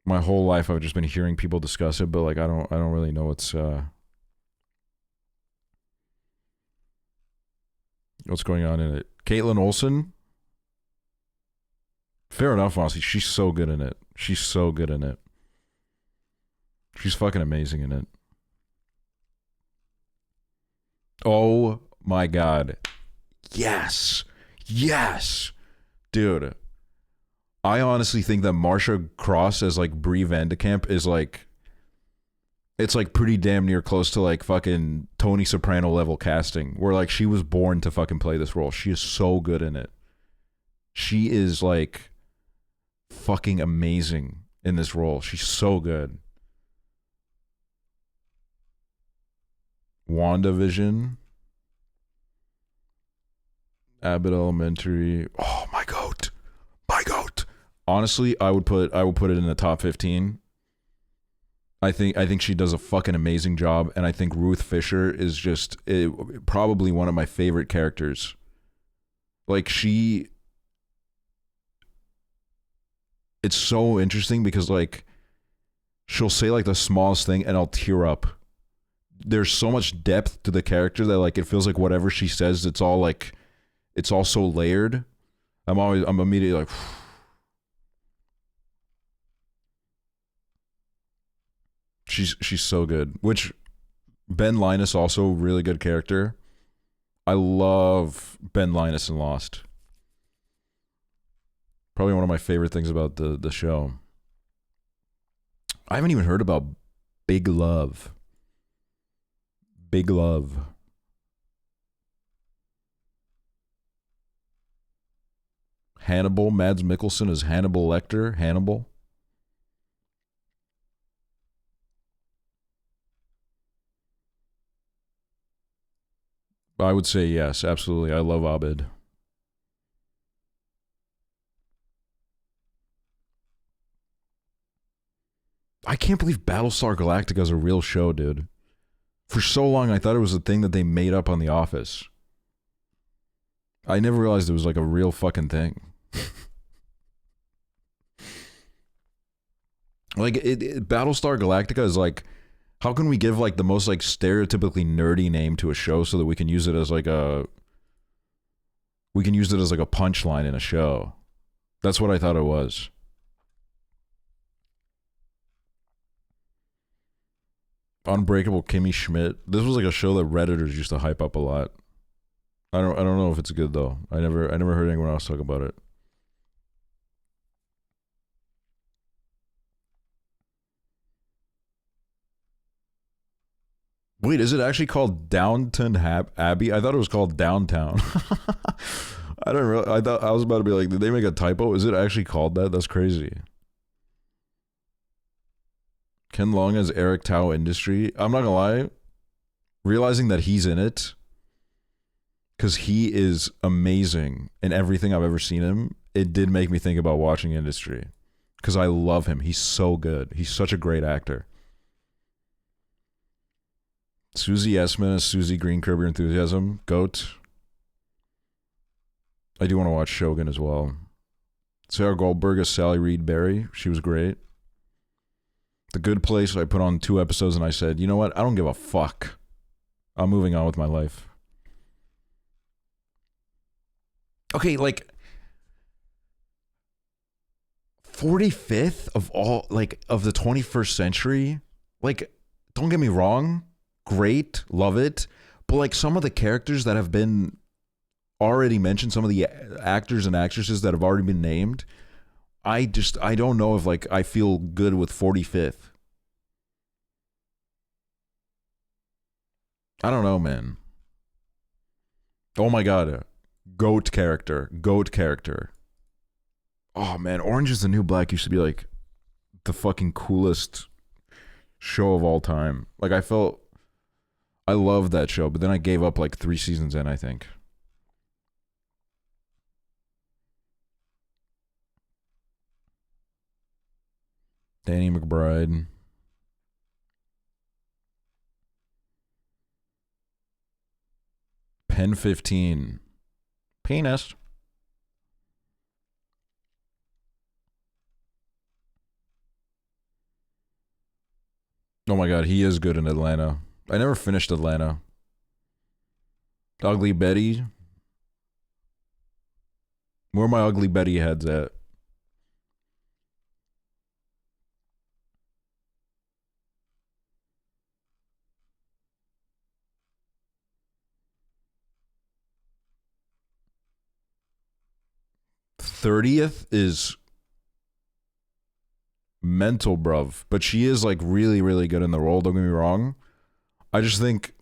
My whole life I've just been hearing people discuss it, but like I don't really know what's going on in it. Caitlin Olsen. Fair enough, honestly. She's so good in it. She's so good in it. She's fucking amazing in it. Oh my god. Yes. Yes. Dude. I honestly think that Marsha Cross as like Brie Vandekamp is like, it's like pretty damn near close to like fucking Tony Soprano level casting, where like she was born to fucking play this role. She is so good in it. She is like fucking amazing in this role. She's so good. WandaVision. Abbott Elementary. Oh, my goat. My goat. Honestly, I would put it in the top 15. I think she does a fucking amazing job, and I think Ruth Fisher is just probably one of my favorite characters. Like it's so interesting because like she'll say like the smallest thing and I'll tear up. There's so much depth to the character that like it feels like whatever she says, it's all so layered. I'm immediately like she's so good. Which Ben Linus also really good character. I love Ben Linus in Lost. Probably one of my favorite things about the show. I haven't even heard about Big Love. Big Love. Hannibal. Mads Mikkelsen is Hannibal Lecter. Hannibal. I would say yes, absolutely. I love Abed. I can't believe Battlestar Galactica is a real show, dude. For so long, I thought it was a thing that they made up on The Office. I never realized it was like a real fucking thing. Like, Battlestar Galactica is like, how can we give like the most like stereotypically nerdy name to a show so that we can use it as like a punchline in a show? That's what I thought it was. Unbreakable Kimmy Schmidt. This was like a show that Redditors used to hype up a lot. I don't know if it's good though. I never heard anyone else talk about it. Wait, is it actually called Downton Abbey? I thought it was called Downtown. I don't really. I thought I was about to be like, did they make a typo? Is it actually called that? That's crazy. Ken Long as Eric Tao Industry. I'm not gonna lie. Realizing that he's in it, because he is amazing in everything I've ever seen him, it did make me think about watching Industry. Because I love him. He's so good. He's such a great actor. Susie Essman as Susie Green, Curb Your Enthusiasm. GOAT. I do want to watch Shogun as well. Sarah Goldberg as Sally Reed Berry. She was great. The Good Place, I put on 2 episodes and I said, you know what? I don't give a fuck. I'm moving on with my life. Okay, like 45th of all, like, of the 21st century. Like, don't get me wrong. Great, love it, but like some of the characters that have been already mentioned, some of the actors and actresses that have already been named, I don't know if like I feel good with 45th. I don't know, man. Oh my god, goat character. Oh man, Orange is the New Black used to be like the fucking coolest show of all time. Like I loved that show, but then I gave up like 3 seasons in, I think. Danny McBride. Pen 15. Penis. Oh my god, he is good in Atlanta. I never finished Atlanta. Ugly Betty. Where my Ugly Betty heads at? '30th is mental, bruv. But she is like really, really good in the role. Don't get me wrong. I just think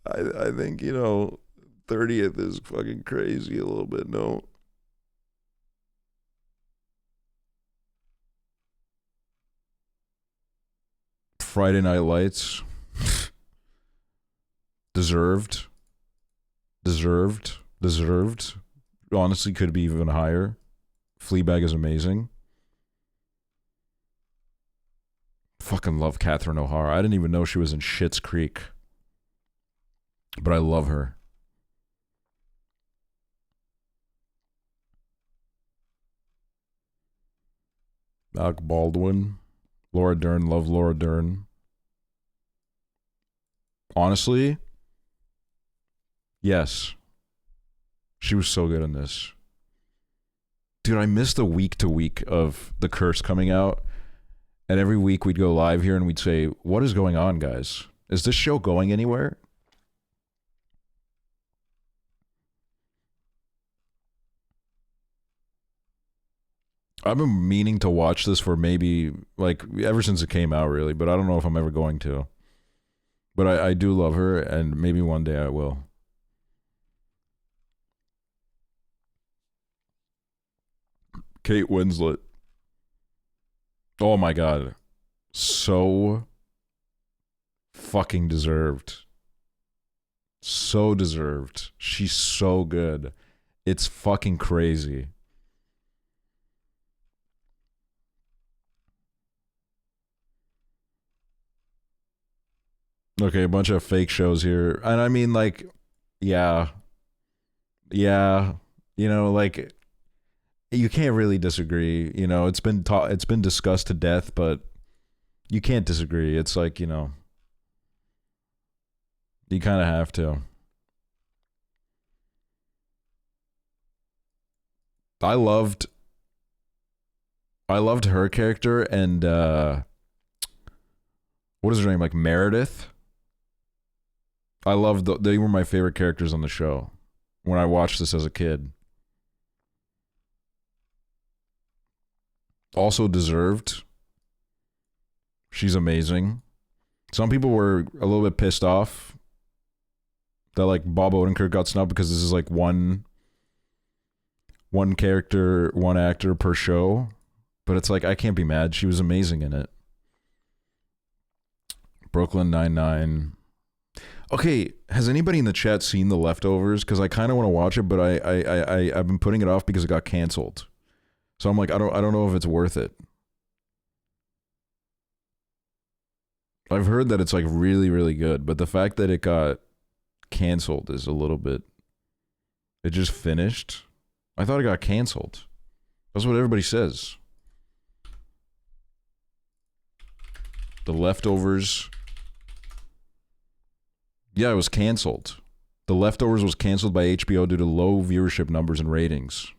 I think, you know, 30th is fucking crazy a little bit, no? Friday Night Lights. Deserved. Honestly, could be even higher. Fleabag is amazing. Fucking love Catherine O'Hara. I didn't even know she was in Schitt's Creek. But I love her. Alec Baldwin. Laura Dern. Love Laura Dern. Honestly, yes. She was so good in this. Dude, I missed the week to week of The Curse coming out. And every week we'd go live here and we'd say, what is going on, guys? Is this show going anywhere? I've been meaning to watch this for maybe, like, ever since it came out, really. But I don't know if I'm ever going to. But I do love her, and maybe one day I will. Kate Winslet. Oh my god. So fucking deserved. So deserved. She's so good. It's fucking crazy. Okay, a bunch of fake shows here. And I mean, like, yeah. Yeah. You know, like, you can't really disagree. You know, it's been discussed to death, but you can't disagree. It's like, you know, you kind of have to. I loved her character, and what is her name? Like Meredith. I loved they were my favorite characters on the show when I watched this as a kid. Also deserved. She's amazing. Some people were a little bit pissed off that like Bob Odenkirk got snubbed because this is like one character, one actor per show. But it's like, I can't be mad. She was amazing in it. Brooklyn Nine-Nine. Okay, has anybody in the chat seen The Leftovers? Because I kind of want to watch it, but I've been putting it off because it got canceled. So I'm like, I don't know if it's worth it. I've heard that it's like really, really good, but the fact that it got canceled is a little bit. It just finished. I thought it got canceled. That's what everybody says. The Leftovers. Yeah, it was canceled. The Leftovers was canceled by HBO due to low viewership numbers and ratings.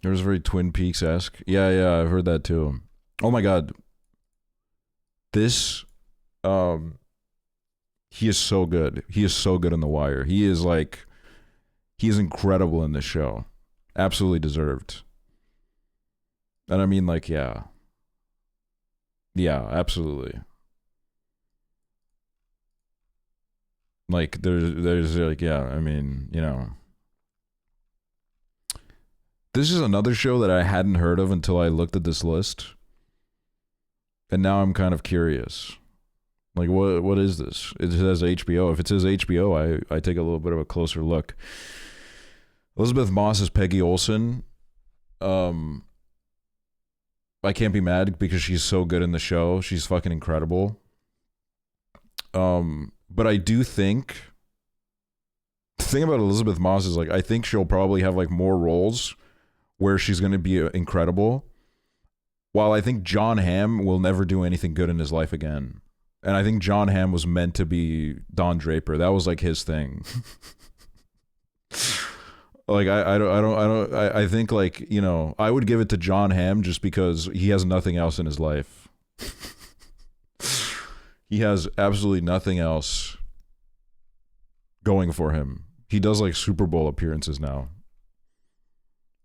It was very Twin Peaks-esque. Yeah, I've heard that too. Oh my god. This, he is so good. He is so good in The Wire. He is incredible in this show. Absolutely deserved. And I mean, like, yeah. Yeah, absolutely. Like, there's like, yeah, I mean, you know. This is another show that I hadn't heard of until I looked at this list. And now I'm kind of curious. Like, what is this? It says HBO. If it says HBO, I take a little bit of a closer look. Elizabeth Moss is Peggy Olson. I can't be mad because she's so good in the show. She's fucking incredible. But I do think the thing about Elizabeth Moss is like, I think she'll probably have like more roles where she's going to be incredible. While I think John Hamm will never do anything good in his life again. And I think John Hamm was meant to be Don Draper. That was like his thing. Like I think like, you know, I would give it to John Hamm just because he has nothing else in his life. He has absolutely nothing else going for him. He does like Super Bowl appearances now.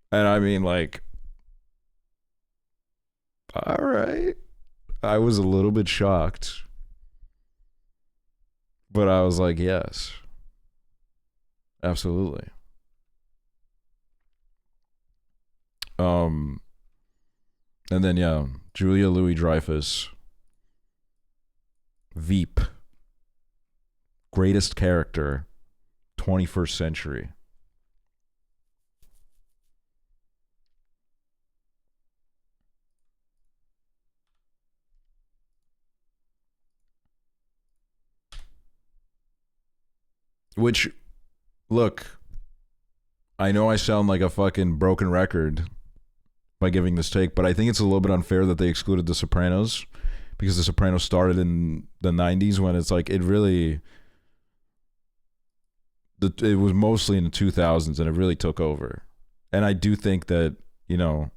And I mean, like, all right. I was a little bit shocked. But I was like, yes. Absolutely. And then, yeah, Julia Louis-Dreyfus. Veep. Greatest character, 21st century. Which, look, I know I sound like a fucking broken record by giving this take, but I think it's a little bit unfair that they excluded The Sopranos because The Sopranos started in the 90s when it's like it really... It was mostly in the 2000s and it really took over. And I do think that, you know...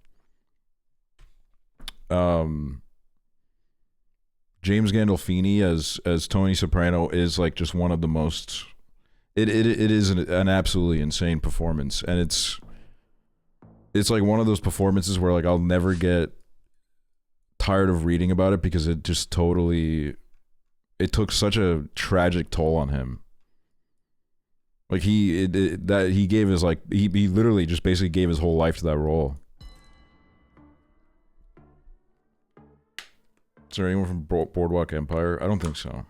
James Gandolfini as Tony Soprano is like just one of the most... It is an absolutely insane performance, and it's like one of those performances where like I'll never get tired of reading about it because it just totally it took such a tragic toll on him. Like he gave his like he literally just basically gave his whole life to that role. Is there anyone from Boardwalk Empire? I don't think so.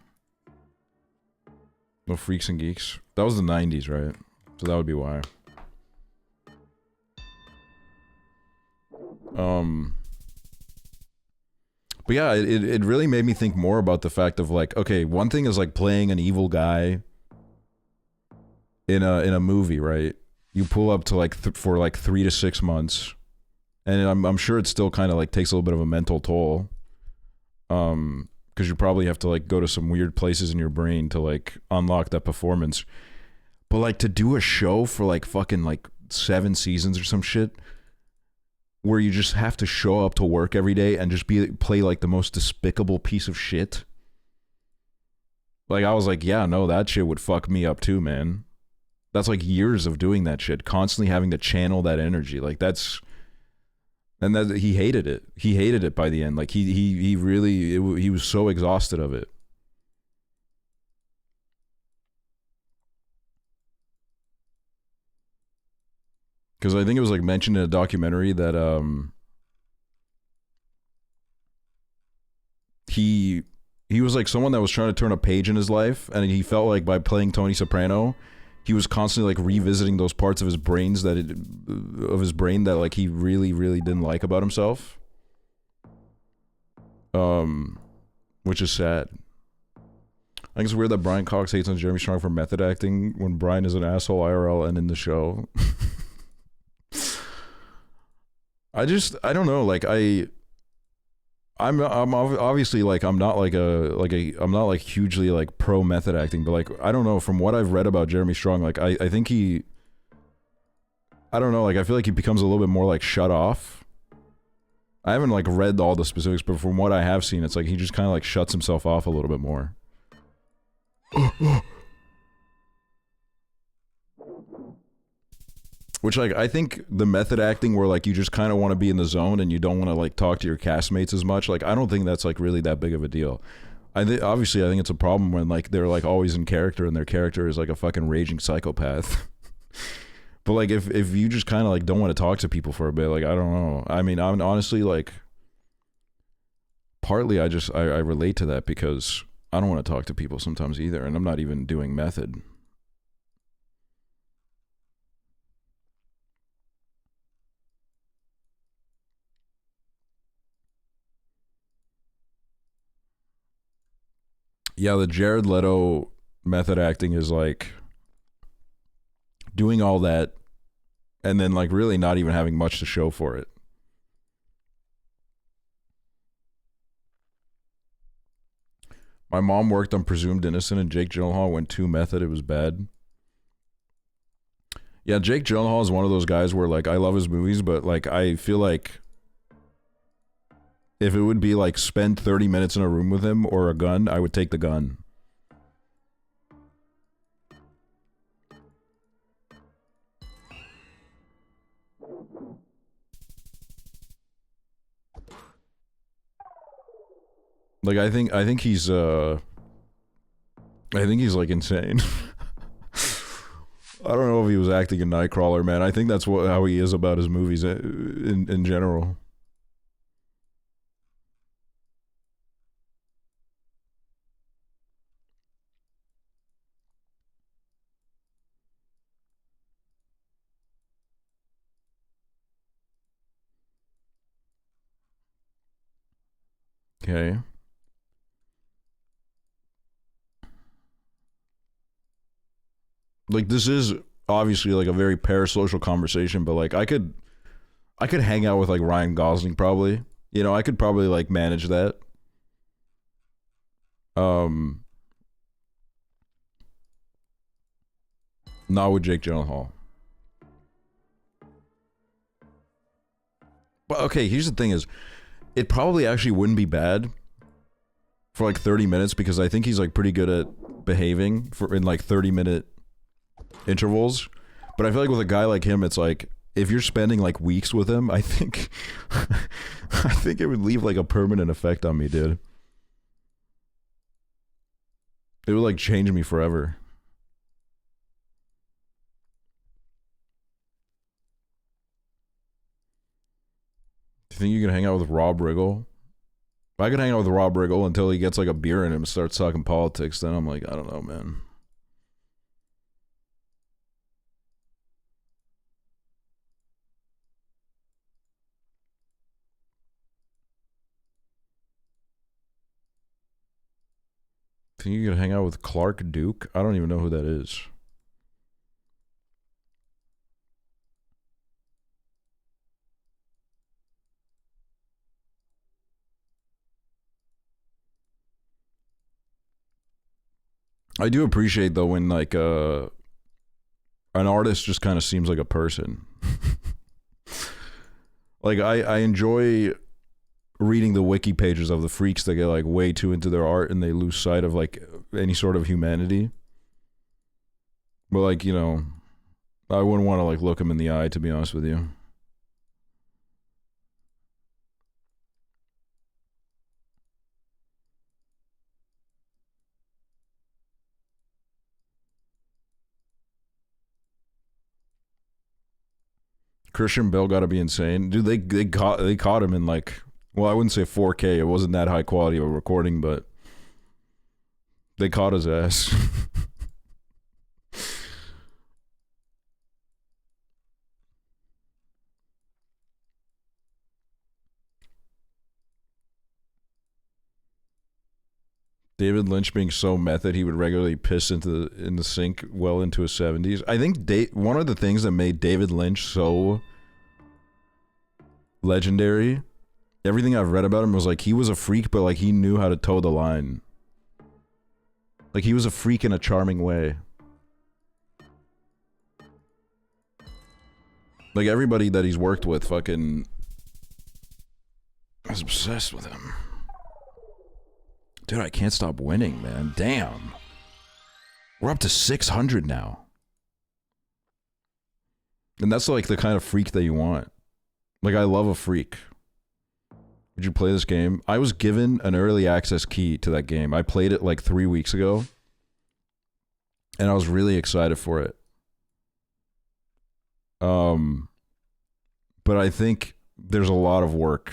No Freaks and Geeks. That was the 90s, right? So that would be why. But yeah, it really made me think more about the fact of like, okay, one thing is like playing an evil guy in a movie, right? You pull up to like for like 3 to 6 months, and I'm sure it still kind of like takes a little bit of a mental toll. Because you probably have to like go to some weird places in your brain to like unlock that performance. But like to do a show for like fucking like 7 seasons or some shit where you just have to show up to work every day and just play like the most despicable piece of shit. Like, I was like, yeah, no, that shit would fuck me up too, man. That's like years of doing that shit, constantly having to channel that energy. Like, that's... And that he hated it. He hated it by the end. Like, he really... he was so exhausted of it. Because I think it was, like, mentioned in a documentary that, he was like someone that was trying to turn a page in his life, and he felt like by playing Tony Soprano, he was constantly like revisiting those parts of his brain that like he really didn't like about himself, which is sad. I think it's weird that Brian Cox hates on Jeremy Strong for method acting when Brian is an asshole IRL and in the show. I don't know, like I'm obviously like I'm not hugely like pro method acting, but like I don't know, from what I've read about Jeremy Strong, like I think he, I don't know, like I feel like he becomes a little bit more like shut off. I haven't like read all the specifics, but from what I have seen, it's like he just kind of like shuts himself off a little bit more. Which, like, I think the method acting where, like, you just kind of want to be in the zone and you don't want to, like, talk to your castmates as much, like, I don't think that's, like, really that big of a deal. Obviously, I think it's a problem when, like, they're, like, always in character and their character is, like, a fucking raging psychopath. But, like, if you just kind of, like, don't want to talk to people for a bit, like, I don't know. I mean, I'm honestly, like, partly I relate to that because I don't want to talk to people sometimes either, and I'm not even doing method. Yeah, the Jared Leto method acting is like doing all that and then like really not even having much to show for it. My mom worked on Presumed Innocent and Jake Gyllenhaal went too method. It was bad. Yeah, Jake Gyllenhaal is one of those guys where like I love his movies, but like I feel like if it would be like spend 30 minutes in a room with him or a gun, I would take the gun. Like I think he's like insane. I don't know if he was acting in Nightcrawler, man. I think that's how he is about his movies in general. Okay. Like this is obviously like a very parasocial conversation, but like I could hang out with like Ryan Gosling probably. You know, I could probably like manage that. Not with Jake Gyllenhaal. But okay, here's the thing is, it probably actually wouldn't be bad for like 30 minutes because I think he's like pretty good at behaving in like 30-minute intervals. But I feel like with a guy like him, it's like if you're spending like weeks with him, I think I think it would leave like a permanent effect on me, dude. It would like change me forever. Do you think you can hang out with Rob Riggle? If I could hang out with Rob Riggle until he gets like a beer in him and starts talking politics, then I'm like, I don't know, man. Think you could hang out with Clark Duke? I don't even know who that is. I do appreciate though when like an artist just kind of seems like a person. Like I enjoy reading the wiki pages of the freaks that get like way too into their art and they lose sight of like any sort of humanity. But like, you know, I wouldn't want to like look him in the eye, to be honest with you. Christian Bale got to be insane, dude. They caught him in like, well, I wouldn't say 4K. It wasn't that high quality of a recording, but they caught his ass. David Lynch being so method, he would regularly piss in the sink well into his 70s. I think one of the things that made David Lynch so legendary, everything I've read about him was like he was a freak, but like he knew how to toe the line. Like he was a freak in a charming way. Like everybody that he's worked with fucking is obsessed with him. Dude, I can't stop winning, man. Damn. We're up to 600 now. And that's like the kind of freak that you want. Like, I love a freak. Would you play this game? I was given an early access key to that game. I played it like 3 weeks ago. And I was really excited for it. But I think there's a lot of work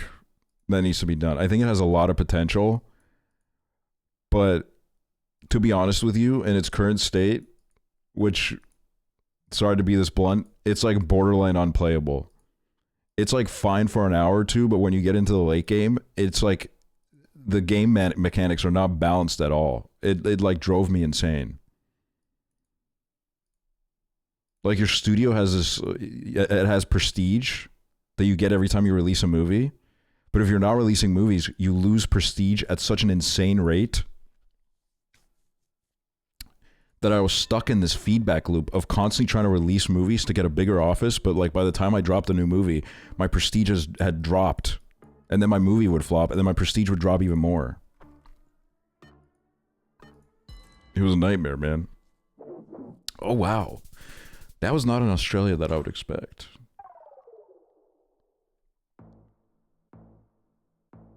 that needs to be done. I think it has a lot of potential. But to be honest with you, in its current state, which, sorry to be this blunt, it's like borderline unplayable. It's like fine for an hour or two, but when you get into the late game, it's like the game mechanics are not balanced at all. It like drove me insane. Like your studio has this, it has prestige that you get every time you release a movie. But if you're not releasing movies, you lose prestige at such an insane rate that I was stuck in this feedback loop of constantly trying to release movies to get a bigger office. But like by the time I dropped a new movie, my prestige had dropped, and then my movie would flop, and then my prestige would drop even more. It was a nightmare, man. Oh, wow. That was not in Australia that I would expect.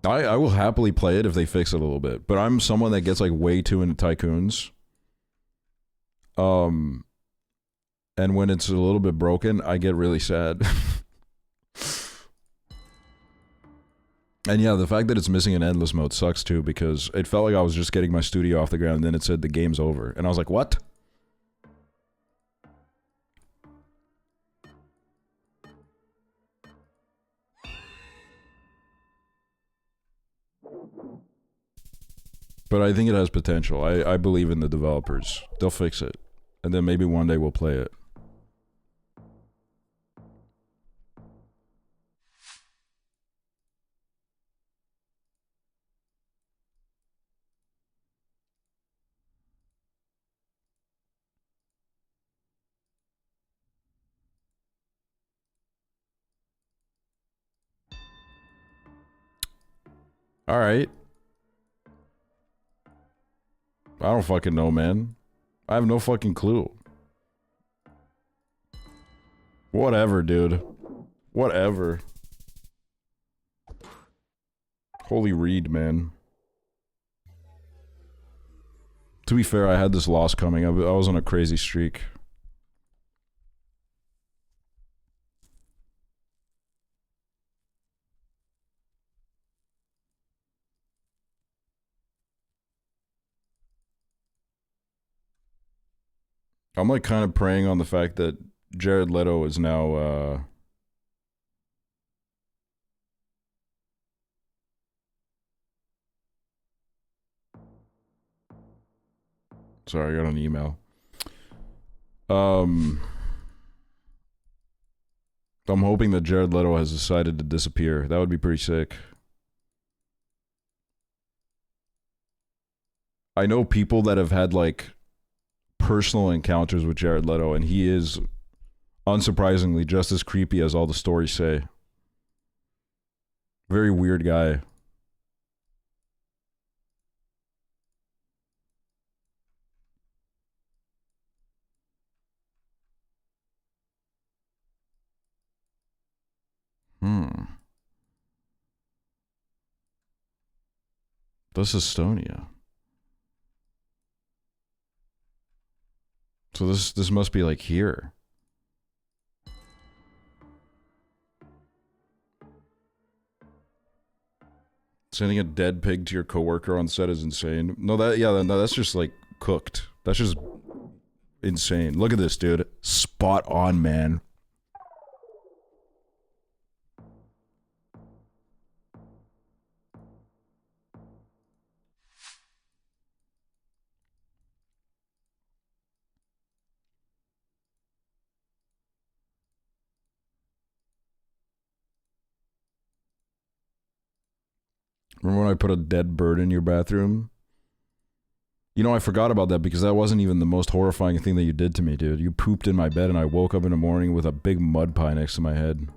I will happily play it if they fix it a little bit, but I'm someone that gets like way too into tycoons. And when it's a little bit broken, I get really sad. And yeah, the fact that it's missing an endless mode sucks too, because it felt like I was just getting my studio off the ground and then it said the game's over. And I was like, what? But I think it has potential. I believe in the developers. They'll fix it. And then maybe one day we'll play it. All right. I don't fucking know, man. I have no fucking clue. Whatever, dude. Whatever. Holy read, man. To be fair, I had this loss coming. I was on a crazy streak. I'm like kind of preying on the fact that Jared Leto is now sorry, I got an email. I'm hoping that Jared Leto has decided to disappear. That would be pretty sick. I know people that have had like personal encounters with Jared Leto, and he is unsurprisingly just as creepy as all the stories say. Very weird guy. That's Estonia. So this must be like here. Sending a dead pig to your coworker on set is insane. No, that's just like cooked. That's just insane. Look at this, dude. Spot on, man. Remember when I put a dead bird in your bathroom? You know, I forgot about that because that wasn't even the most horrifying thing that you did to me, dude. You pooped in my bed and I woke up in the morning with a big mud pie next to my head.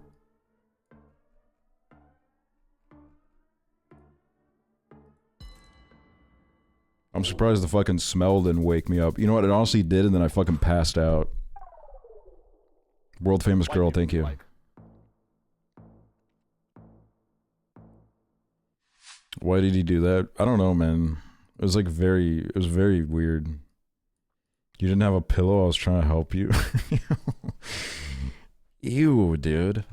I'm surprised the fucking smell didn't wake me up. You know what? It honestly did, and then I fucking passed out. World famous girl, thank you. Why did he do that? I don't know, man. It was like it was very weird. You didn't have a pillow, I was trying to help you. Ew, dude.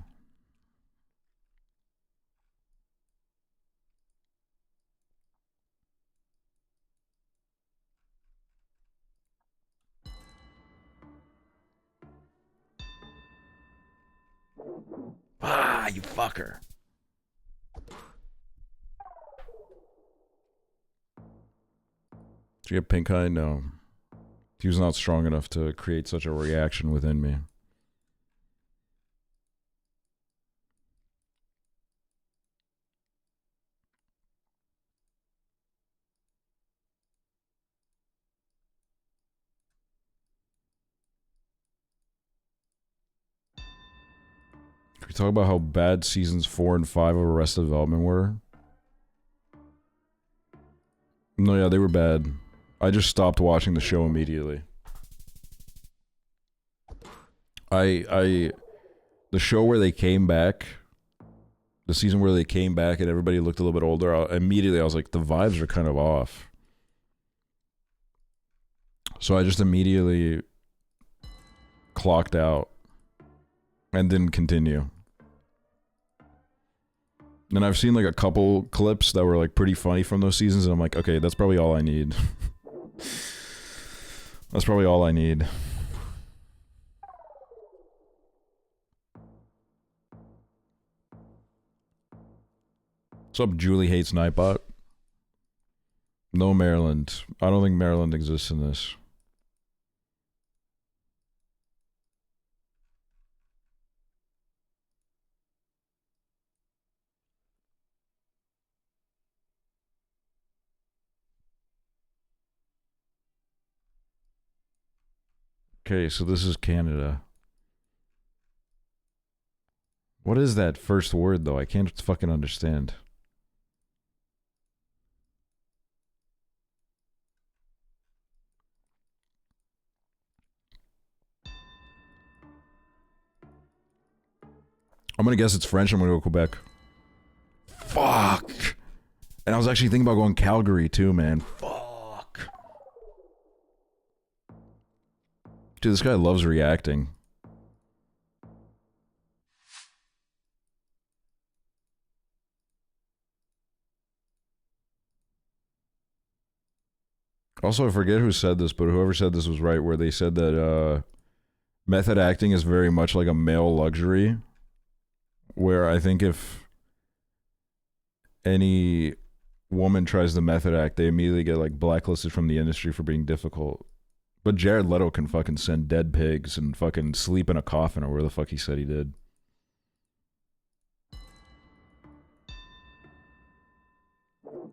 Ah, you fucker. Did you get pink eye? No. He was not strong enough to create such a reaction within me. Can we talk about how bad seasons 4 and 5 of Arrested Development were? No, yeah, they were bad. I just stopped watching the show immediately. The show where they came back, the season where they came back and everybody looked a little bit older, immediately I was like, the vibes are kind of off. So I just immediately clocked out and didn't continue. And I've seen like a couple clips that were like pretty funny from those seasons, and I'm like, okay, that's probably all I need. That's probably all I need. What's up, Julie Hates Nightbot? No Maryland. I don't think Maryland exists in this. Okay, so this is Canada. What is that first word, though? I can't fucking understand. I'm gonna guess it's French. I'm gonna go Quebec. Fuck! And I was actually thinking about going Calgary, too, man. Fuck. Dude, this guy loves reacting. Also, I forget who said this, but whoever said this was right, where they said that method acting is very much like a male luxury, where I think if any woman tries the method act, they immediately get like blacklisted from the industry for being difficult. But Jared Leto can fucking send dead pigs and fucking sleep in a coffin or where the fuck he said he did.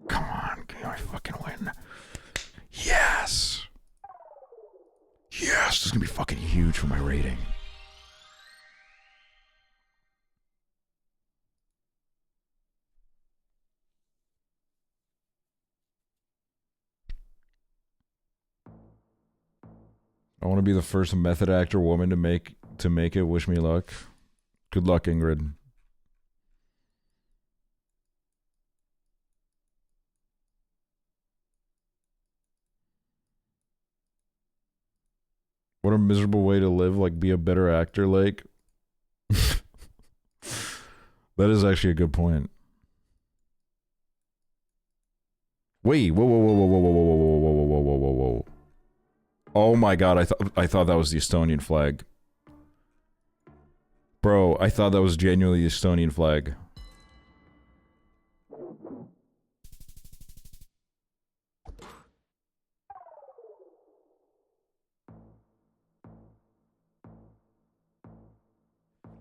Come on, can I fucking win? Yes! Yes, this is gonna be fucking huge for my rating. I want to be the first method actor woman to make it. Wish me luck. Good luck, Ingrid. What a miserable way to live. Like, be a better actor. Like, that is actually a good point. Wait, whoa, whoa, whoa, whoa, whoa, whoa, whoa, whoa, whoa, whoa, whoa, whoa, whoa. Oh my god, I thought that was the Estonian flag. Bro, I thought that was genuinely the Estonian flag.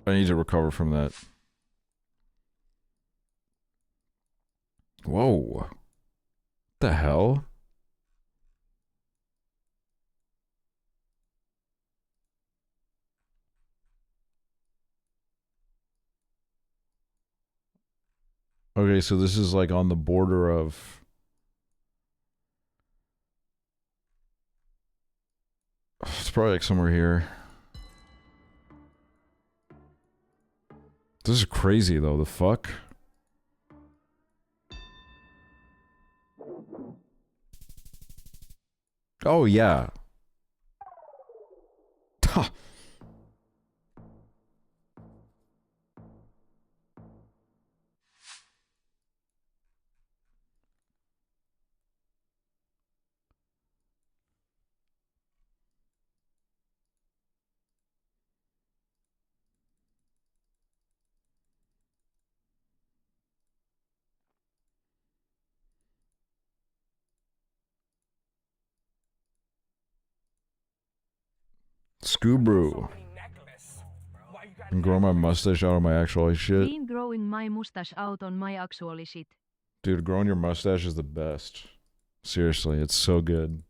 I need to recover from that. Whoa. What the hell? Okay, so this is like on the border of... It's probably like somewhere here. This is crazy though, the fuck? Oh yeah. Scoobroo. I'm growing my mustache out of my actual shit. Been growing my mustache out on my actually shit. Dude, growing your mustache is the best. Seriously, it's so good.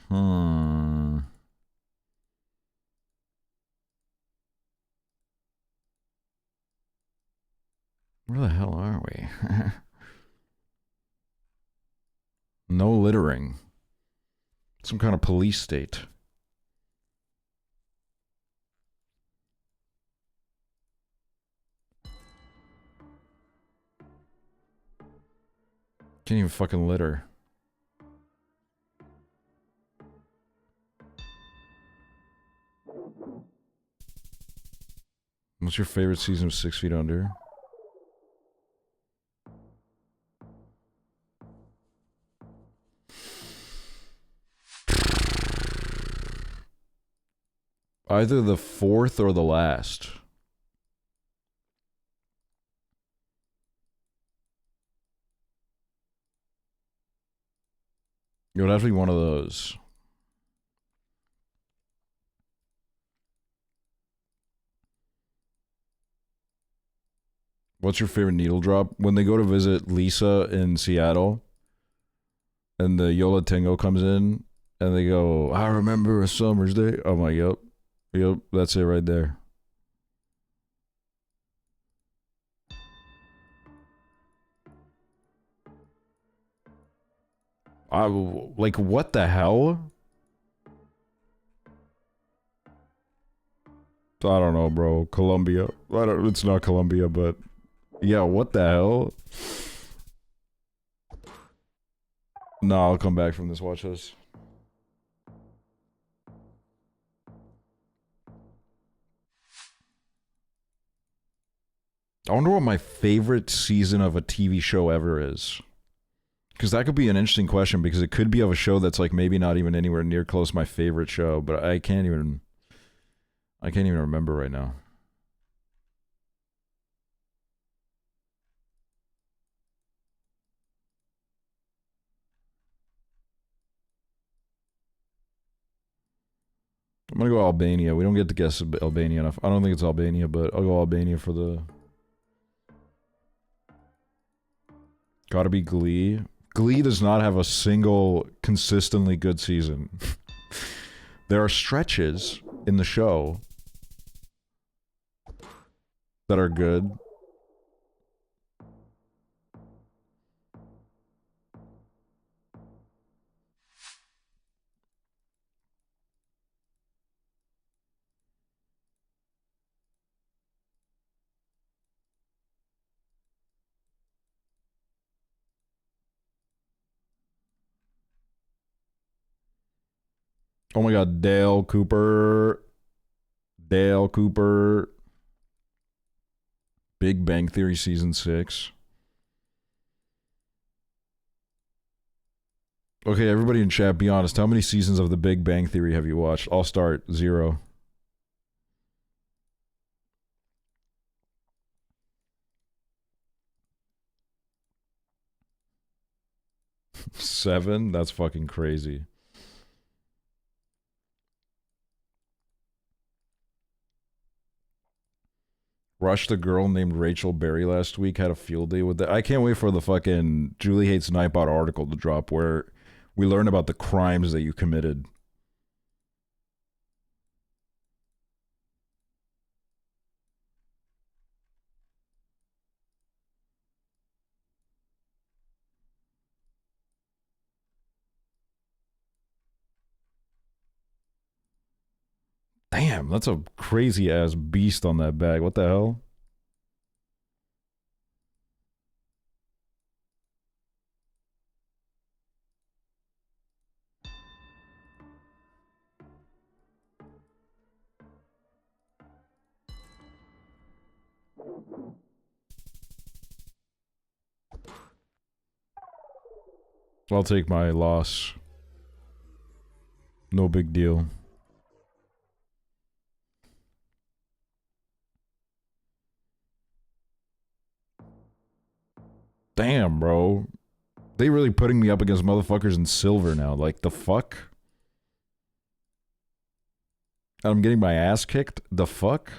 Hmm. Where the hell are we? No littering. Some kind of police state. Can't even fucking litter. What's your favorite season of 6 Feet Under? Either the fourth or the last. It would have to be one of those. What's your favorite needle drop? When they go to visit Lisa in Seattle, and the Yola Tango comes in, and they go, I remember a summer's day. I'm like, yep. Yep, that's it right there. Like, what the hell? I don't know, bro. Colombia. It's not Colombia, but... Yeah, what the hell? No, I'll come back from this. Watch this. I wonder what my favorite season of a TV show ever is. Because that could be an interesting question, because it could be of a show that's like maybe not even anywhere near close to my favorite show, but I can't even remember right now. I'm gonna go Albania. We don't get to guess Albania enough. I don't think it's Albania, but I'll go Albania for the... Gotta be Glee. Glee does not have a single consistently good season. There are stretches in the show that are good. Oh my god, Dale Cooper. Dale Cooper. Big Bang Theory season 6. Okay, everybody in chat, be honest. How many seasons of The Big Bang Theory have you watched? I'll start 0. 7? That's fucking crazy. Rushed a girl named Rachel Berry last week. Had a field day with that. I can't wait for the fucking Julie Hates Nightbot article to drop where we learn about the crimes that you committed. Damn, that's a crazy ass beast on that bag. What the hell? I'll take my loss. No big deal. Damn, bro. They really putting me up against motherfuckers in silver now. Like, the fuck? And I'm getting my ass kicked? The fuck?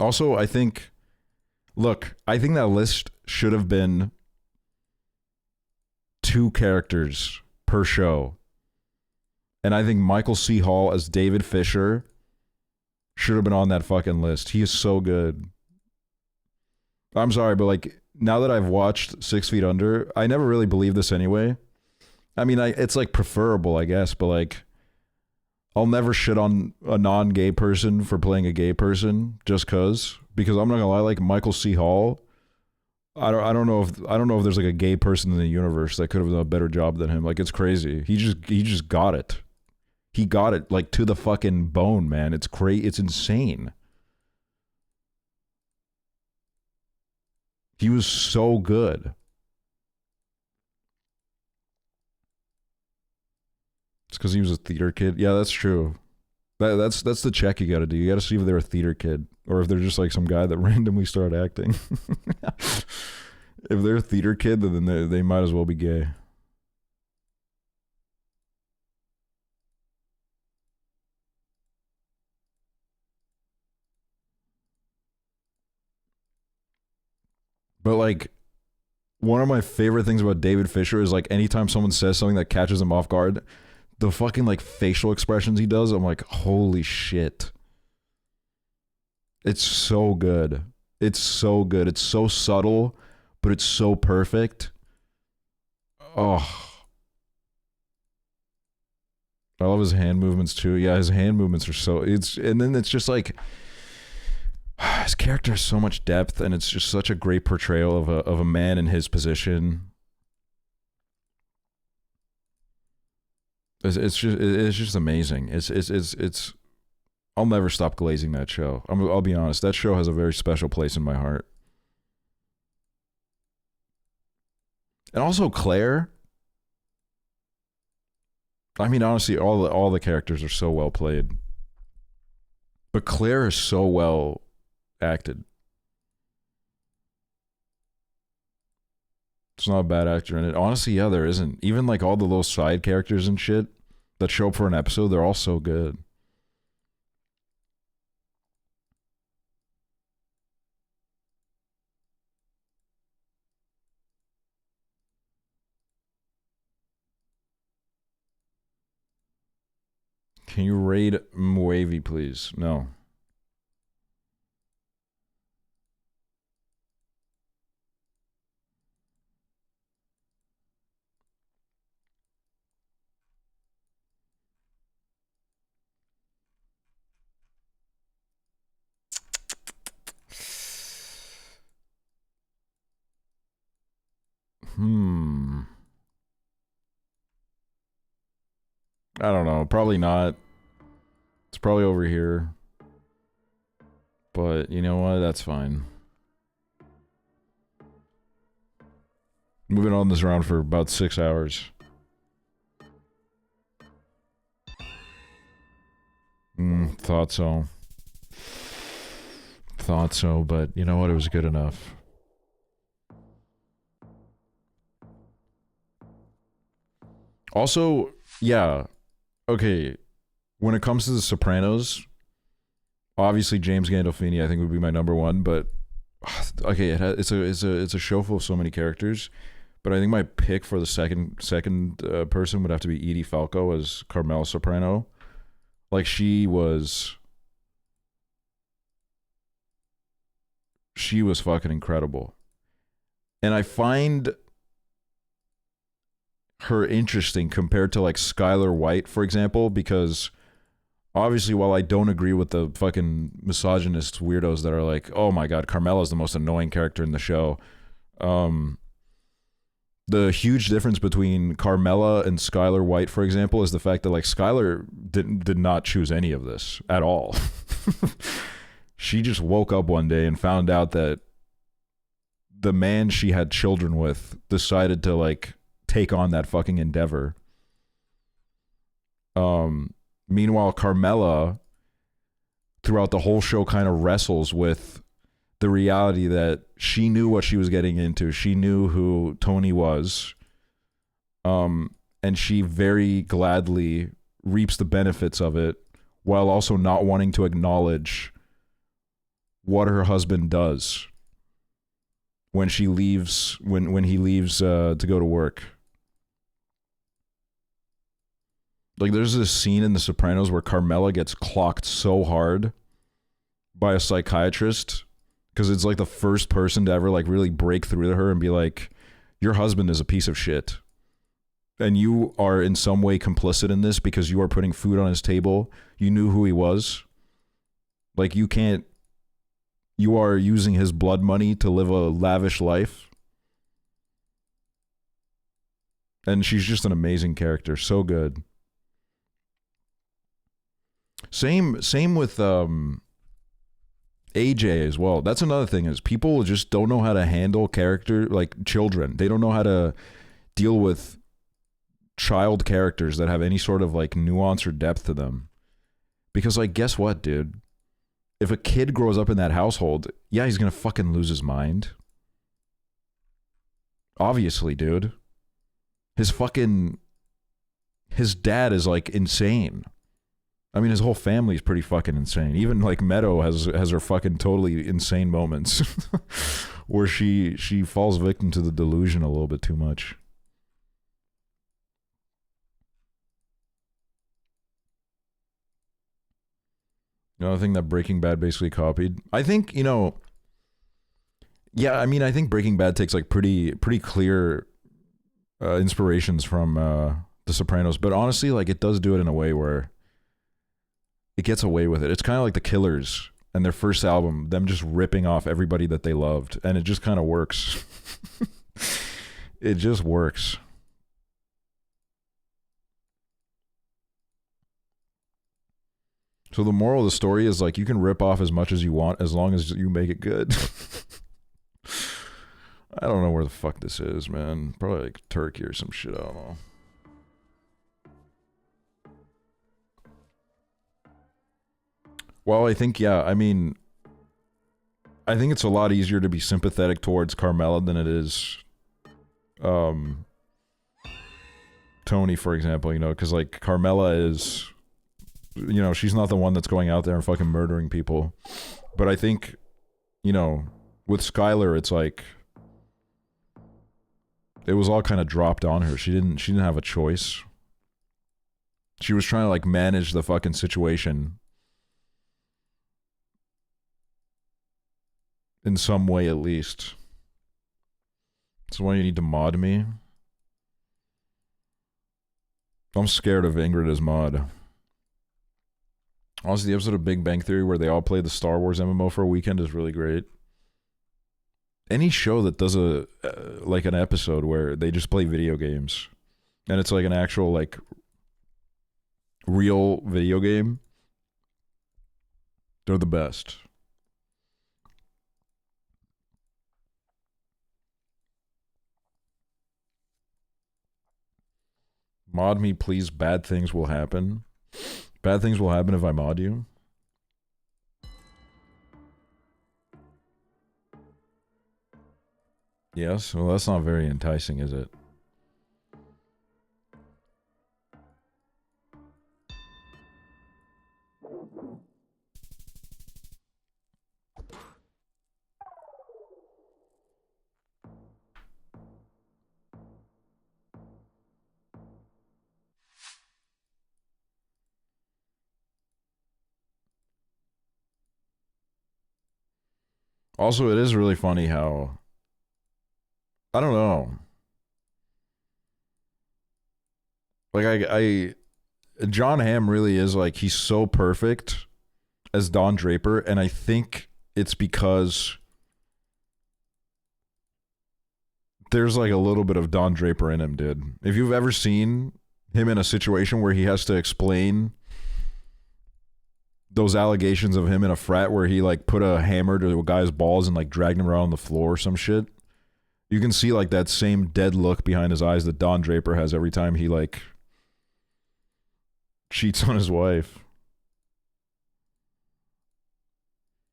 Also, I think... Look, I think that list should have been 2 characters per show. And I think Michael C. Hall as David Fisher should have been on that fucking list. He is so good. I'm sorry, but like, now that I've watched 6 Feet Under, I never really believed this anyway. I mean, it's like preferable, I guess, but like, I'll never shit on a non-gay person for playing a gay person just cause. Because I'm not gonna lie, like Michael C. Hall, I don't know if there's like a gay person in the universe that could have done a better job than him. Like, it's crazy. He just got it. He got it like to the fucking bone, man. It's it's insane. He was so good. It's because he was a theater kid. Yeah, that's true. That's the check you got to do. You got to see if they're a theater kid or if they're just like some guy that randomly started acting. If they're a theater kid, then they might as well be gay. But like, one of my favorite things about David Fisher is like anytime someone says something that catches him off guard, the fucking like facial expressions he does, I'm like, holy shit. It's so good. It's so good. It's so subtle, but it's so perfect. Oh. I love his hand movements too. Yeah, his hand movements are so and then it's just like his character has so much depth and it's just such a great portrayal of a man in his position. It's just amazing. It's I'll never stop glazing that show. I'll be honest. That show has a very special place in my heart. And also Claire. I mean, honestly, all the characters are so well played. But Claire is so well acted. It's not a bad actor in it. Honestly, yeah, there isn't. Even like all the little side characters and shit that show up for an episode, they're all so good. Can you raid Wavy, please? No. I don't know. Probably not. It's probably over here. But you know what? That's fine. Moving on this round for about 6 hours. Thought so. Thought so, but you know what? It was good enough. Also, yeah. Okay. When it comes to The Sopranos, obviously James Gandolfini I think would be my number one, but okay, it's a show full of so many characters, but I think my pick for the second person would have to be Edie Falco as Carmela Soprano. Like she was fucking incredible. And I find her interesting compared to like Skylar White, for example, because obviously while I don't agree with the fucking misogynist weirdos that are like, oh my god, Carmela's the most annoying character in the show, the huge difference between Carmela and Skylar White, for example, is the fact that like Skylar did not choose any of this at all. She just woke up one day and found out that the man she had children with decided to like take on that fucking endeavor. Meanwhile, Carmela throughout the whole show kind of wrestles with the reality that she knew what she was getting into. She knew who Tony was. And she very gladly reaps the benefits of it while also not wanting to acknowledge what her husband does when she leaves, when he leaves to go to work. Like there's this scene in The Sopranos where Carmela gets clocked so hard by a psychiatrist because it's like the first person to ever like really break through to her and be like, your husband is a piece of shit. And you are in some way complicit in this because you are putting food on his table. You knew who he was. Like you are using his blood money to live a lavish life. And she's just an amazing character. So good. Same with AJ as well. That's another thing is people just don't know how to handle character like children. They don't know how to deal with child characters that have any sort of like nuance or depth to them. Because like guess what, dude? If a kid grows up in that household, yeah, he's gonna fucking lose his mind. Obviously, dude. His dad is like insane. I mean, his whole family is pretty fucking insane. Even like Meadow has her fucking totally insane moments where she falls victim to the delusion a little bit too much. Another thing that Breaking Bad basically copied. I think, yeah, I mean, I think Breaking Bad takes like pretty clear inspirations from The Sopranos, but honestly, like it does do it in a way where it gets away with it. It's kind of like the Killers and their first album, them just ripping off everybody that they loved, and it just kind of works. It just works. So the moral of the story is like you can rip off as much as you want as long as you make it good. I don't know where the fuck this is, man. Probably like Turkey or some shit. I don't know. Well, I think, yeah, I mean, I think it's a lot easier to be sympathetic towards Carmela than it is Tony, for example, because like Carmela is, she's not the one that's going out there and fucking murdering people. But I think, with Skylar, it's like it was all kind of dropped on her. She didn't have a choice. She was trying to like manage the fucking situation in some way, at least. That's why you need to mod me. I'm scared of Ingrid as mod. Honestly, the episode of Big Bang Theory where they all play the Star Wars MMO for a weekend is really great. any show that does a like an episode where they just play video games and it's like an actual like real video game, they're the best. Mod me, please. Bad things will happen. Bad things will happen if I mod you. Yes? Well, that's not very enticing, is it? Also, it is really funny how... I don't know. Like, John Hamm really is like, he's so perfect as Don Draper, and I think it's because there's like a little bit of Don Draper in him, dude. If you've ever seen him in a situation where he has to explain those allegations of him in a frat where he like put a hammer to a guy's balls and like dragged him around on the floor or some shit, you can see like that same dead look behind his eyes that Don Draper has every time he like cheats on his wife.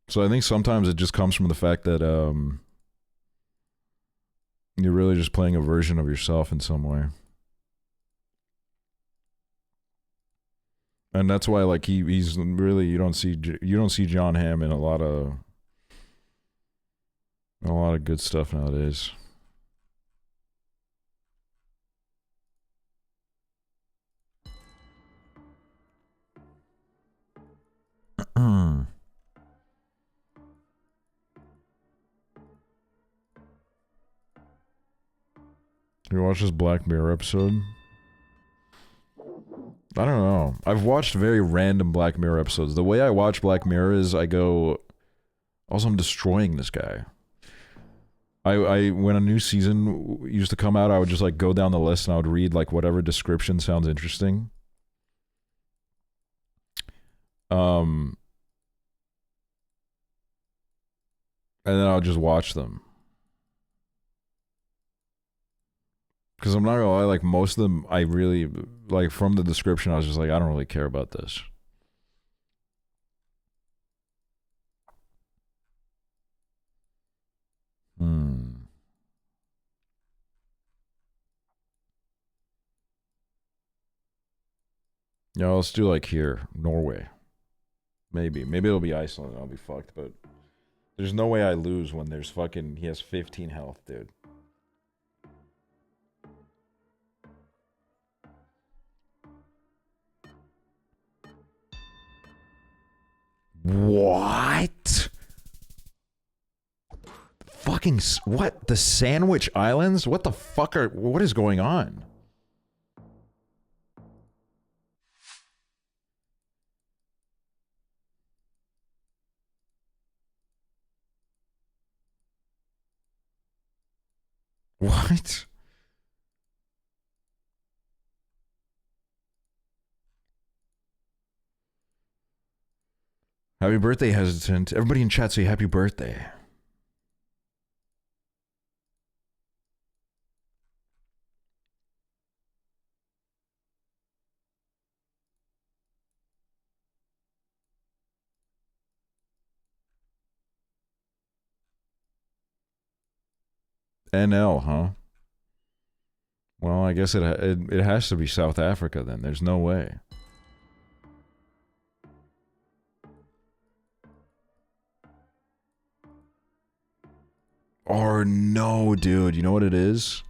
So I think sometimes it just comes from the fact that you're really just playing a version of yourself in some way. And that's why like he's really you don't see John Hamm in a lot of good stuff nowadays. You watch this Black Mirror episode? I don't know. I've watched very random Black Mirror episodes. The way I watch Black Mirror is I go, also I'm destroying this guy. I when a new season used to come out, I would just like go down the list and I would read like whatever description sounds interesting. And then I'll just watch them. Because I'm not gonna lie, like most of them, I really, like from the description, I was just like, I don't really care about this. Yeah, let's do like here, Norway. Maybe it'll be Iceland and I'll be fucked, but there's no way I lose when there's fucking, he has 15 health, dude. What? Fucking what? The Sandwich Islands? What the fuck what is going on? What? Happy birthday, hesitant. Everybody in chat say happy birthday. NL, huh? Well, I guess it has to be South Africa then. There's no way. Or no, dude. You know what it is?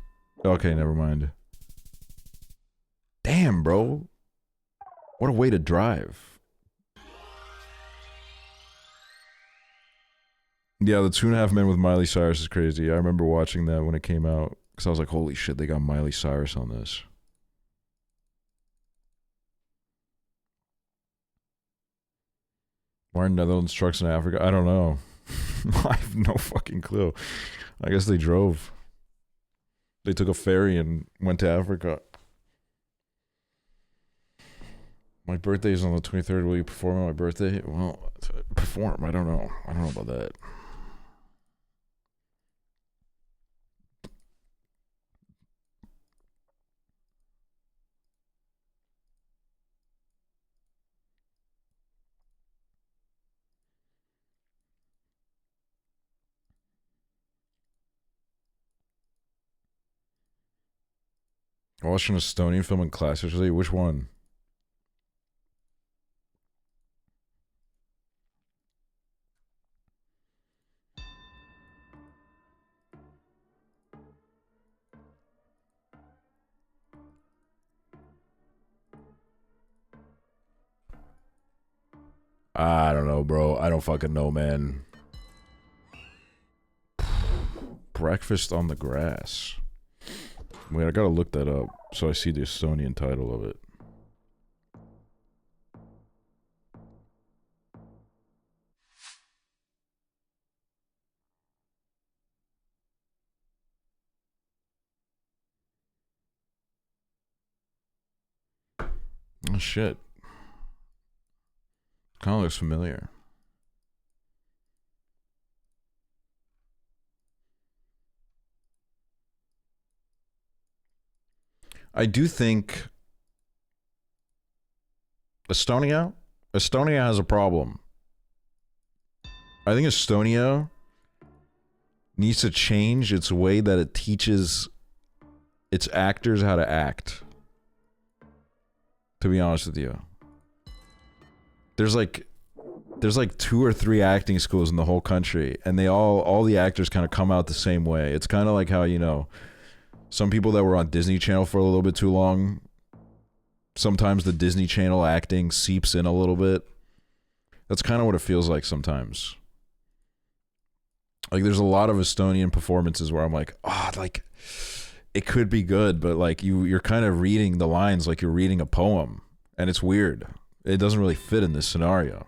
Okay, never mind. Damn, bro. What a way to drive. Yeah, the 2.5 Men with Miley Cyrus is crazy. I remember watching that when it came out. Because I was like, holy shit, they got Miley Cyrus on this. Why are Netherlands trucks in Africa? I don't know. I have no fucking clue. I guess they drove. They took a ferry and went to Africa. My birthday is on the 23rd. Will you perform on my birthday? Well, perform. I don't know. I don't know about that. I watched an Estonian film in class yesterday. Which one? I don't know, bro. I don't fucking know, man. Breakfast on the Grass. Wait, I gotta look that up so I see the Estonian title of it. Oh shit. Kind of looks familiar. I do think Estonia has a problem. I think Estonia needs to change its way that it teaches its actors how to act. To be honest with you. There's like 2 or 3 acting schools in the whole country, and they all the actors kind of come out the same way. It's kind of like how, you know, some people that were on Disney Channel for a little bit too long, sometimes the Disney Channel acting seeps in a little bit. That's kind of what it feels like sometimes. Like, there's a lot of Estonian performances where I'm like, like, it could be good, but like you're kind of reading the lines like you're reading a poem, and it's weird. It doesn't really fit in this scenario.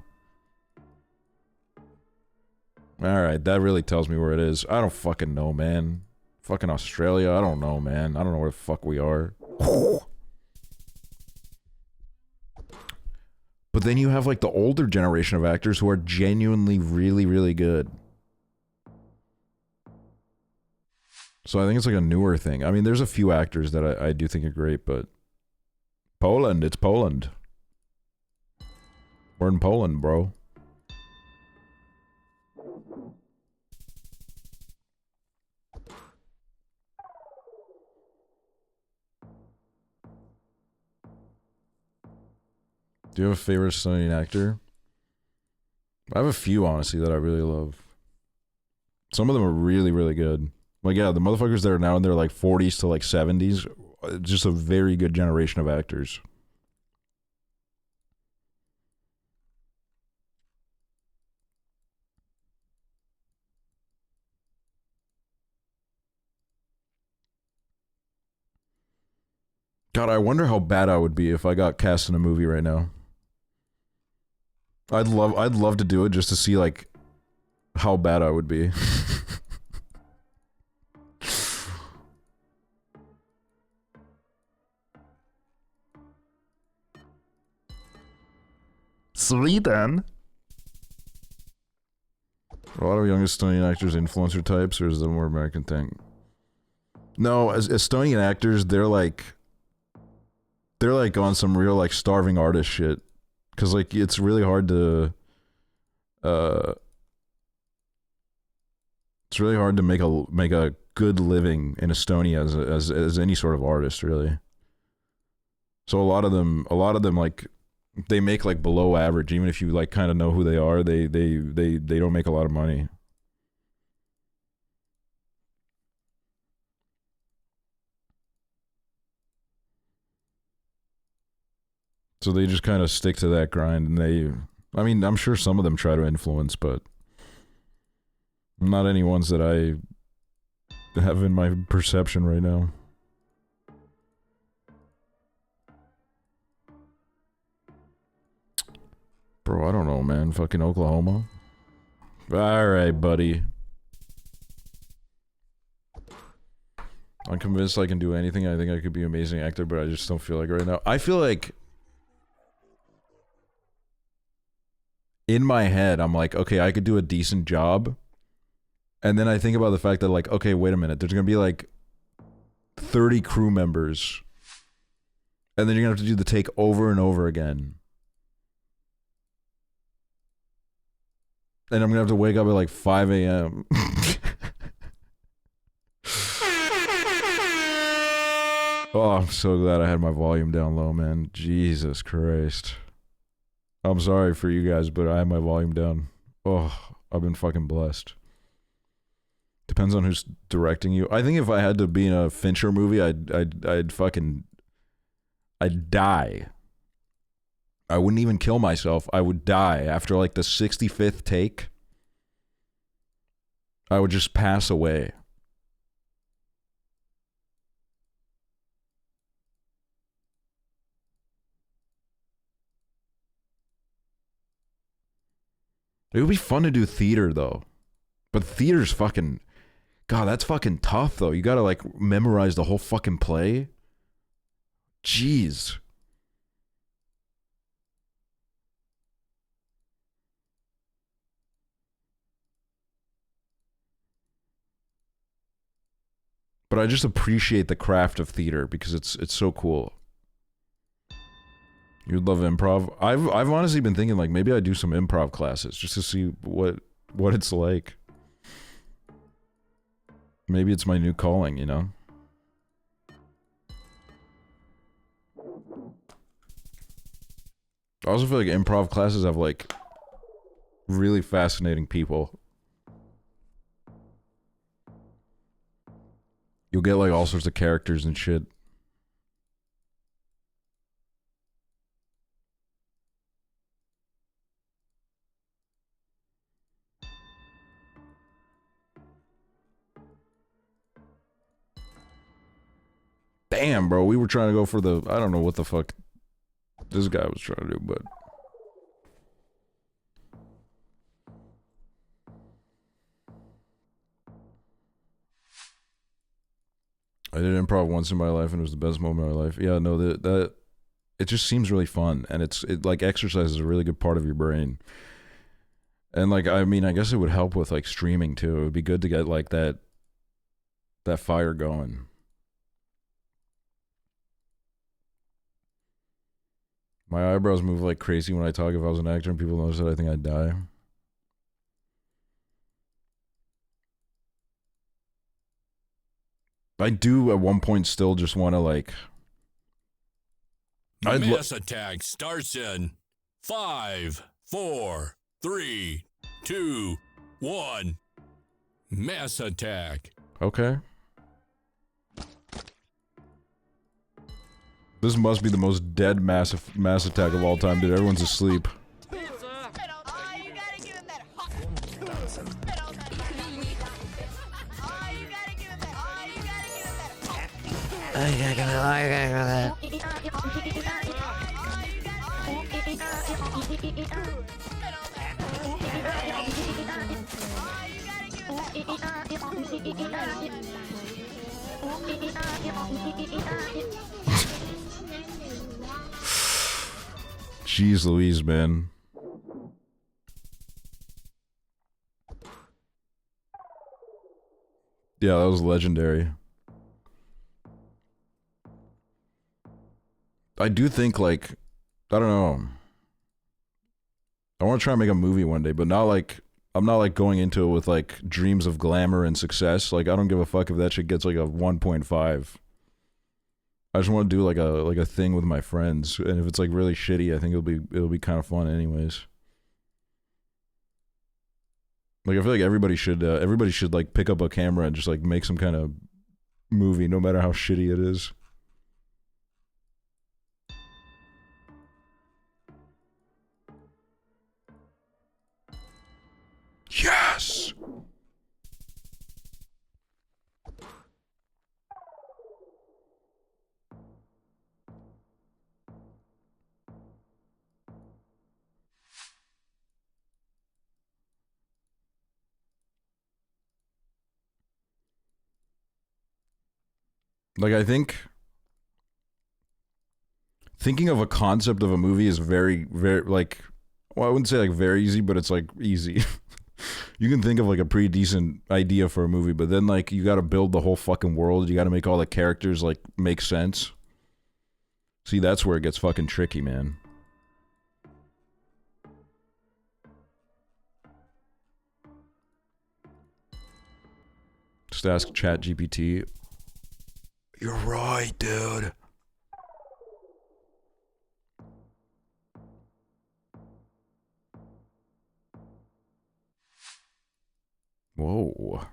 Alright, that really tells me where it is. I don't fucking know, man. Fucking Australia, I don't know, man. I don't know where the fuck we are. But then you have like the older generation of actors who are genuinely really, really good. So I think it's like a newer thing. I mean, there's a few actors that I do think are great, but Poland, it's Poland. We're in Poland, bro. Do you have a favorite Estonian actor? I have a few, honestly, that I really love. Some of them are really, really good. Like, yeah, the motherfuckers that are now in their, like, 40s to, like, 70s, just a very good generation of actors. God, I wonder how bad I would be if I got cast in a movie right now. I'd love to do it just to see, like, how bad I would be. Sweden? A lot of young Estonian actors influencer types, or is it a more American thing? No, as Estonian actors, they're like on some real like starving artist shit. Cause like it's really hard to make a good living in Estonia as any sort of artist, really. So a lot of them like they make like below average, even if you like kind of know who they are, they don't make a lot of money. So they just kind of stick to that grind, and I mean, I'm sure some of them try to influence, but not any ones that I have in my perception right now. Bro, I don't know, man. Fucking Oklahoma. All right, buddy. I'm convinced I can do anything. I think I could be an amazing actor, but I just don't feel like it right now. I feel like in my head, I'm like, okay, I could do a decent job. And then I think about the fact that, like, okay, wait a minute. There's going to be like 30 crew members. And then you're going to have to do the take over and over again. And I'm going to have to wake up at like 5 a.m. Oh, I'm so glad I had my volume down low, man. Jesus Christ. I'm sorry for you guys, but I had my volume down. Oh, I've been fucking blessed. Depends on who's directing you. I think if I had to be in a Fincher movie, I'd die. I wouldn't even kill myself. I would die after like the 65th take. I would just pass away. It would be fun to do theater though. But theater's fucking, God, that's fucking tough though. You gotta like memorize the whole fucking play. Jeez. But I just appreciate the craft of theater because it's so cool. You'd love improv. I've honestly been thinking like maybe I do some improv classes just to see what it's like. Maybe it's my new calling, you know? I also feel like improv classes have like really fascinating people. You'll get like all sorts of characters and shit. Damn, bro, we were trying to go for the, I don't know what the fuck this guy was trying to do, but I did improv once in my life and it was the best moment of my life. Yeah, no, that it just seems really fun and it like exercises a really good part of your brain. And like, I mean, I guess it would help with like streaming too. It would be good to get like that fire going. My eyebrows move like crazy when I talk. If I was an actor and people notice it, I think I'd die. I do at one point still just want to like... Mass attack starts in 5, 4, 3, 2, 1. Mass attack. Okay. This must be the most dead mass attack of all time, dude. Everyone's asleep. Jeez Louise, man. Yeah, that was legendary. I do think, like, I don't know. I want to try and make a movie one day, but not like, I'm not like going into it with like dreams of glamour and success. Like, I don't give a fuck if that shit gets like a 1.5. I just want to do like a thing with my friends, and if it's like really shitty, I think it'll be kind of fun anyways. Like, I feel like everybody should like pick up a camera and just like make some kind of movie, no matter how shitty it is. Yes! Like, I think thinking of a concept of a movie is very, very, like, well, I wouldn't say like very easy, but it's like easy. You can think of like a pretty decent idea for a movie, but then like you got to build the whole fucking world. You got to make all the characters like make sense. See, that's where it gets fucking tricky, man. Just ask ChatGPT. You're right, dude. Whoa.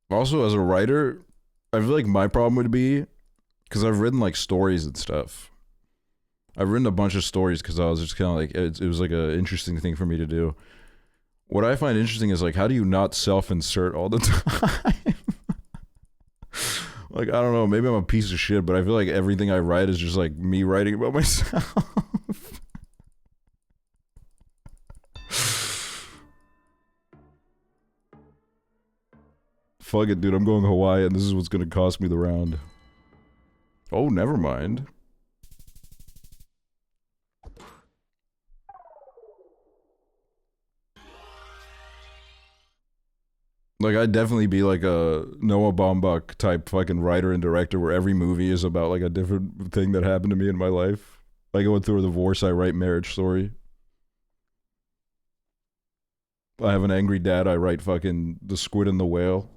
Also, as a writer, I feel like my problem would be because I've written like stories and stuff. I've written a bunch of stories because I was just kind of like it was like an interesting thing for me to do. What I find interesting is like how do you not self-insert all the time? Like I don't know, maybe I'm a piece of shit, but I feel like everything I write is just like me writing about myself. Fuck it, dude. I'm going Hawaii, and this is what's gonna cost me the round. Oh, never mind. Like, I'd definitely be like a Noah Baumbach type fucking writer and director where every movie is about like a different thing that happened to me in my life. Like, I went through a divorce, I write Marriage Story. I have an angry dad, I write fucking The Squid and the Whale.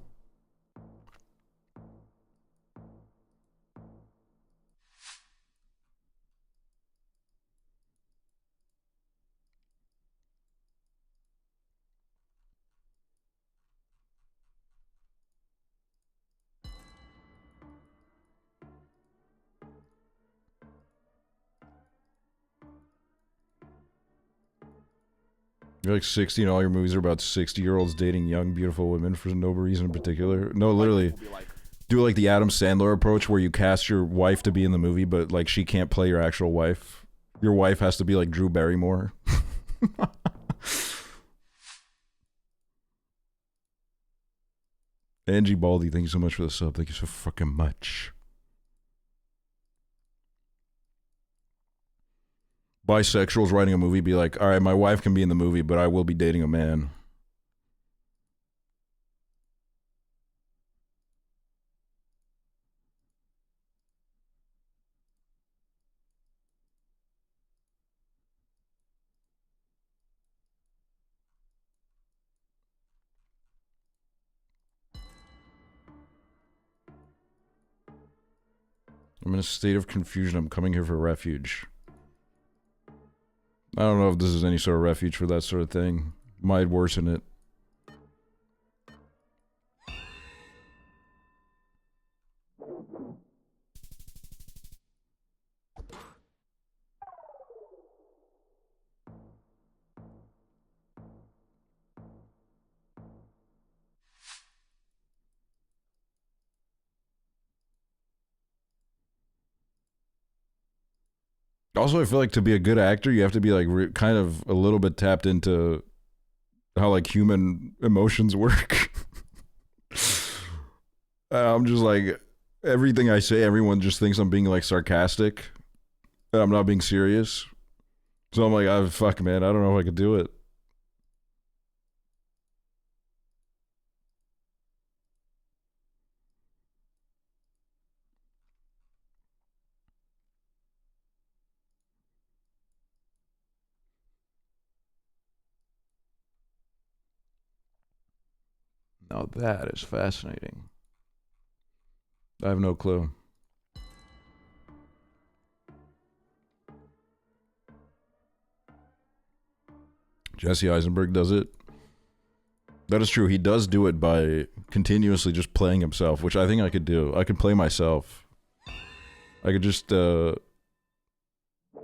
You're like 60 and all your movies are about 60-year-olds dating young, beautiful women for no reason in particular. No, literally. White people be like, Do like the Adam Sandler approach where you cast your wife to be in the movie, but like she can't play your actual wife. Your wife has to be like Drew Barrymore. Angie Baldy, thank you so much for the sub. Thank you so fucking much. Bisexuals writing a movie be like, all right, my wife can be in the movie, but I will be dating a man. I'm in a state of confusion. I'm coming here for refuge. I don't know if this is any sort of refuge for that sort of thing. Might worsen it. Also, I feel like to be a good actor, you have to be like kind of a little bit tapped into how like human emotions work. I'm just like everything I say, everyone just thinks I'm being like sarcastic, and I'm not being serious. So I'm like, oh, fuck, man, I don't know if I could do it. Now that is fascinating. I have no clue. Jesse Eisenberg does it. That is true. He does do it by continuously just playing himself, which I think I could do. I could play myself. I could just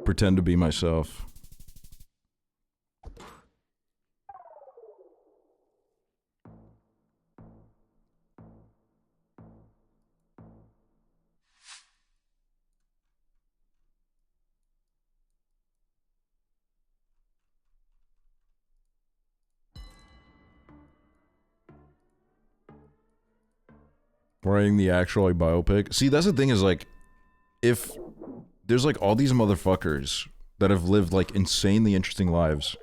pretend to be myself. Writing the Aksually biopic. See, that's the thing is like, if there's like all these motherfuckers that have lived like insanely interesting lives,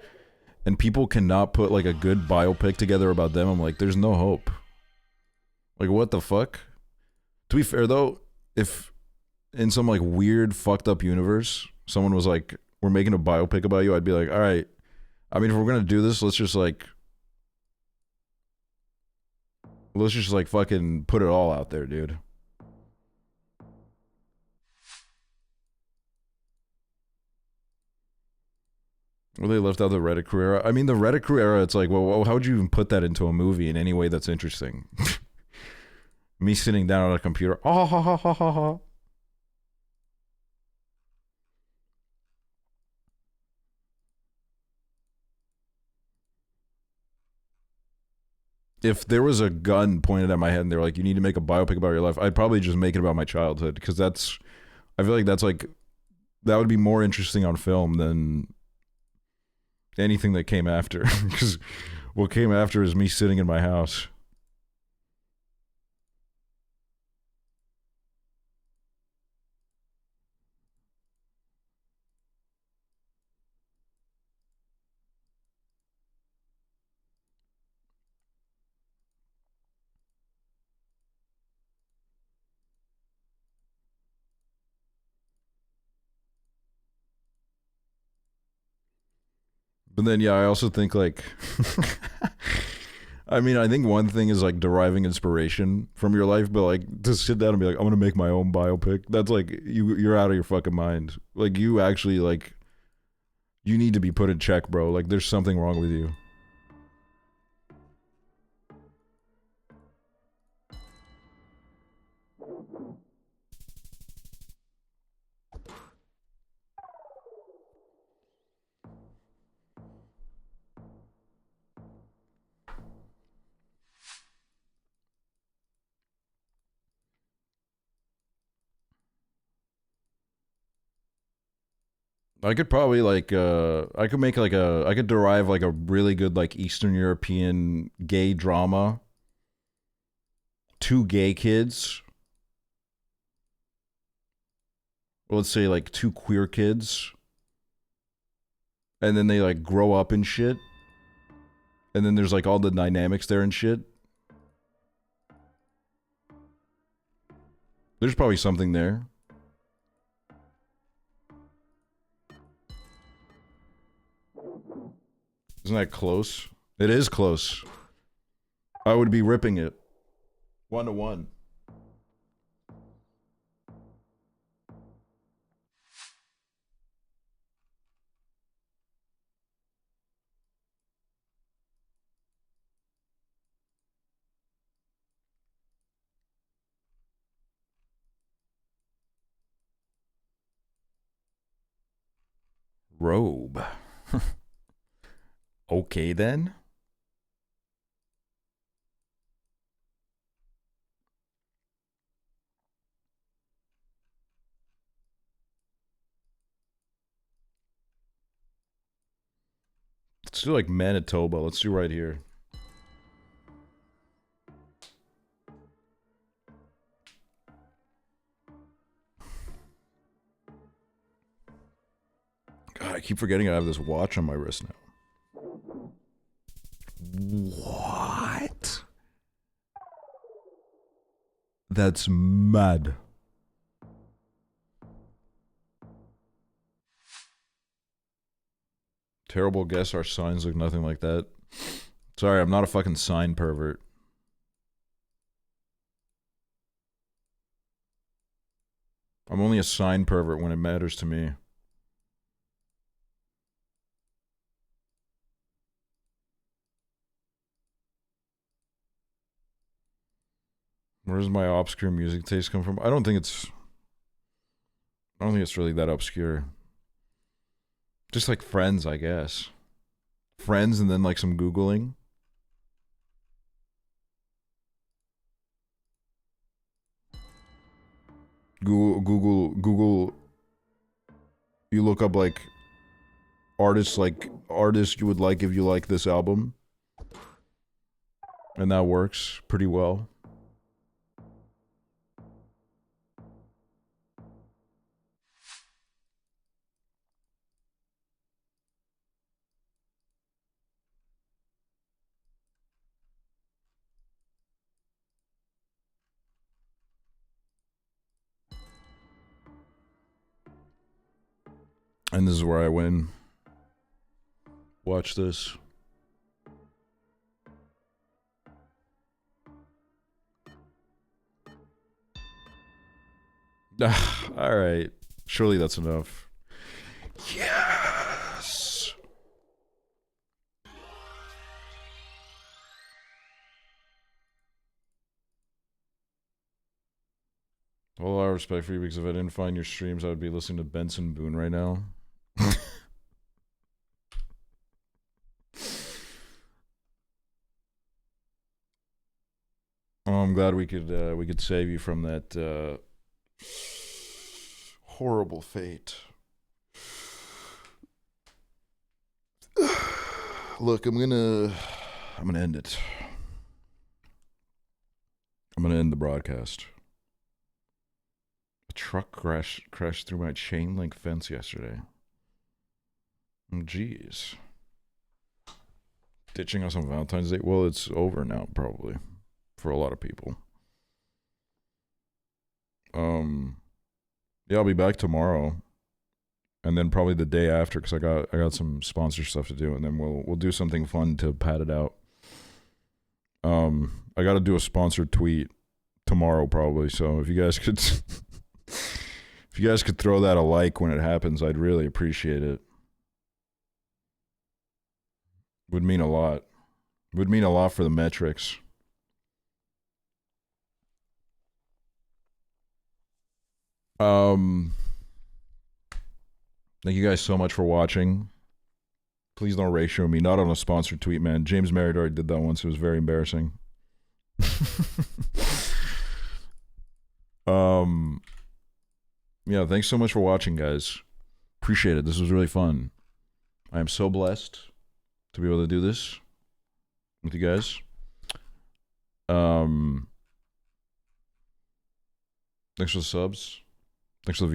and people cannot put like a good biopic together about them, I'm like, there's no hope. Like, what the fuck? To be fair though, if in some like weird fucked up universe, someone was like, we're making a biopic about you, I'd be like, all right. I mean, if we're gonna do this, let's just like fucking put it all out there, dude. Well, they left out the Reddit crew era. I mean, the Reddit crew era, it's like, well, how would you even put that into a movie in any way that's interesting? Me sitting down on a computer. Oh, ha, ha, ha, ha, ha. If there was a gun pointed at my head and they were like, you need to make a biopic about your life, I'd probably just make it about my childhood, because that's, I feel like that's like, that would be more interesting on film than anything that came after. Because what came after is me sitting in my house. But then, yeah, I also think like, I mean, I think one thing is like deriving inspiration from your life, but like to sit down and be like, I'm gonna make my own biopic. That's like you're out of your fucking mind. Like you actually like, you need to be put in check, bro. Like there's something wrong with you. I could probably like I could make like I could derive like a really good like Eastern European gay drama. Two gay kids. Or let's say like two queer kids. And then they like grow up and shit. And then there's like all the dynamics there and shit. There's probably something there. Isn't that close? It is close. I would be ripping it. 1-to-1. Robe. Okay then. Let's do like Manitoba. Let's do right here. God, I keep forgetting I have this watch on my wrist now. What? That's mad. Terrible guess, our signs look nothing like that. Sorry, I'm not a fucking sign pervert. I'm only a sign pervert when it matters to me. Where does my obscure music taste come from? I don't think it's really that obscure. Just like Friends, I guess. Friends and then like some Googling. Google. You look up like artists you would like if you like this album. And that works pretty well. And this is where I win. Watch this. All right. Surely that's enough. Yes. All our respect for you, because if I didn't find your streams, I would be listening to Benson Boone right now. Oh, I'm glad we could save you from that horrible fate. Look, I'm gonna end it. I'm gonna end the broadcast. A truck crashed through my chain link fence yesterday. Jeez. Ditching us on Valentine's Day? Well, it's over now, probably. For a lot of people. Yeah, I'll be back tomorrow. And then probably the day after, because I got some sponsor stuff to do, and then we'll do something fun to pad it out. I got to do a sponsored tweet tomorrow probably, so if you guys could throw that a like when it happens, I'd really appreciate it. Would mean a lot. Would mean a lot for the metrics. Thank you guys so much for watching. Please don't ratio me. Not on a sponsored tweet, man. James Merritt already did that once. It was very embarrassing. Yeah, thanks so much for watching, guys. Appreciate it. This was really fun. I am so blessed to be able to do this with you guys. Thanks for the subs. Thanks for the